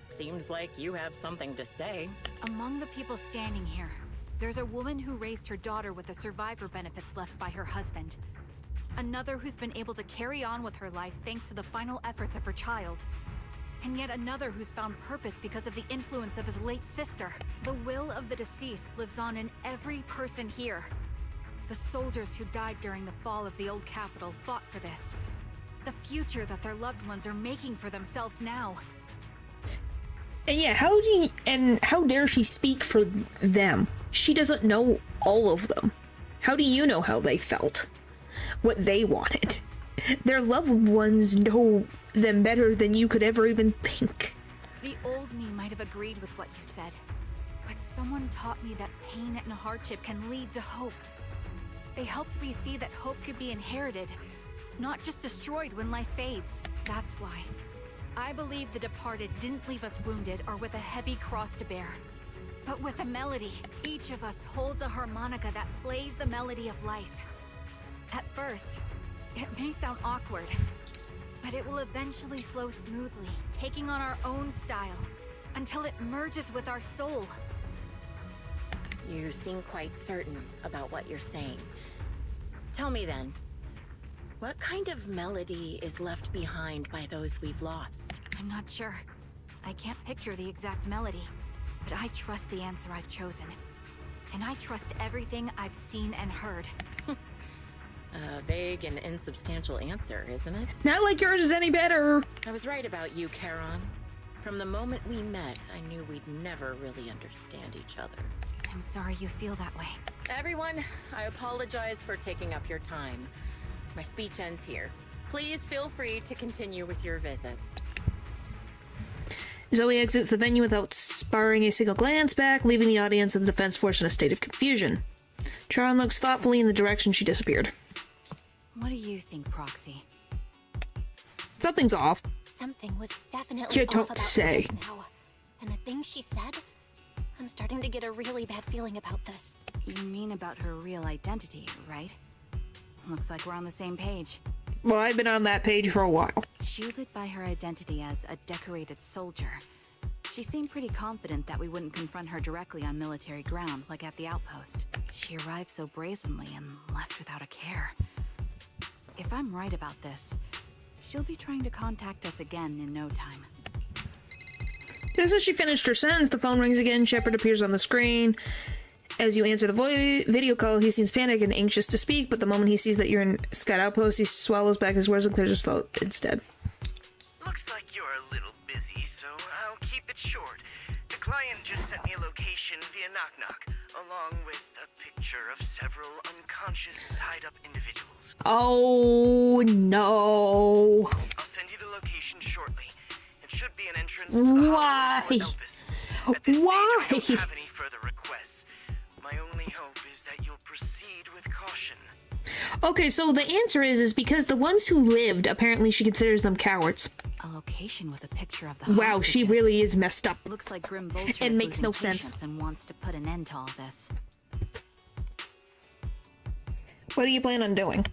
Seems like you have something to say. Among the people standing here, there's a woman who raised her daughter with the survivor benefits left by her husband. Another who's been able to carry on with her life thanks to the final efforts of her child. And yet another who's found purpose because of the influence of his late sister. The will of the deceased lives on in every person here. The soldiers who died during the fall of the old capital fought for this. The future that their loved ones are making for themselves now. And yeah, how dare she speak for them? She doesn't know all of them. How do you know how they felt? What they wanted? Their loved ones know them better than you could ever even think. The old me might have agreed with what you said, but someone taught me that pain and hardship can lead to hope. They helped me see that hope could be inherited, not just destroyed when life fades. That's why. I believe the departed didn't leave us wounded or with a heavy cross to bear, but with a melody. Each of us holds a harmonica that plays the melody of life. At first, it may sound awkward, but it will eventually flow smoothly, taking on our own style, until it merges with our soul. You seem quite certain about what you're saying. Tell me then, what kind of melody is left behind by those we've lost? I'm not sure. I can't picture the exact melody, but I trust the answer I've chosen. And I trust everything I've seen and heard. A vague and insubstantial answer, isn't it? Not like yours is any better. I was right about you, Charon. From the moment we met, I knew we'd never really understand each other. I'm sorry you feel that way. Everyone, I apologize for taking up your time. My speech ends here. Please feel free to continue with your visit. Zoe exits the venue without sparring a single glance back, leaving the audience and the defense force in a state of confusion. Charon looks thoughtfully in the direction she disappeared. What do you think, Proxy? Something's off. Something was definitely You off don't about say. her just now. And the things she said, I'm starting to get a really bad feeling about this. You mean about her real identity, right? Looks like we're on the same page. Well, I've been on that page for a while. Shielded by her identity as a decorated soldier, she seemed pretty confident that we wouldn't confront her directly on military ground, like at the outpost. She arrived so brazenly and left without a care. If I'm right about this, she'll be trying to contact us again in no time. Just as she finished her sentence, the phone rings again. Shepard appears on the screen. As you answer the video call, he seems panicked and anxious to speak, but the moment he sees that you're in Scout Outpost, he swallows back his words and clears his throat instead. Looks like you're a little busy, so I'll keep it short. The client just sent me a location via knock-knock, along with a picture of several unconscious, tied-up individuals. Oh, no. I'll send you the location shortly. It should be an entrance to the Why? Hollow or Elpis. At this Why? stage, I don't have any further requests. My only hope is that you'll proceed with caution. Okay, so the answer is because the ones who lived, apparently she considers them cowards. A location with a picture of the Wow, she hostages. really is messed up. Looks like Grim Vulture It is makes losing no sense. patience and wants to put an end to all this. What do you plan on doing?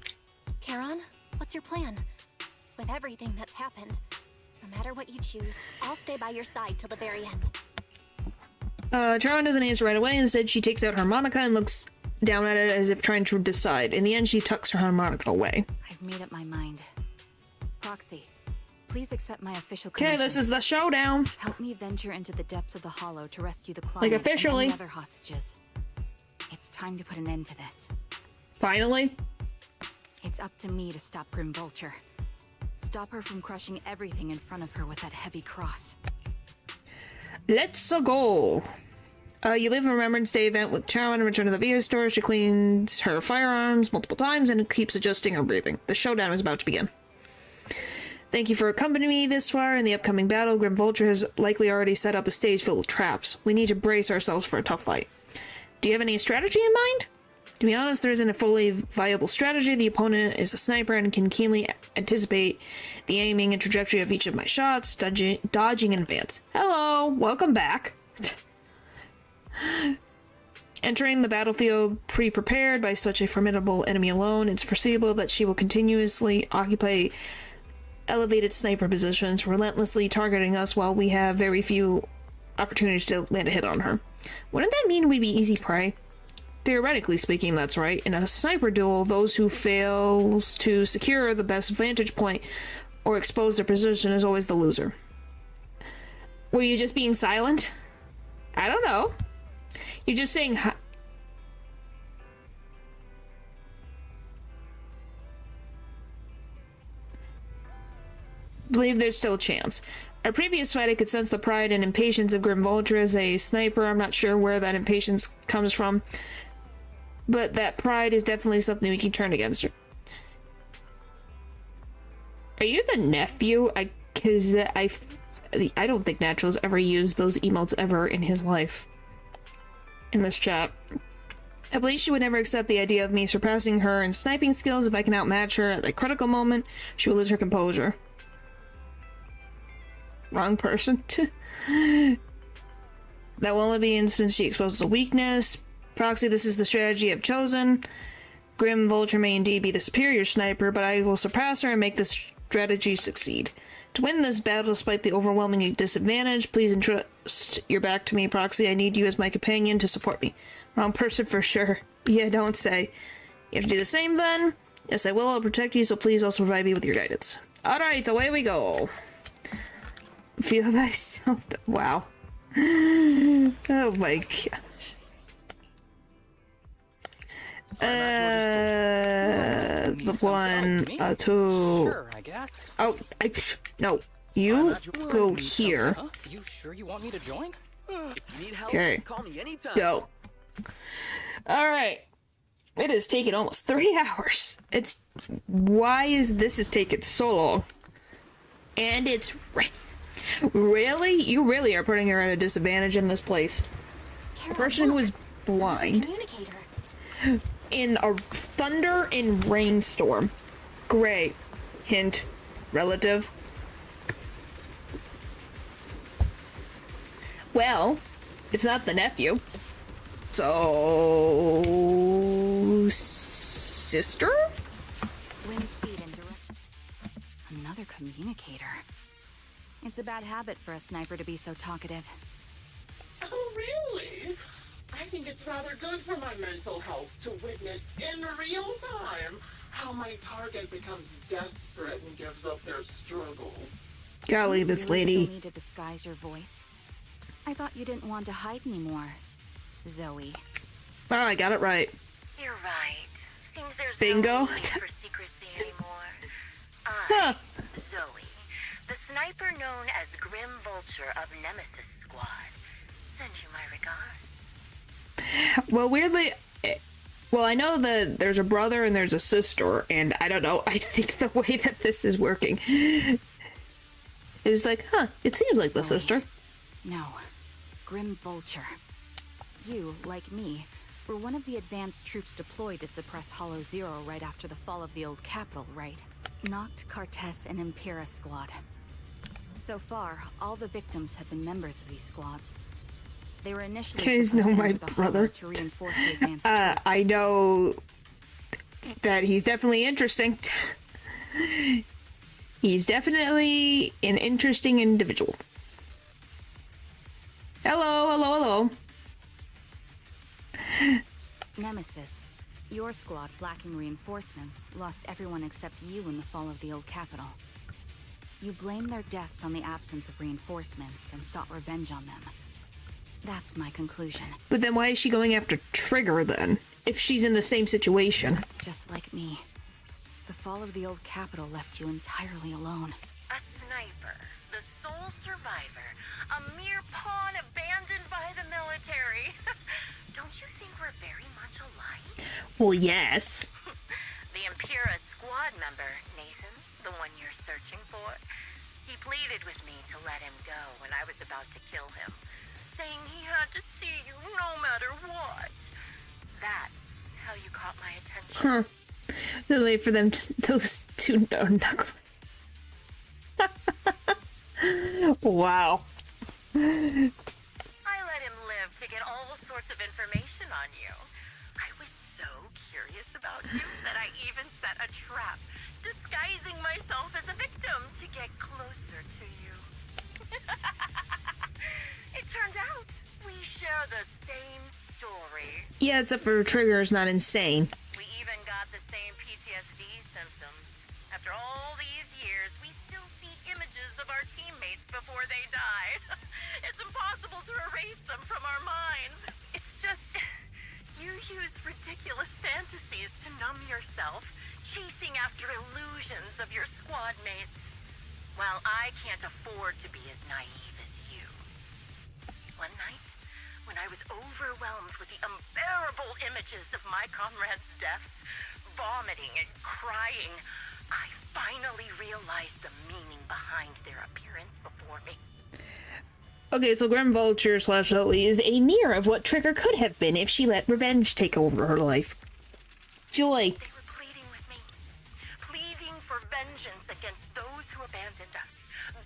Charon, what's your plan? With everything that's happened, no matter what you choose, I'll stay by your side till the very end. Charon doesn't answer right away. Instead, she takes out her harmonica and looks down at it as if trying to decide. In the end, she tucks her harmonica away. I've made up my mind. Proxy, please accept my official commission. Okay, this is the showdown. Help me venture into the depths of the Hollow to rescue the client Like officially. and any other hostages. It's time to put an end to this. Finally. It's up to me to stop Grim Vulture. Stop her from crushing everything in front of her with that heavy cross. Let's go. You leave a Remembrance Day event with Charon and return to the VS store. She cleans her firearms multiple times and keeps adjusting her breathing. The showdown is about to begin. Thank you for accompanying me this far. In the upcoming battle, Grim Vulture has likely already set up a stage filled with traps. We need to brace ourselves for a tough fight. Do you have any strategy in mind? To be honest, there isn't a fully viable strategy. The opponent is a sniper and can keenly anticipate the aiming and trajectory of each of my shots, dodging in advance. Hello, welcome back. Entering the battlefield pre-prepared by such a formidable enemy alone, it's foreseeable that she will continuously occupy elevated sniper positions, relentlessly targeting us while we have very few opportunities to land a hit on her. Wouldn't that mean we'd be easy prey? Theoretically speaking, that's right. In a sniper duel, those who fails to secure the best vantage point or expose their position is always the loser. Were you just being silent? I don't know. You're just saying... believe there's still a chance. Our previous fight, I could sense the pride and impatience of Grim Vulture as a sniper. I'm not sure where that impatience comes from, but that pride is definitely something we can turn against her. Are you the nephew? Because I don't think Natural's ever used those emotes ever in his life. In this chat. I believe she would never accept the idea of me surpassing her in sniping skills. If I can outmatch her at a critical moment, she will lose her composure. Wrong person. That will only be instance she exposes a weakness. Proxy, this is the strategy I've chosen. Grim Vulture may indeed be the superior sniper, but I will surpass her and make this strategy succeed. To win this battle despite the overwhelming disadvantage, please entrust your back to me, Proxy. I need you as my companion to support me. Wrong person for sure. Yeah, don't say. You have to do the same then? Yes, I will. I'll protect you, so please also provide me with your guidance. Alright, away we go. Feel thyself. Wow. Oh my gosh. One, two. Sure, I guess. Oh, no. You go here. Huh? You sure you want me to join? If you need help, Okay. call me anytime. Go. Alright. It has taken almost 3 hours. Why is this taking so long? And it's really? You really are putting her at a disadvantage in this place. A person who is blind. In a thunder and rainstorm. Great. Hint. Relative. Well, it's not the nephew. So... sister? Wind speed and direct. Another communicator. It's a bad habit for a sniper to be so talkative. Oh, really? I think it's rather good for my mental health to witness in real time how my target becomes desperate and gives up their struggle. Golly, this lady. You still need to disguise your voice? I thought you didn't want to hide anymore, Zoe. Oh, I got it right. You're right. Seems there's Bingo. no need for secrecy anymore. I, Zoe, the sniper known as Grim Vulture of Nemesis Squad, send you my regards. Well, weirdly... Well, I know that there's a brother and there's a sister, and I don't know, I think the way that this is working... It was like, huh, it seems like the sister. No. Grim Vulture. You, like me, were one of the advanced troops deployed to suppress Hollow Zero right after the fall of the old capital, right? Noct, Cartes, and Impera squad. So far, all the victims have been members of these squads. They were initially Guys know my brother. to reinforce the advanced troops. I know that he's definitely interesting. He's definitely an interesting individual. Hello, hello, hello. Nemesis, your squad, lacking reinforcements, lost everyone except you in the fall of the old capital. You blamed their deaths on the absence of reinforcements and sought revenge on them. That's my conclusion. But then why is she going after Trigger then, if she's in the same situation? Just like me. The fall of the old capital left you entirely alone. A sniper, the sole survivor, a mere pawn abandoned by the military. Don't you think we're very much alike? Well, yes. The Impera squad member, Nathan, the one you're searching for, he pleaded with me to let him go when I was about to kill him, saying he had to see you no matter what. That's how you caught my attention. Huh. Too late for them, those two knuckles. Wow. I let him live to get all sorts of information on you. I was so curious about you that I even set a trap, disguising myself as a victim to get closer to you. It turned out we share the same story. Yeah, except for Trigger's not insane. We even got the same PTSD symptoms. After all these years, we still see images of our teammates before they die. It's impossible to erase them from our minds. It's just, you use ridiculous fantasies to numb yourself, chasing after illusions of your squad mates. While I can't afford to be as naive as you. One night, when I was overwhelmed with the unbearable images of my comrades' deaths, vomiting and crying, I finally realized the meaning behind their appearance before me. Okay, so Grim Vulture / Zoe is a mirror of what Trigger could have been if she let revenge take over her life. Joy. They were pleading with me, pleading for vengeance against those who abandoned us,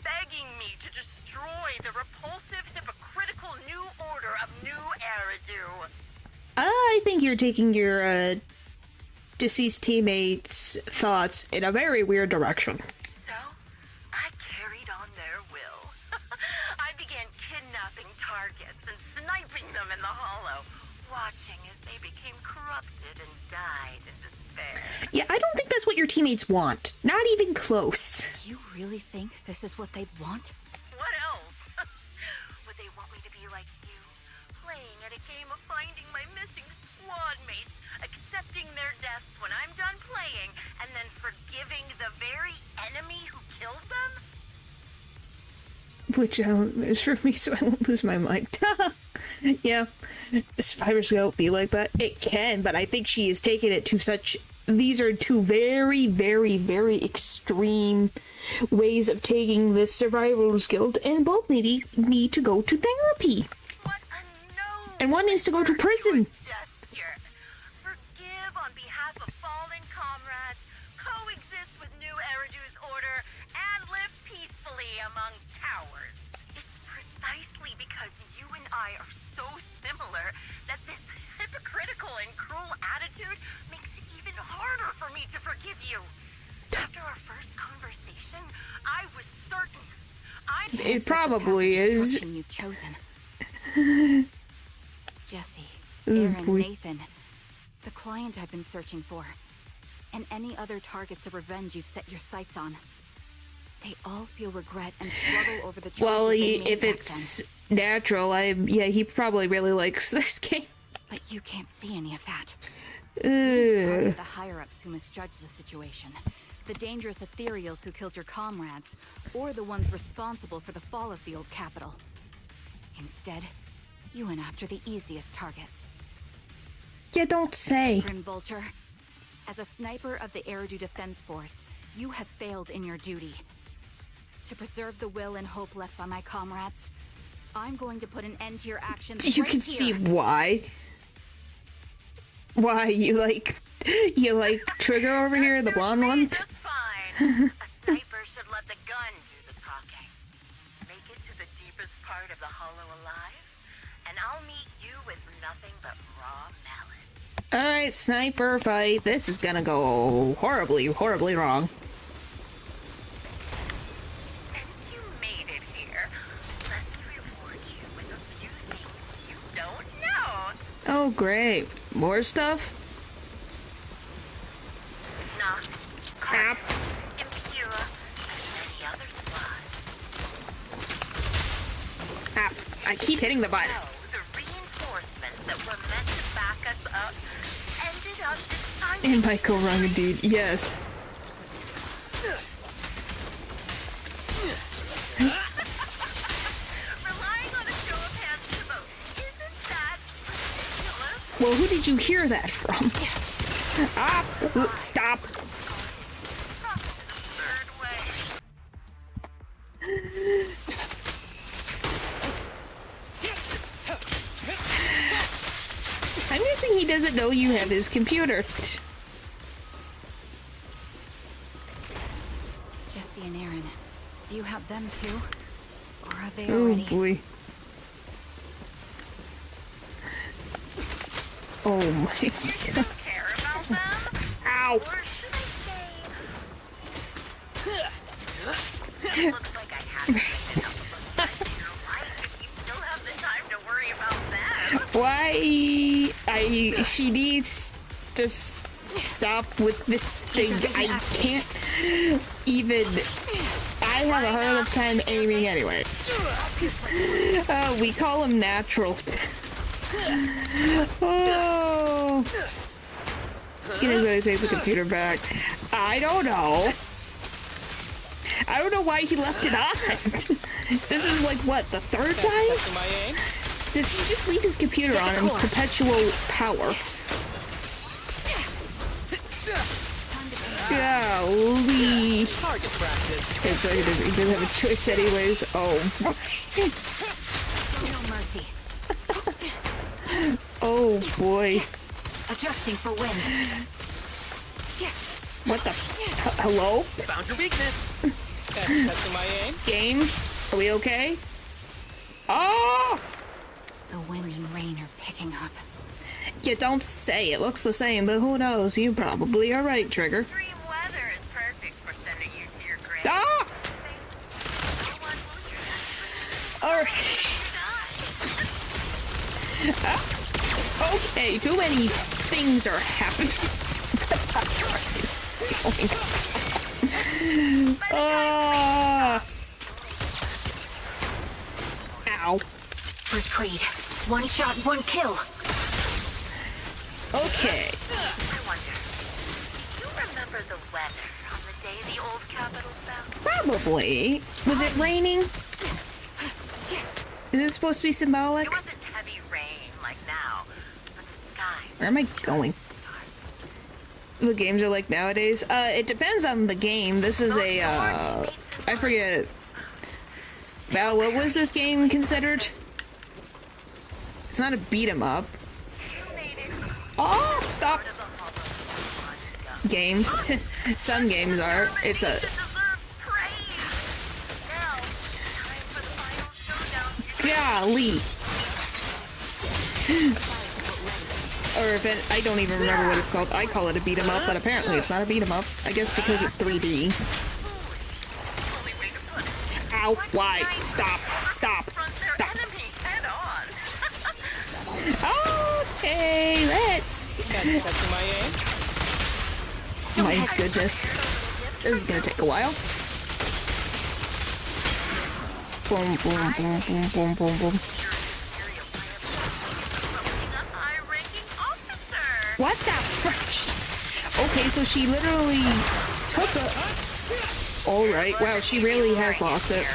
begging me to destroy the repulsive, hypocritical new order of New Eridu. I think you're taking your deceased teammates' thoughts in a very weird direction. So, I carried on their will. I began kidnapping targets and sniping them in the hollow, watching as they became corrupted and died in despair. Yeah, I don't think that's what your teammates want. Not even close. You really think this is what they'd want? What else? Would they want me to be like you, playing at a game of finding my missing squad mates, accepting their deaths when I'm done playing, and then forgiving the very enemy who killed them? Which is for me, so I won't lose my mind. Yeah, survivors don't be like that. It can, but I think she is taking it to such... These are two very, very, very extreme ways of taking this survival's guilt, and both need to go to therapy. And one needs to go to prison. Gesture. Forgive on behalf of fallen comrades, coexist with New Eridu's order, and live peacefully among cowards. It's precisely precisely because you and I are so similar that this hypocritical and cruel attitude makes it even harder for me to forgive you. After our first conversation, I was certain. It probably is. You've chosen. Jesse, Ooh, Aaron, boy. Nathan, the client I've been searching for, and any other targets of revenge you've set your sights on. They all feel regret and struggle over the choices Well, they made if back it's natural, yeah, he probably really likes this game. But you can't see any of that. Ugh. You target the higher-ups who misjudge the situation, the dangerous ethereals who killed your comrades, or the ones responsible for the fall of the old capital. Instead, you went after the easiest targets. You don't say. Grim Vulture, as a sniper of the Eridu Defense Force, you have failed in your duty. To preserve the will and hope left by my comrades, I'm going to put an end to your actions You right can here. see why. Why you like Trigger over here, the blonde one? Fine. A sniper should let the gun do the talking. Make it to the deepest part of the hollow alive, and I'll meet you with nothing but raw malice. Alright, sniper fight. This is gonna go horribly, horribly wrong. Since you made it here, let me reward you with a few things you don't know. Oh, great. More stuff? Knock, carpet, impure, and many other supplies. Ah, I keep hitting the button. So, the reinforcements that were meant to back us up ended up deciding. And Michael Runga, dude. Yes. Relying on a show of hands to vote. Isn't that ridiculous? Well, who did you hear that from? Ah! Stop! Third way. I'm guessing he doesn't know you have his computer. Jesse and Aaron, do you have them too? Or are they Oh already? boy. Oh my god. Care about them? Ow! Or should I say... It looks like I have to in your life if you still have the time to worry about them. Why? She needs to stop with this thing. I can't even. I have a hard enough time aiming anyway. We call him natural. Oh. He doesn't want to take the computer back. I don't know. I don't know why he left it on. This is like, what, the third time? Does he just leave his computer on in perpetual power? Golly. Target practice. It's like he doesn't have a choice anyways. Oh. No mercy. Oh boy. Adjusting for wind. What the? Hello? Found your weakness. Testing my aim. Game? Are we okay? Oh! The wind and rain are picking up. You don't say. It looks the same, but who knows? You probably are right, Trigger. Extreme weather is perfect for sending you to your grave. Ah! Alright. Okay, too many things are happening. Ow. First Creed. One shot, one kill. Okay. I wonder, do you remember the weather on the day the old capital fell? Probably. Was it raining? Is this supposed to be symbolic? It wasn't heavy rain like now, but the sky. Where am I going? The games are like nowadays. It depends on the game. This is a, I forget. Val, what was this game considered? It's not a beat 'em up. Oh, stop! Games. Some games are. It's a. Golly. Or if it, I don't even remember what it's called. I call it a beat 'em up, but apparently it's not a beat 'em up. I guess because it's 3D. Ow, why? Stop, stop, stop. Okay, let's... My goodness. This is gonna take a while. Boom, boom, boom, boom, boom, boom, boom. What the frick? Okay, so she literally took a... Alright, wow, she really has lost it.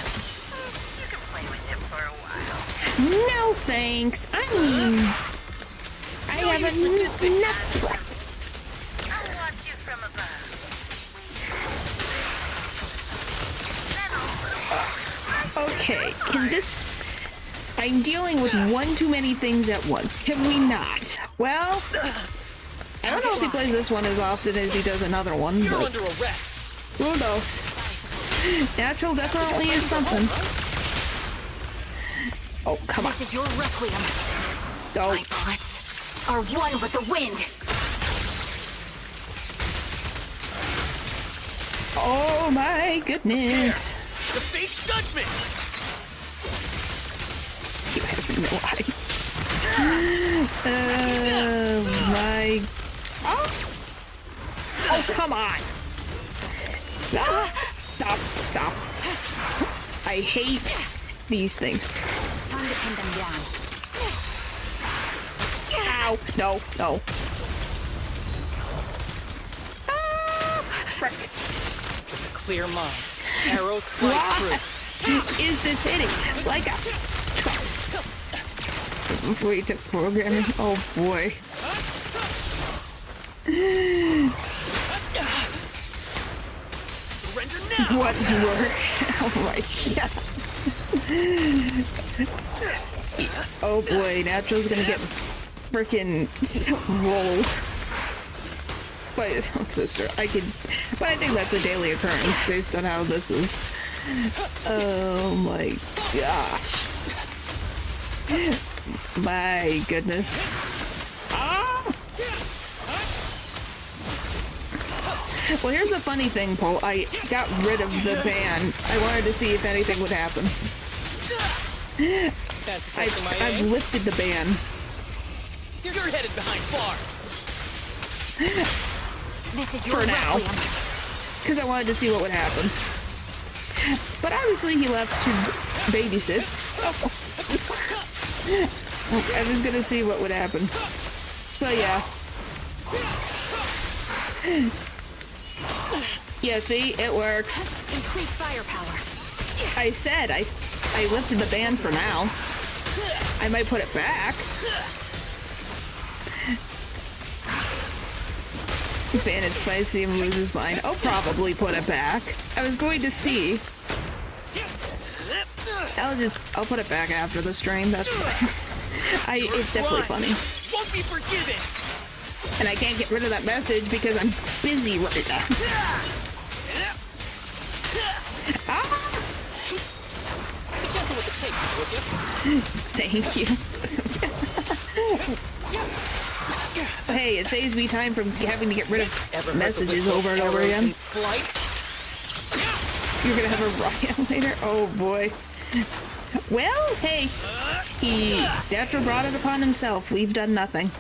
No thanks. I mean... I have enough practice. Okay, can this... I'm dealing with one too many things at once. Can we not? Well... I don't know if he plays this one as often as he does another one, You're but... under arrest. Who knows? Natural definitely is something. Oh, come on. This is your requiem. Go. My bullets are one with the wind. Oh my goodness. The fate judgment. You have no idea. My... Oh, come on. Ah, stop, stop. I hate these things. Time to pin them down. Ow, no, no. Ah, frick. Clear mind. Arrows fly through. Is this hitting? Like a... Wait to programming. Oh boy. What work? Oh my god. Oh boy, Natural's gonna get frickin' rolled by his own sister. But I think that's a daily occurrence based on how this is. Oh my gosh. My goodness. Ah! Well, here's the funny thing, Paul. I got rid of the ban. I wanted to see if anything would happen. I've lifted the ban. You're headed behind bars. This is your For now. Because I wanted to see what would happen. But obviously he left to babysit, so... I was gonna see what would happen. So yeah. Yeah, see? It works. Increase firepower. I said I lifted the ban for now. I might put it back. Bandit spicy and lose his mind. I'll probably put it back. I was going to see. I'll put it back after the stream. That's fine. It's definitely funny. Won't be forgiven. And I can't get rid of that message because I'm busy right now. Ah! Be careful with the cake, would you? Thank you. Hey, it saves me time from having to get rid of messages over and over again. You're gonna have a riot later? Oh boy. Well, hey, Natural brought it upon himself. We've done nothing.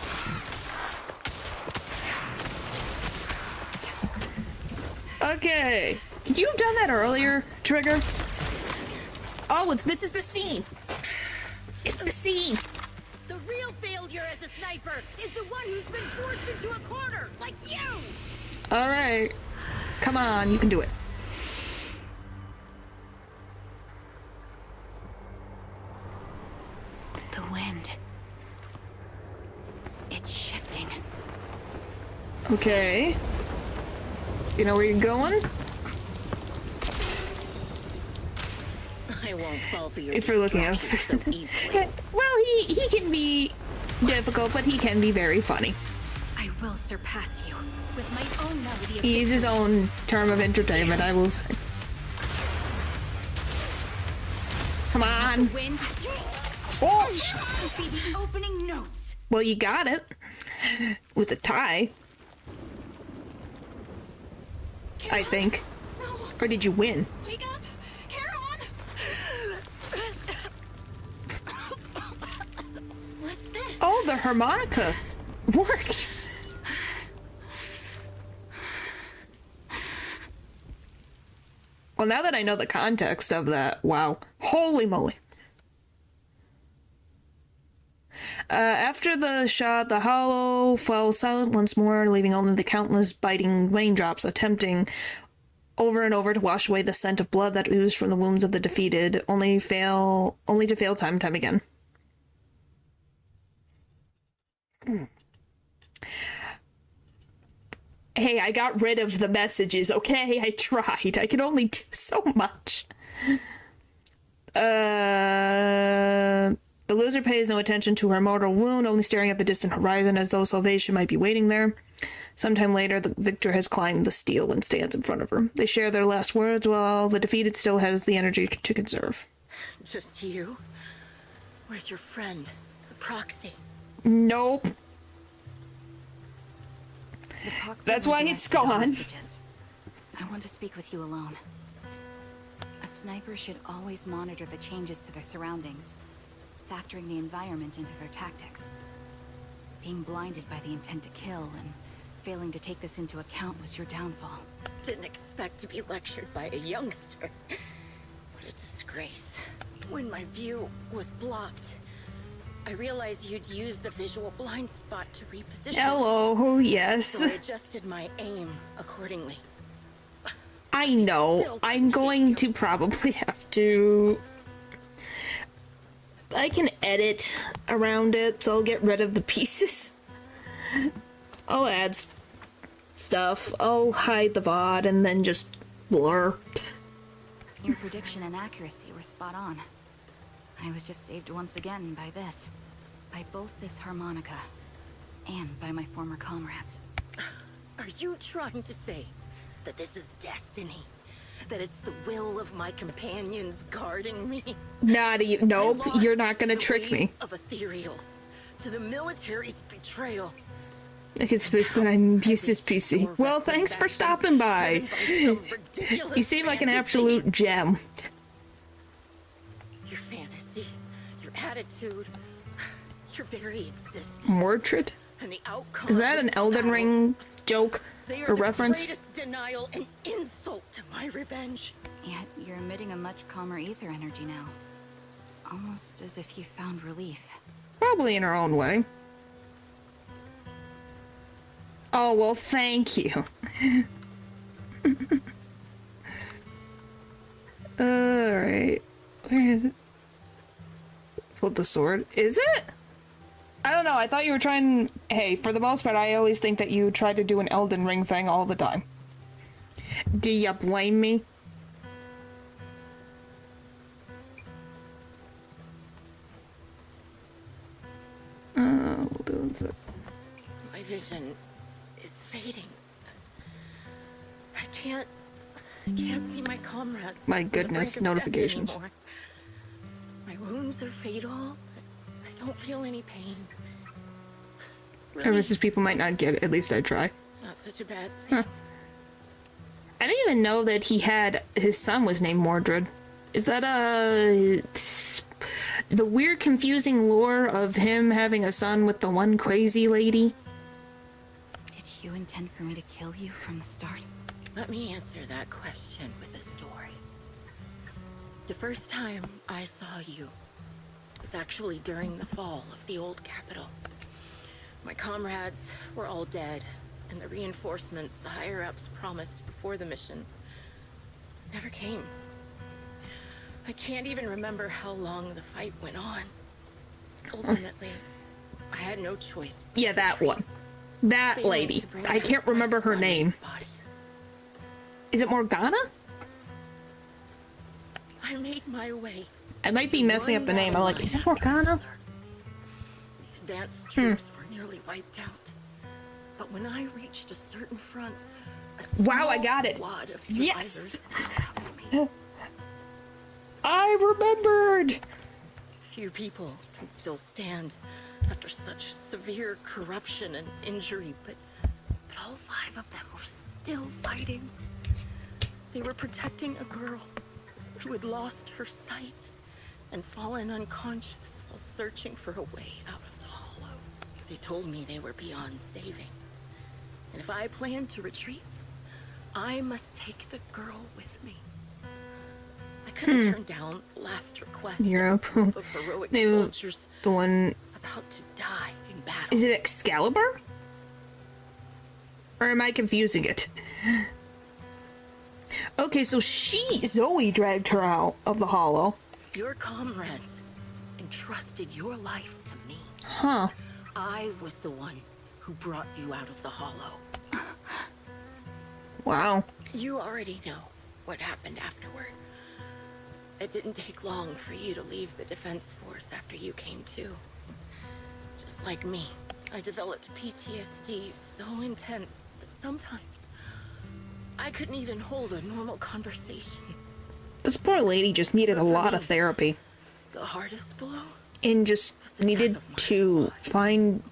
Okay. Could you have done that earlier, Trigger? Oh, this is the scene. It's the scene. The real failure as a sniper is the one who's been forced into a corner, like you! All right. Come on, you can do it. The wind. It's shifting. Okay. You know where you're going? I won't fall for your If you're looking at so easily. Well, he can be difficult, but he can be very funny. I will surpass you with my own melody of He's his own term of entertainment, I will say. Come on. wind. Oh! Be the opening notes. Well, you got it. With a tie. I think. Or did you win? Wake up! Caron! What's this? Oh, the harmonica worked. Well, now that I know the context of that, wow. Holy moly. After the shot, the hollow fell silent once more, leaving only the countless biting raindrops attempting over and over to wash away the scent of blood that oozed from the wounds of the defeated, only to fail time and time again. Hey, I got rid of the messages, okay? I tried. I can only do so much. The loser pays no attention to her mortal wound, only staring at the distant horizon as though salvation might be waiting there. Sometime later, the victor has climbed the steel and stands in front of her. They share their last words while the defeated still has the energy to conserve. Just you? Where's your friend, the proxy? Nope. That's why it's gone. I want to speak with you alone. A sniper should always monitor the changes to their surroundings, factoring the environment into their tactics. Being blinded by the intent to kill and failing to take this into account was your downfall. Didn't expect to be lectured by a youngster. What a disgrace. When my view was blocked, I realized you'd used the visual blind spot to reposition. Hello, yes. So I adjusted my aim accordingly. I know. I'm going to probably have to... I can edit around it, so I'll get rid of the pieces. I'll add stuff. I'll hide the VOD and then just blur. Your prediction and accuracy were spot on. I was just saved once again by this. By both this harmonica and by my former comrades. Are you trying to say that this is destiny? That it's the will of my companions guarding me? Not even. Nope, you're not gonna trick me. Of ethereals, to the military's betrayal. I can space that I'm used this PC. Well, thanks for stopping by. You seem like an absolute gem. Your fantasy, your attitude, your very existence. Mordred? And the outcome Is that an Elden Ring joke or reference? The greatest denial and insult to my revenge. Yet you're emitting a much calmer ether energy now. Almost as if you found relief. Probably in her own way. Oh, well, thank you. Alright. Where is it? Pulled the sword. Is it? I don't know. I thought you were trying... Hey, for the most part, I always think that you try to do an Elden Ring thing all the time. Do you blame me? We'll do it. My vision is fading. I can't see my comrades. My goodness, notifications. My wounds are fatal. I don't feel any pain. Services people might not get it. At least I try. It's not such a bad thing. Huh. I didn't even know that he had... His son was named Mordred. Is that the weird, confusing lore of him having a son with the one crazy lady? Did you intend for me to kill you from the start? Let me answer that question with a story. The first time I saw you was actually during the fall of the old capital. My comrades were all dead, and the reinforcements the higher-ups promised before the mission never came. I can't even remember how long the fight went on. Ultimately, I had no choice. Yeah, that one. That lady. I can't remember her name. Is it Morgana? I made my way. I might be messing up the name. I'm like, is it Morgana? The advanced troops were nearly wiped out. But when I reached a certain front, wow, I got it. Yes! I remembered! Few people can still stand after such severe corruption and injury, but all 5 of them were still fighting. They were protecting a girl who had lost her sight and fallen unconscious while searching for a way out of the hollow. They told me they were beyond saving. And if I planned to retreat, I must take the girl with me. I couldn't turn down the last request Europe. of a group of heroic soldiers The one... about to die in battle. Is it Excalibur? Or am I confusing it? Okay, so Zoe dragged her out of the hollow. Your comrades entrusted your life to me. Huh. I was the one who brought you out of the hollow. Wow. You already know what happened afterward. It didn't take long for you to leave the defense force after you came to. Just like me, I developed PTSD so intense that sometimes I couldn't even hold a normal conversation. This poor lady just needed a lot of therapy. The hardest blow? And just needed to find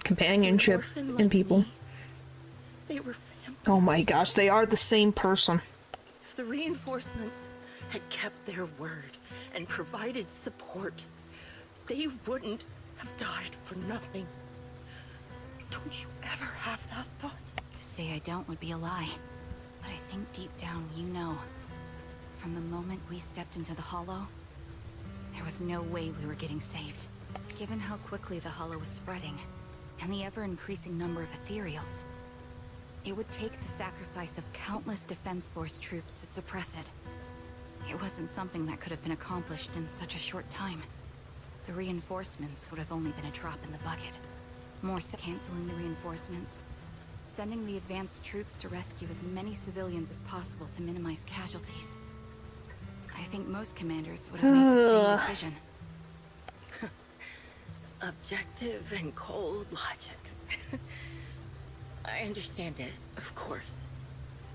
companionship in people. They were family. Oh my gosh, they are the same person. If the reinforcements had kept their word and provided support, they wouldn't have died for nothing. Don't you ever have that thought? To say I don't would be a lie. But I think deep down you know. From the moment we stepped into the hollow, there was no way we were getting saved. Given how quickly the hollow was spreading, and the ever-increasing number of ethereals, it would take the sacrifice of countless Defense Force troops to suppress it. It wasn't something that could have been accomplished in such a short time. The reinforcements would have only been a drop in the bucket. Canceling the reinforcements, sending the advanced troops to rescue as many civilians as possible to minimize casualties. I think most commanders would have made the same decision. Objective and cold logic. I understand it, of course.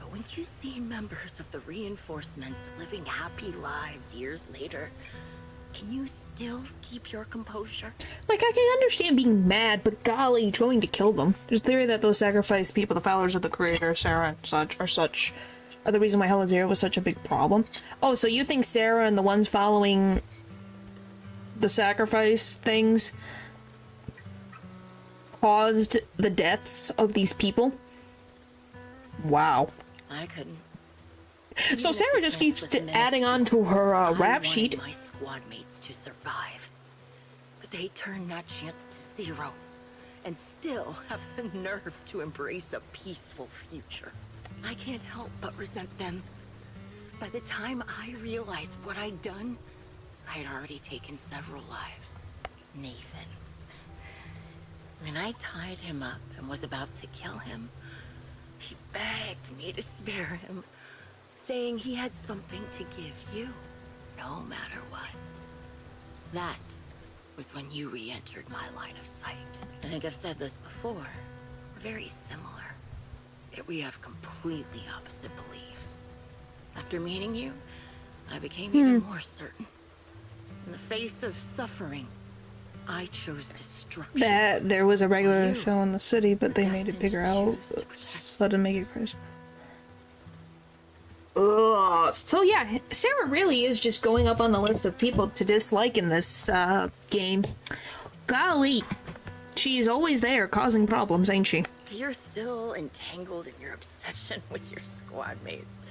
But when you see members of the reinforcements living happy lives years later, can you still keep your composure? Like, I can understand being mad, but golly, going to kill them. There's a theory that those sacrificed people, the followers of the creator, Sarah and such, are the reason why Hell Zero was such a big problem. Oh, so you think Sarah and the ones following the sacrifice things caused the deaths of these people? Wow. I couldn't. So Sarah just keeps adding on to her rap sheet. My squad mates to survive, but they turned that chance to zero, and still have the nerve to embrace a peaceful future. I can't help but resent them. By the time I realized what I'd done, I had already taken several lives. Nathan. When I tied him up and was about to kill him, he begged me to spare him, saying he had something to give you, no matter what. That was when you re-entered my line of sight. I think I've said this before. We're very similar, yet we have completely opposite beliefs. After meeting you, I became even more certain. In the face of suffering, I chose destruction. That there was a regular show in the city, but they made it bigger out, so to make it crazy. Ugh. So yeah, Sarah really is just going up on the list of people to dislike in this game. Golly, she's always there causing problems, ain't she? You're still entangled in your obsession with your squad mates.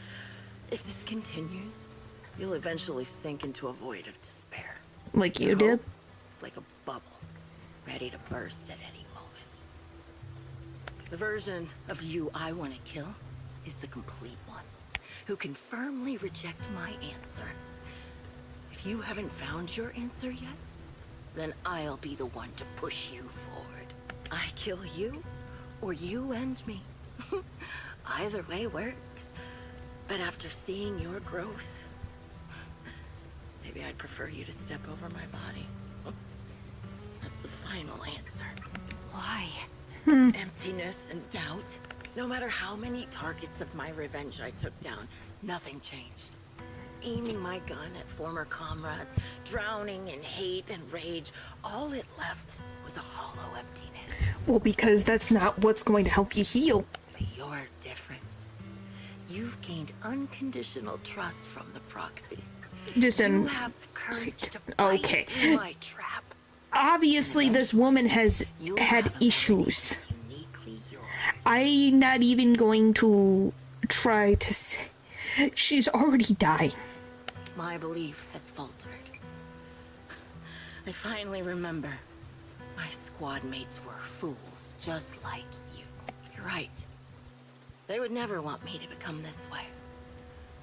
If this continues, you'll eventually sink into a void of despair. Like you did? It's like a bubble, ready to burst at any moment. The version of you I want to kill is the complete one, who can firmly reject my answer. If you haven't found your answer yet, then I'll be the one to push you forward. I kill you, or you end me. Either way works. But after seeing your growth, maybe I'd prefer you to step over my body. That's the final answer. Why? Emptiness and doubt. No matter how many targets of my revenge I took down, nothing changed. aiming my gun at former comrades, drowning in hate and rage. All it left was a hollow emptiness. Well, because that's not what's going to help you heal. But you're different. You've gained unconditional trust from the proxy. Just you have the courage to bite through my trap. Obviously, this woman has had issues. I'm not even going to try to say... She's already dying. My belief has faltered. I finally remember. My squad mates were fools, just like you. You're right. They would never want me to become this way.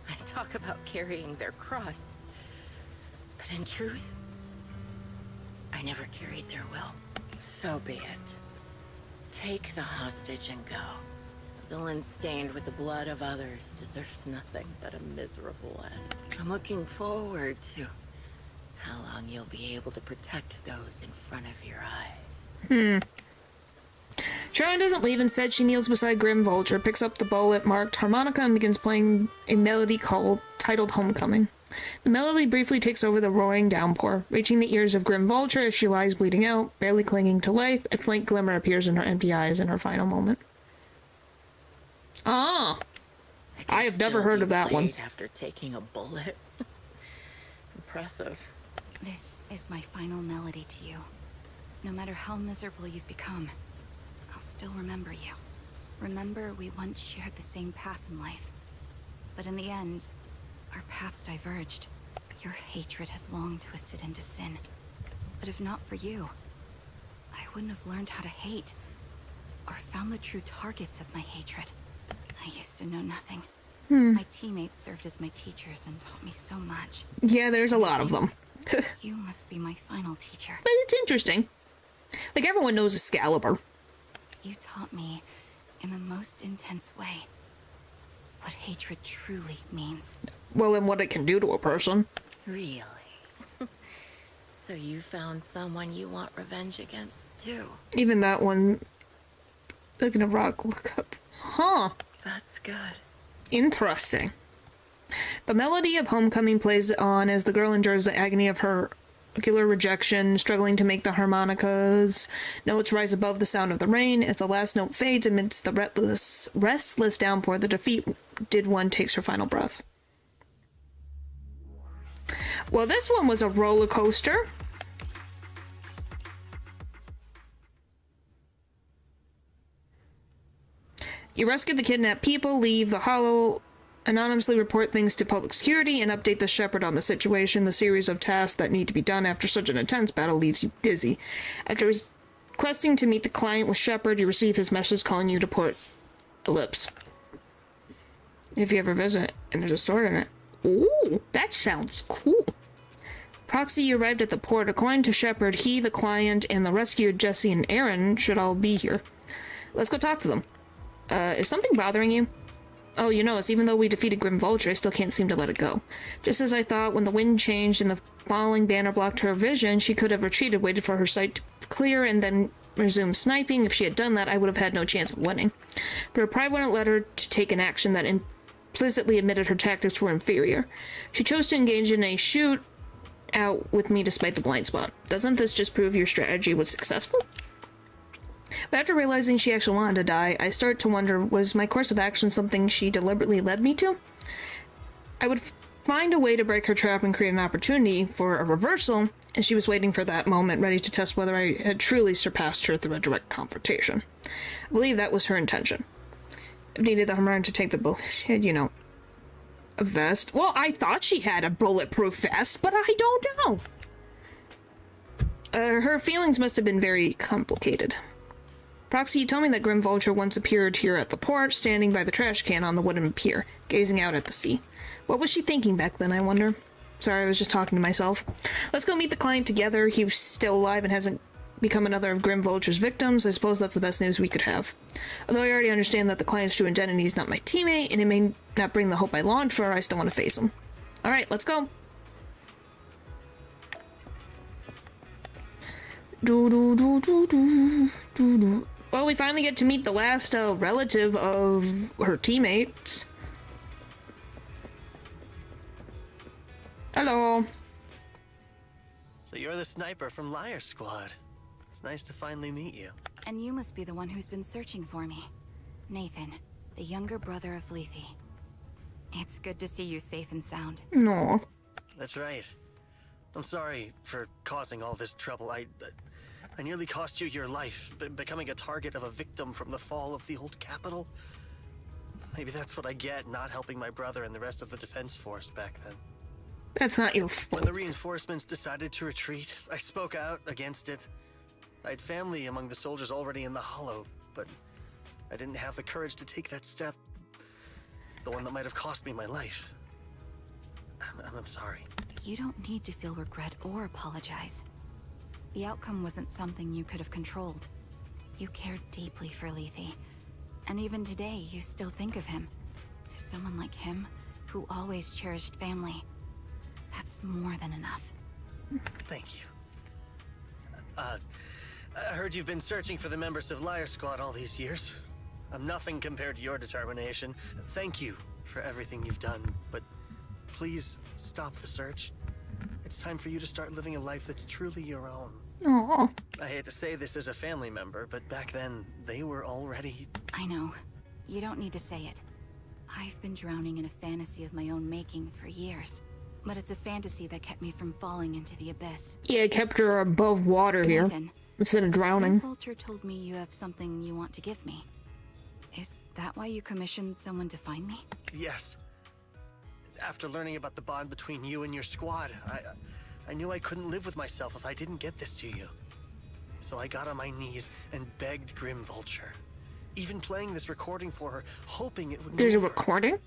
I talk about carrying their cross. But in truth, I never carried their will. So be it. Take the hostage and go. A villain stained with the blood of others deserves nothing but a miserable end. I'm looking forward to how long you'll be able to protect those in front of your eyes. Sharon doesn't leave. Instead, she kneels beside Grim Vulture, picks up the bullet-marked harmonica, and begins playing a melody titled Homecoming. The melody briefly takes over the roaring downpour, reaching the ears of Grim Vulture as she lies bleeding out, barely clinging to life. A faint glimmer appears in her empty eyes in her final moment. Ah! I have never heard of that one. After taking a bullet. Impressive. This is my final melody to you. No matter how miserable you've become, I'll still remember you. Remember we once shared the same path in life. But in the end, our paths diverged. Your hatred has long twisted into sin. But if not for you, I wouldn't have learned how to hate, or found the true targets of my hatred. I used to know nothing. My teammates served as my teachers and taught me so much. Yeah, there's a lot of them. You must be my final teacher. But it's interesting. Like, everyone knows Excalibur. You taught me, in the most intense way, what hatred truly means. Well, and what it can do to a person. Really? So you found someone you want revenge against, too? Even that one... Looking at Rock, look up. Huh. That's good. Interesting. The melody of Homecoming plays on as the girl endures the agony of her regular rejection, struggling to make the harmonica's notes rise above the sound of the rain. As the last note fades amidst the restless downpour, the defeated one takes her final breath. Well, this one was a roller coaster. You rescue the kidnapped people, leave the Hollow, anonymously report things to public security, and update the Shepherd on the situation. The series of tasks that need to be done after such an intense battle leaves you dizzy. After requesting to meet the client with Shepherd, you receive his message calling you to Port Ellipse. If you ever visit, and there's a sword in it. Ooh, that sounds cool. Proxy, you arrived at the port. According to Shepherd, he, the client, and the rescued Jesse and Aaron should all be here. Let's go talk to them. Is something bothering you? Oh, you notice, even though we defeated Grim Vulture, I still can't seem to let it go. Just as I thought, when the wind changed and the falling banner blocked her vision, she could have retreated, waited for her sight to clear, and then resumed sniping. If she had done that, I would have had no chance of winning. But her pride wouldn't let her to take an action that implicitly admitted her tactics were inferior. She chose to engage in a shoot-out with me despite the blind spot. Doesn't this just prove your strategy was successful? But after realizing she actually wanted to die, I start to wonder, was my course of action something she deliberately led me to? I would find a way to break her trap and create an opportunity for a reversal, and she was waiting for that moment, ready to test whether I had truly surpassed her through a direct confrontation. I believe that was her intention. I needed the Hummer to take the bullet. She had, a vest. Well, I thought she had a bulletproof vest, but I don't know. Her feelings must have been very complicated. Proxy, you told me that Grim Vulture once appeared here at the port, standing by the trash can on the wooden pier, gazing out at the sea. What was she thinking back then, I wonder? Sorry, I was just talking to myself. Let's go meet the client together. He was still alive and hasn't become another of Grim Vulture's victims. I suppose that's the best news we could have. Although I already understand that the client's true identity is not my teammate, and it may not bring the hope I longed for, I still want to face him. Alright, let's go. Well, we finally get to meet the last relative of her teammates. Hello. So you're the sniper from Liar Squad. It's nice to finally meet you. And you must be the one who's been searching for me. Nathan, the younger brother of Lethe. It's good to see you safe and sound. No. That's right. I'm sorry for causing all this trouble. I nearly cost you your life, becoming a target of a victim from the fall of the old capital. Maybe that's what I get, not helping my brother and the rest of the defense force back then. That's not your fault. When the reinforcements decided to retreat, I spoke out against it. I had family among the soldiers already in the Hollow, but I didn't have the courage to take that step. The one that might have cost me my life. I'm sorry. You don't need to feel regret or apologize. The outcome wasn't something you could have controlled. You cared deeply for Lethe. And even today, you still think of him. To someone like him, who always cherished family. That's more than enough. Thank you. I heard you've been searching for the members of Liar Squad all these years. I'm nothing compared to your determination. Thank you for everything you've done, but please stop the search. It's time for you to start living a life that's truly your own. Aww. I hate to say this as a family member, but back then, they were already... I know. You don't need to say it. I've been drowning in a fantasy of my own making for years. But it's a fantasy that kept me from falling into the abyss. Yeah, it kept her above water here, instead of drowning. Vulture told me you have something you want to give me. Is that why you commissioned someone to find me? Yes. After learning about the bond between you and your squad, I knew I couldn't live with myself if I didn't get this to you. So I got on my knees and begged Grim Vulture. Even playing this recording for her, hoping it would There's a move her. recording?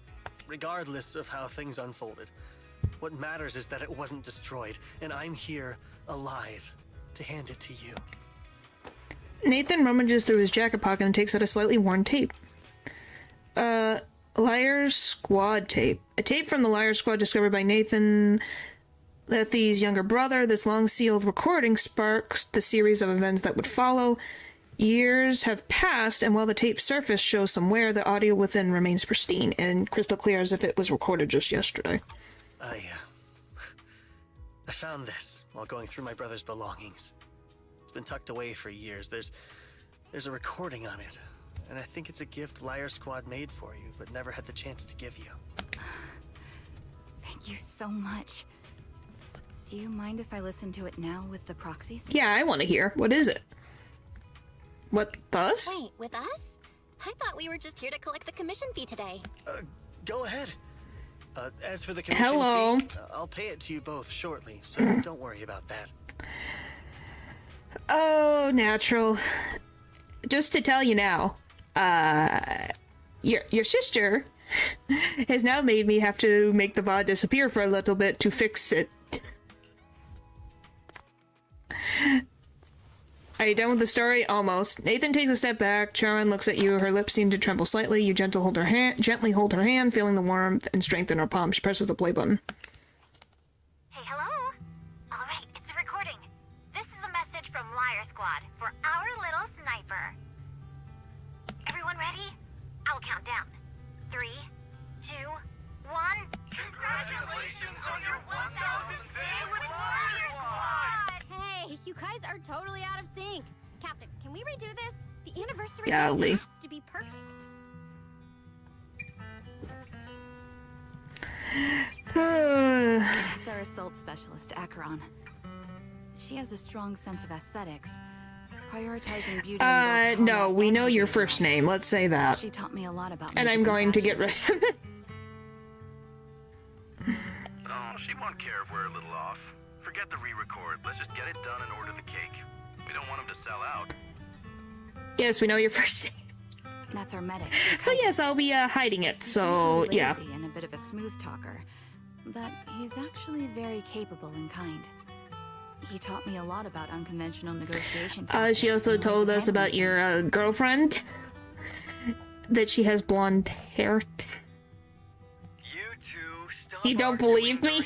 Regardless of how things unfolded, what matters is that it wasn't destroyed, and I'm here, alive, to hand it to you. Nathan rummages through his jacket pocket and takes out a slightly worn tape. Liar Squad tape. A tape from the Liar Squad discovered by Nathan Lethe's younger brother. This long-sealed recording sparks the series of events that would follow. Years have passed, and while the tape surface shows some wear, the audio within remains pristine and crystal clear as if it was recorded just yesterday. I found this while going through my brother's belongings. It's been tucked away for years. There's a recording on it, and I think it's a gift Liar Squad made for you, but never had the chance to give you. Thank you so much. Do you mind if I listen to it now with the proxies? Yeah, I want to hear. What is it? What, us? Wait, with us? I thought we were just here to collect the commission fee today. Go ahead. As for the commission fee, I'll pay it to you both shortly, so don't worry about that. Oh, natural. Just to tell you now, your sister has now made me have to make the VOD disappear for a little bit to fix it. Are you done with the story? Almost. Nathan takes a step back. Charon looks at you. Her lips seem to tremble slightly. You gently hold her hand, feeling the warmth and strength in her palm. She presses the play button. Hey, hello? Alright, it's a recording. This is a message from Liar Squad for our little sniper. Everyone ready? I'll count down. 3, 2, 1. Congratulations on your 1,000th day with Liar Squad! Hey, you guys are totally out of sync. Captain, can we redo this? The anniversary Golly. has to be perfect. That's our assault specialist, Acheron. She has a strong sense of aesthetics, prioritizing beauty. No, we know your first name. Let's say that. She taught me a lot about. And I'm going to get rid of it. Oh, she won't care if we're a little off. Forget the re-record. Let's just get it done and order the cake. We don't want him to sell out. Yes, we know your first name. That's our medic. So yes, I'll be hiding it. So He's usually yeah. lazy and a bit of a smooth talker, but he's actually very capable and kind. He taught me a lot about unconventional negotiation. She also told us about your girlfriend. That she has blonde hair. You don't believe me?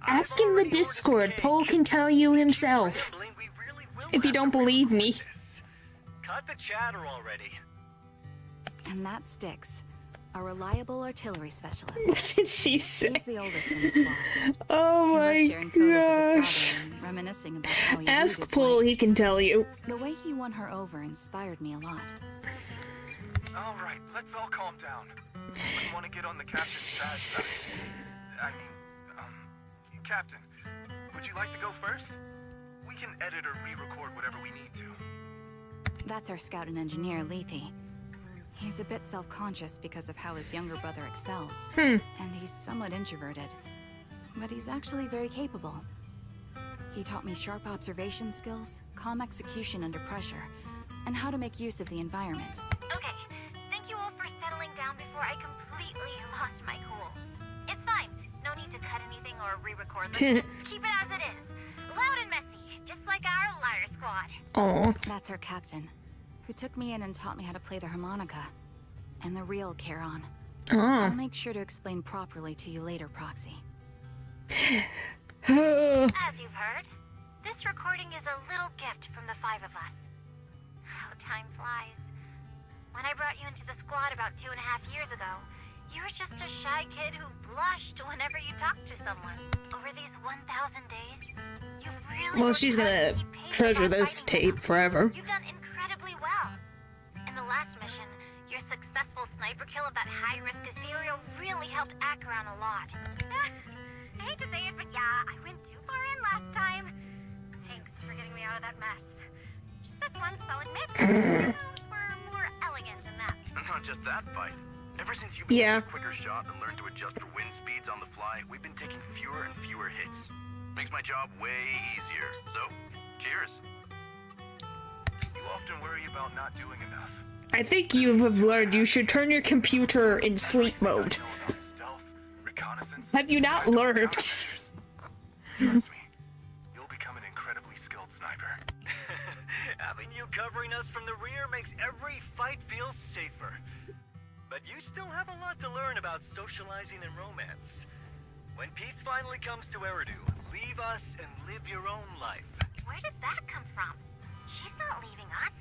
Ask him the Discord. Paul can tell you himself. If you don't believe me. Cut the chatter already. And that sticks. a reliable artillery specialist. What did she say? He's the oldest in the squad. Oh He my loves sharing photos of his gosh. daughter and reminiscing about how he Ask wooed his Paul, wife. he can tell you. The way he won her over inspired me a lot. All right, let's all calm down. We want to get on the captain's bad side. I mean, Captain, would you like to go first? We can edit or re-record whatever we need to. That's our scout and engineer, Lethe. He's a bit self-conscious because of how his younger brother excels. And he's somewhat introverted. But he's actually very capable. He taught me sharp observation skills, calm execution under pressure, and how to make use of the environment. Okay, thank you all for settling down before I completely lost my cool. It's fine. No need to cut anything or re-record. Let's just keep it as it is. Loud and messy, just like our liar squad. Oh. That's our captain, who took me in and taught me how to play the harmonica. And the real Charon. I'll make sure to explain properly to you later, Proxy. As you've heard, this recording is a little gift from the 5 of us. How time flies. When I brought you into the squad about 2.5 years ago, you were just a shy kid who blushed whenever you talked to someone. Over these 1,000 days, you've really Well, worked she's hard to gonna keep pace treasure with this fighting tape forever. You've done incredibly well. In the last mission, your successful sniper kill of that high-risk ethereal really helped Acheron a lot. I hate to say it, but yeah, I went too far in last time. Thanks for getting me out of that mess. Just this once, I'll admit, we're more elegant in that. Not just that fight. Ever since you Yeah. became a quicker shot and learned to adjust for wind speeds on the fly, we've been taking fewer and fewer hits. Makes my job way easier. So, cheers. You often worry about not doing enough. I think you have learned you should turn your computer in sleep mode. Have you not learned? Trust me, you'll become an incredibly skilled sniper. Having you covering us from the rear makes every fight feel safer. But you still have a lot to learn about socializing and romance. When peace finally comes to Eridu, leave us and live your own life. Where did that come from? She's not leaving us.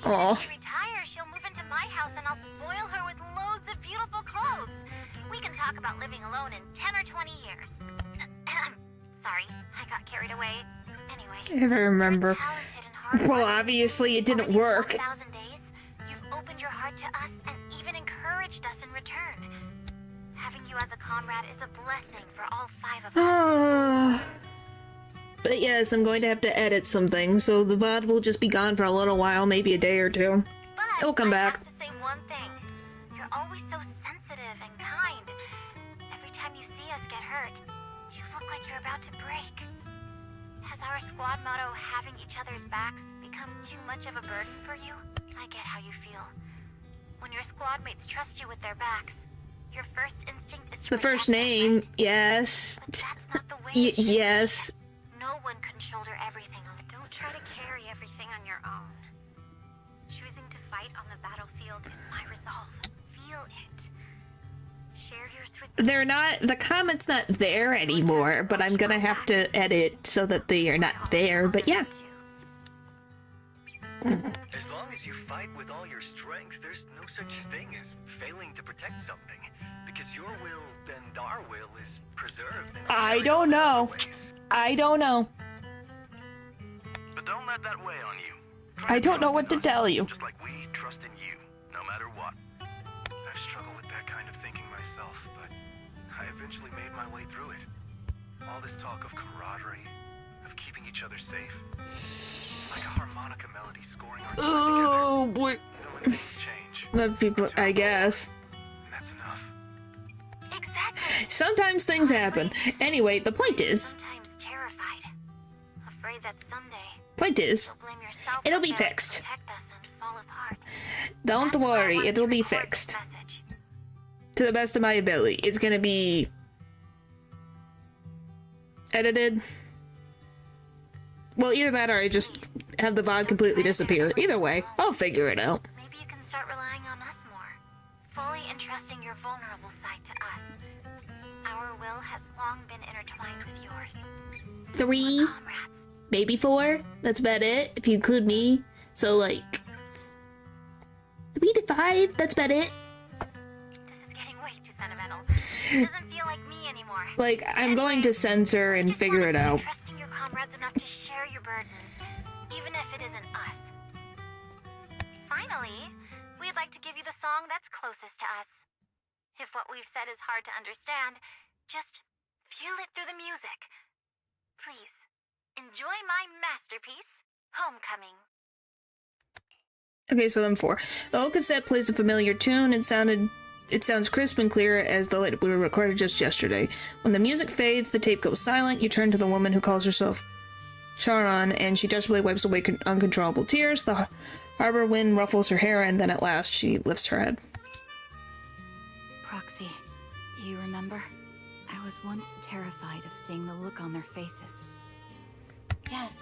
Aw. When she retires, she'll move into my house and I'll spoil her with loads of beautiful clothes. We can talk about living alone in 10 or 20 years. Sorry, I got carried away. Anyway. If I remember. Well, obviously it didn't work. 1,000 days, you've opened your heart to us and even encouraged us in return. Having you as a comrade is a blessing for all 5 of us. But yes, I'm going to have to edit some things, so the VOD will just be gone for a little while, maybe a day or two. It'll come back. I have to say one thing. You're always so sensitive and kind. Every time you see us get hurt, you look like you're about to break. Has our squad motto, having each other's backs, become too much of a burden for you? I get how you feel. When your squad mates trust you with their backs, your first instinct is to The first name, yes. Yes. No one can shoulder everything. Don't try to carry everything on your own. Choosing to fight on the battlefield is my resolve. Feel it. Share yours with They're not, the comment's not there anymore, but I'm gonna have to edit so that they are not there, but yeah. As long as you fight with all your strength, there's no such thing as failing to protect something. Because your will and our will is preserved. I don't know. I don't know. But don't let that weigh on you. I don't know what to tell you. Just like we trust in you, no matter what. I've struggled with that kind of thinking myself, but I eventually made my way through it. All this talk of camaraderie, of keeping each other safe, like a harmonica melody scoring our Oh boy. You know when things change. Love people, I guess. That's enough. Exactly. Sometimes things happen. Anyway, the point is. Sometimes terrified. Afraid that someday Point is. you'll blame yourself It'll for be failing to fixed. protect us and fall apart. Don't worry, it'll be fixed. To the best of my ability. It's gonna be edited. Well, either that or I just have the VOD completely disappear. Either way, I'll figure it out. Maybe you can start relying on us more. Fully entrusting your vulnerable side to us. Our will has long been intertwined with yours. 3, maybe 4. That's about it, if you include me. So, like, 3 to 5, that's about it. This doesn't feel like me anymore. Like, I'm going to censor and figure it out. Trusting your comrades enough to share your burdens, even if it isn't us. Finally, we'd like to give you the song that's closest to us. If what we've said is hard to understand, just feel it through the music. Please, enjoy my masterpiece, Homecoming. Okay, so then 4. The whole cassette plays a familiar tune. It sounds crisp and clear as though it were recorded just yesterday. When the music fades, the tape goes silent. You turn to the woman who calls herself Charon, and she desperately wipes away uncontrollable tears. The harbor wind ruffles her hair, and then at last she lifts her head. Proxy, do you remember? I was once terrified of seeing the look on their faces. Yes.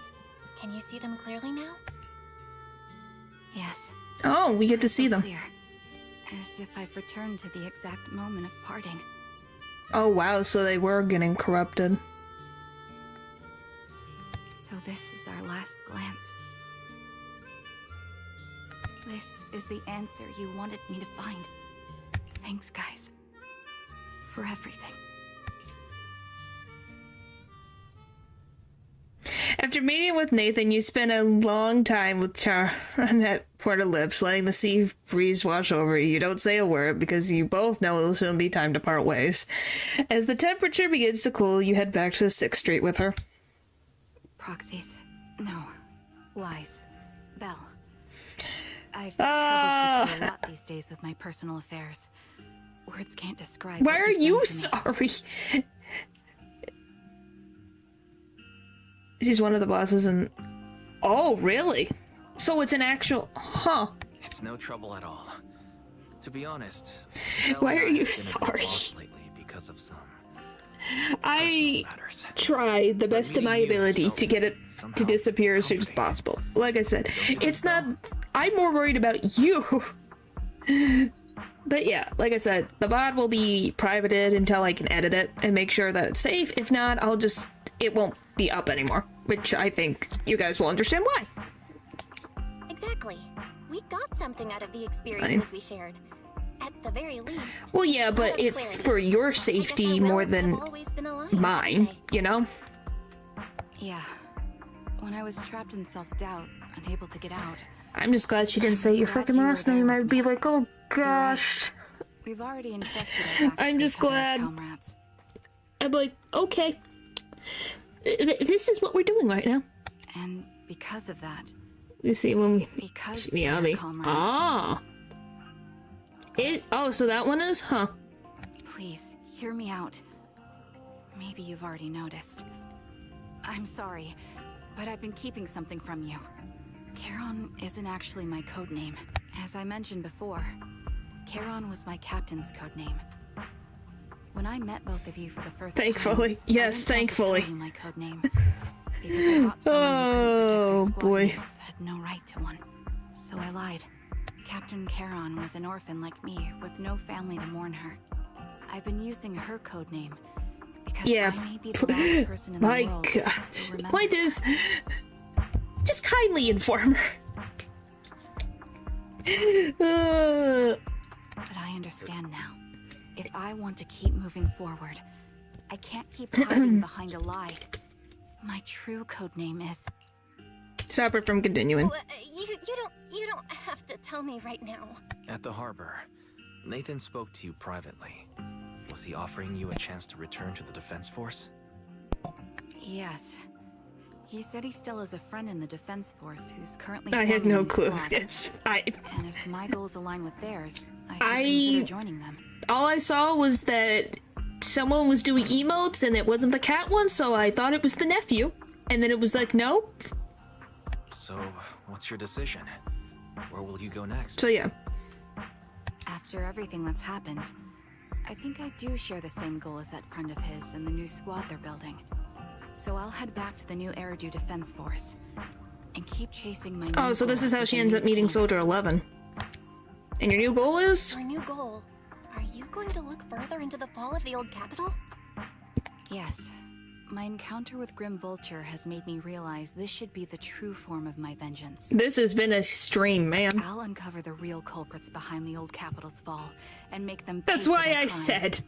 Can you see them clearly now? Yes. Oh, we get to see them. Clear. As if I've returned to the exact moment of parting. Oh wow, so they were getting corrupted. So this is our last glance. This is the answer you wanted me to find. Thanks, guys. For everything. After meeting with Nathan, you spend a long time with Char on that Port of Lips, letting the sea breeze wash over you. You don't say a word because you both know it'll soon be time to part ways. As the temperature begins to cool, you head back to 6th Street with her. Proxies. No. Lies. Belle. I've trouble keeping a lot these days with my personal affairs. Words can't describe. Why are you sorry? She's one of the bosses and... Oh, really? So it's an actual... Huh. It's no trouble at all. To be honest... Why are you sorry? Lately because of some I tried the best of my ability to get it to disappear as soon as possible. Like I said, it's not... I'm more worried about you. But yeah, like I said, the VOD will be privated until I can edit it and make sure that it's safe. If not, I'll just... It won't be up anymore, which I think you guys will understand why. Exactly. We got something out of the experiences we shared. At the very least. Well, yeah, but it's for your safety more than mine, you know? Yeah. When I was trapped in self-doubt, unable to get out. I'm just glad she didn't say your freaking last name. I'd be like, oh gosh. We've already entrusted our I'm just glad. Comrades. I'm like, okay. This is what we're doing right now. And because of that. You see when we... Because Miami. Ah. Oh, so that one is? Huh. Please, hear me out. Maybe you've already noticed. I'm sorry, but I've been keeping something from you. Charon isn't actually my code name. As I mentioned before, Charon was my captain's code name. When I met both of you for the first time, yes, thankfully. You my code name because I thought someone who couldn't protect their squad had no right to one. So I lied. Captain Charon was an orphan like me with no family to mourn her. I've been using her code name because I may be the last person in the world who still remembers. Point is, just kindly inform her. But I understand now. If I want to keep moving forward, I can't keep hiding behind a lie. My true code name is... Stop her from continuing. Well, you don't have to tell me right now. At the harbor, Nathan spoke to you privately. Was he offering you a chance to return to the Defense Force? Yes. He said he still has a friend in the Defense Force who's currently... I had no clue. And if my goals align with theirs, I could consider joining them. All I saw was that someone was doing emotes and it wasn't the cat one, so I thought it was the nephew. And then it was like, nope. So, what's your decision? Where will you go next? So yeah. After everything that's happened, I think I do share the same goal as that friend of his and the new squad they're building. So I'll head back to the new Eridu Defense Force and keep chasing my Oh, so this is how she ends up meeting Soldier 11. And your new goal is? Your new goal? Are you going to look further into the fall of the old capital? Yes. My encounter with Grim Vulture has made me realize this should be the true form of my vengeance. This has been a stream, man. I'll uncover the real culprits behind the old Capitol's fall and make them. That's why I said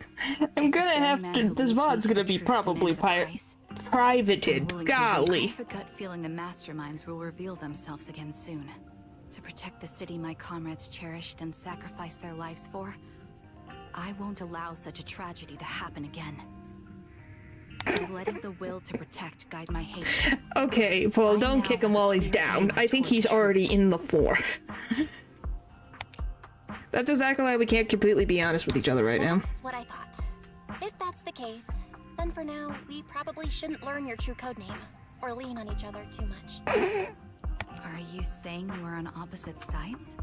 I'm gonna have to. This VOD's gonna be probably privated. Golly. I have a gut feeling the masterminds will reveal themselves again soon. To protect the city my comrades cherished and sacrificed their lives for, I won't allow such a tragedy to happen again. By letting the will to protect guide my hate. Okay, well, don't kick him while he's down. I think he's already in the floor. That's exactly why we can't completely be honest with each other right now. That's what I thought. If that's the case, then for now, we probably shouldn't learn your true codename, or lean on each other too much. Are you saying we're on opposite sides?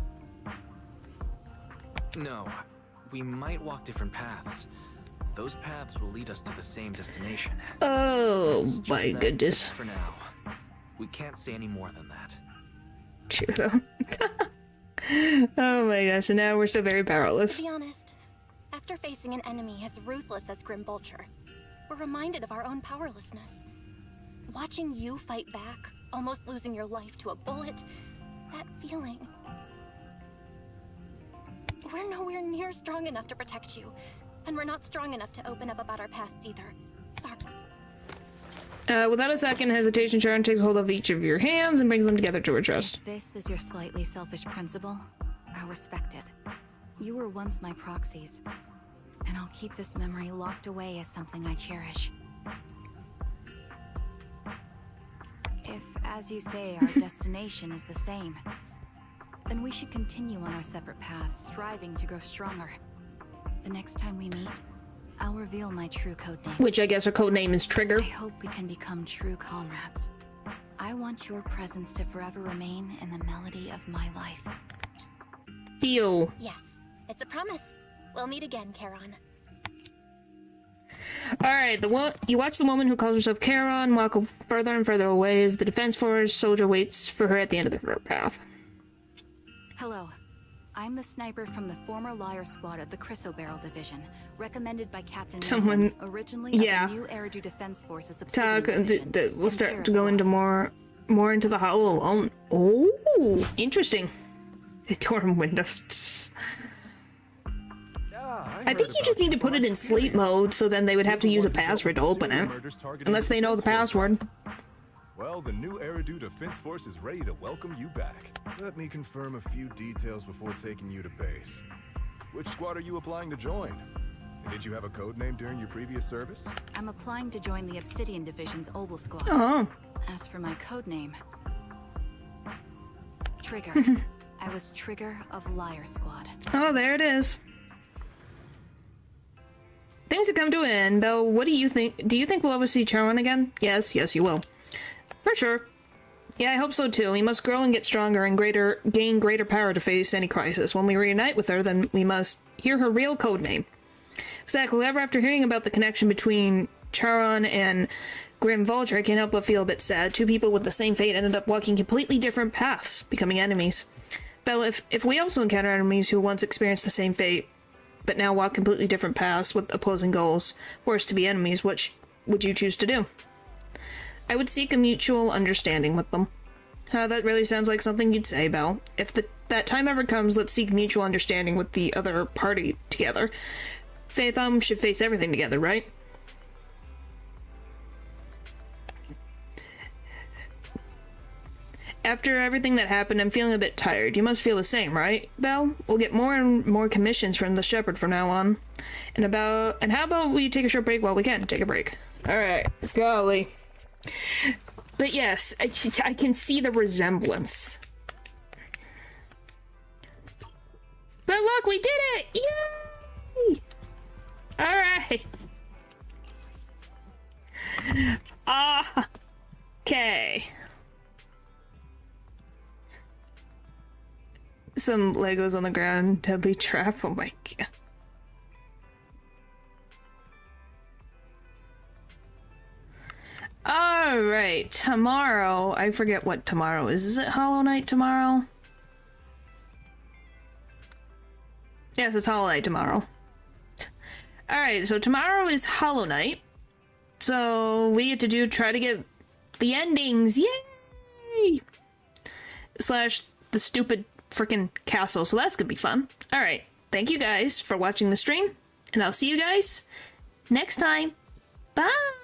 No, we might walk different paths. Those paths will lead us to the same destination. Oh my goodness. For now, we can't say any more than that. True though. Oh my gosh, and now we're so very powerless. To be honest, after facing an enemy as ruthless as Grim Vulture, we're reminded of our own powerlessness. Watching you fight back, almost losing your life to a bullet, that feeling. We're nowhere near strong enough to protect you. And we're not strong enough to open up about our pasts either. Sorry. Without a second hesitation, Sharon takes hold of each of your hands and brings them together to her chest. If this is your slightly selfish principle, I'll respect it. You were once my proxies, and I'll keep this memory locked away as something I cherish. If, as you say, our destination is the same, then we should continue on our separate paths, striving to grow stronger. The next time we meet, I'll reveal my true codename. Which I guess her codename is Trigger. I hope we can become true comrades. I want your presence to forever remain in the melody of my life. Deal. Yes, it's a promise. We'll meet again, Charon. Alright, you watch the woman who calls herself Charon walk further and further away as the Defense Force soldier waits for her at the end of the path. Hello. I'm the sniper from the former Liar Squad of the Chrysoberyl Division, recommended by Captain Newman, originally of the new Eridu Defense Force's Obsidian Division. We'll start to go into more into the Hollow alone. Oh, interesting. The dorm windows. I think you just need to put it in sleep mode, so then they would have to use a password to open it. Unless they know the password. Well, the new Eridu Defense Force is ready to welcome you back. Let me confirm a few details before taking you to base. Which squad are you applying to join? And did you have a code name during your previous service? I'm applying to join the Obsidian Division's Oval Squad. Oh. As for my code name, Trigger. I was Trigger of Liar Squad. Oh, there it is. Things have come to an end, though. What do you think? Do you think we'll ever see Charon again? Yes, you will. For sure. Yeah, I hope so too. We must grow and get stronger and gain greater power to face any crisis. When we reunite with her, then we must hear her real codename. Exactly. Ever after hearing about the connection between Charon and Grim Vulture, I can't help but feel a bit sad. Two people with the same fate ended up walking completely different paths, becoming enemies. Belle, if we also encounter enemies who once experienced the same fate, but now walk completely different paths with opposing goals, forced to be enemies, what would you choose to do? I would seek a mutual understanding with them. That really sounds like something you'd say, Belle. If that time ever comes, let's seek mutual understanding with the other party together. Faith should face everything together, right? After everything that happened, I'm feeling a bit tired. You must feel the same, right, Belle? We'll get more and more commissions from the Shepherd from now on. And how about we take a short break while we can? Take a break. Alright, golly. But yes, I can see the resemblance. But look, we did it! Yay! Alright. Okay. Some Legos on the ground. Deadly trap. Oh my god. Alright, tomorrow. I forget what tomorrow is. Is it Hollow Knight tomorrow? Yes, it's Hollow Knight tomorrow. Alright, so tomorrow is Hollow Knight. So we get to try to get the endings. Yay! Slash the stupid freaking castle. So that's gonna be fun. Alright. Thank you guys for watching the stream. And I'll see you guys next time. Bye!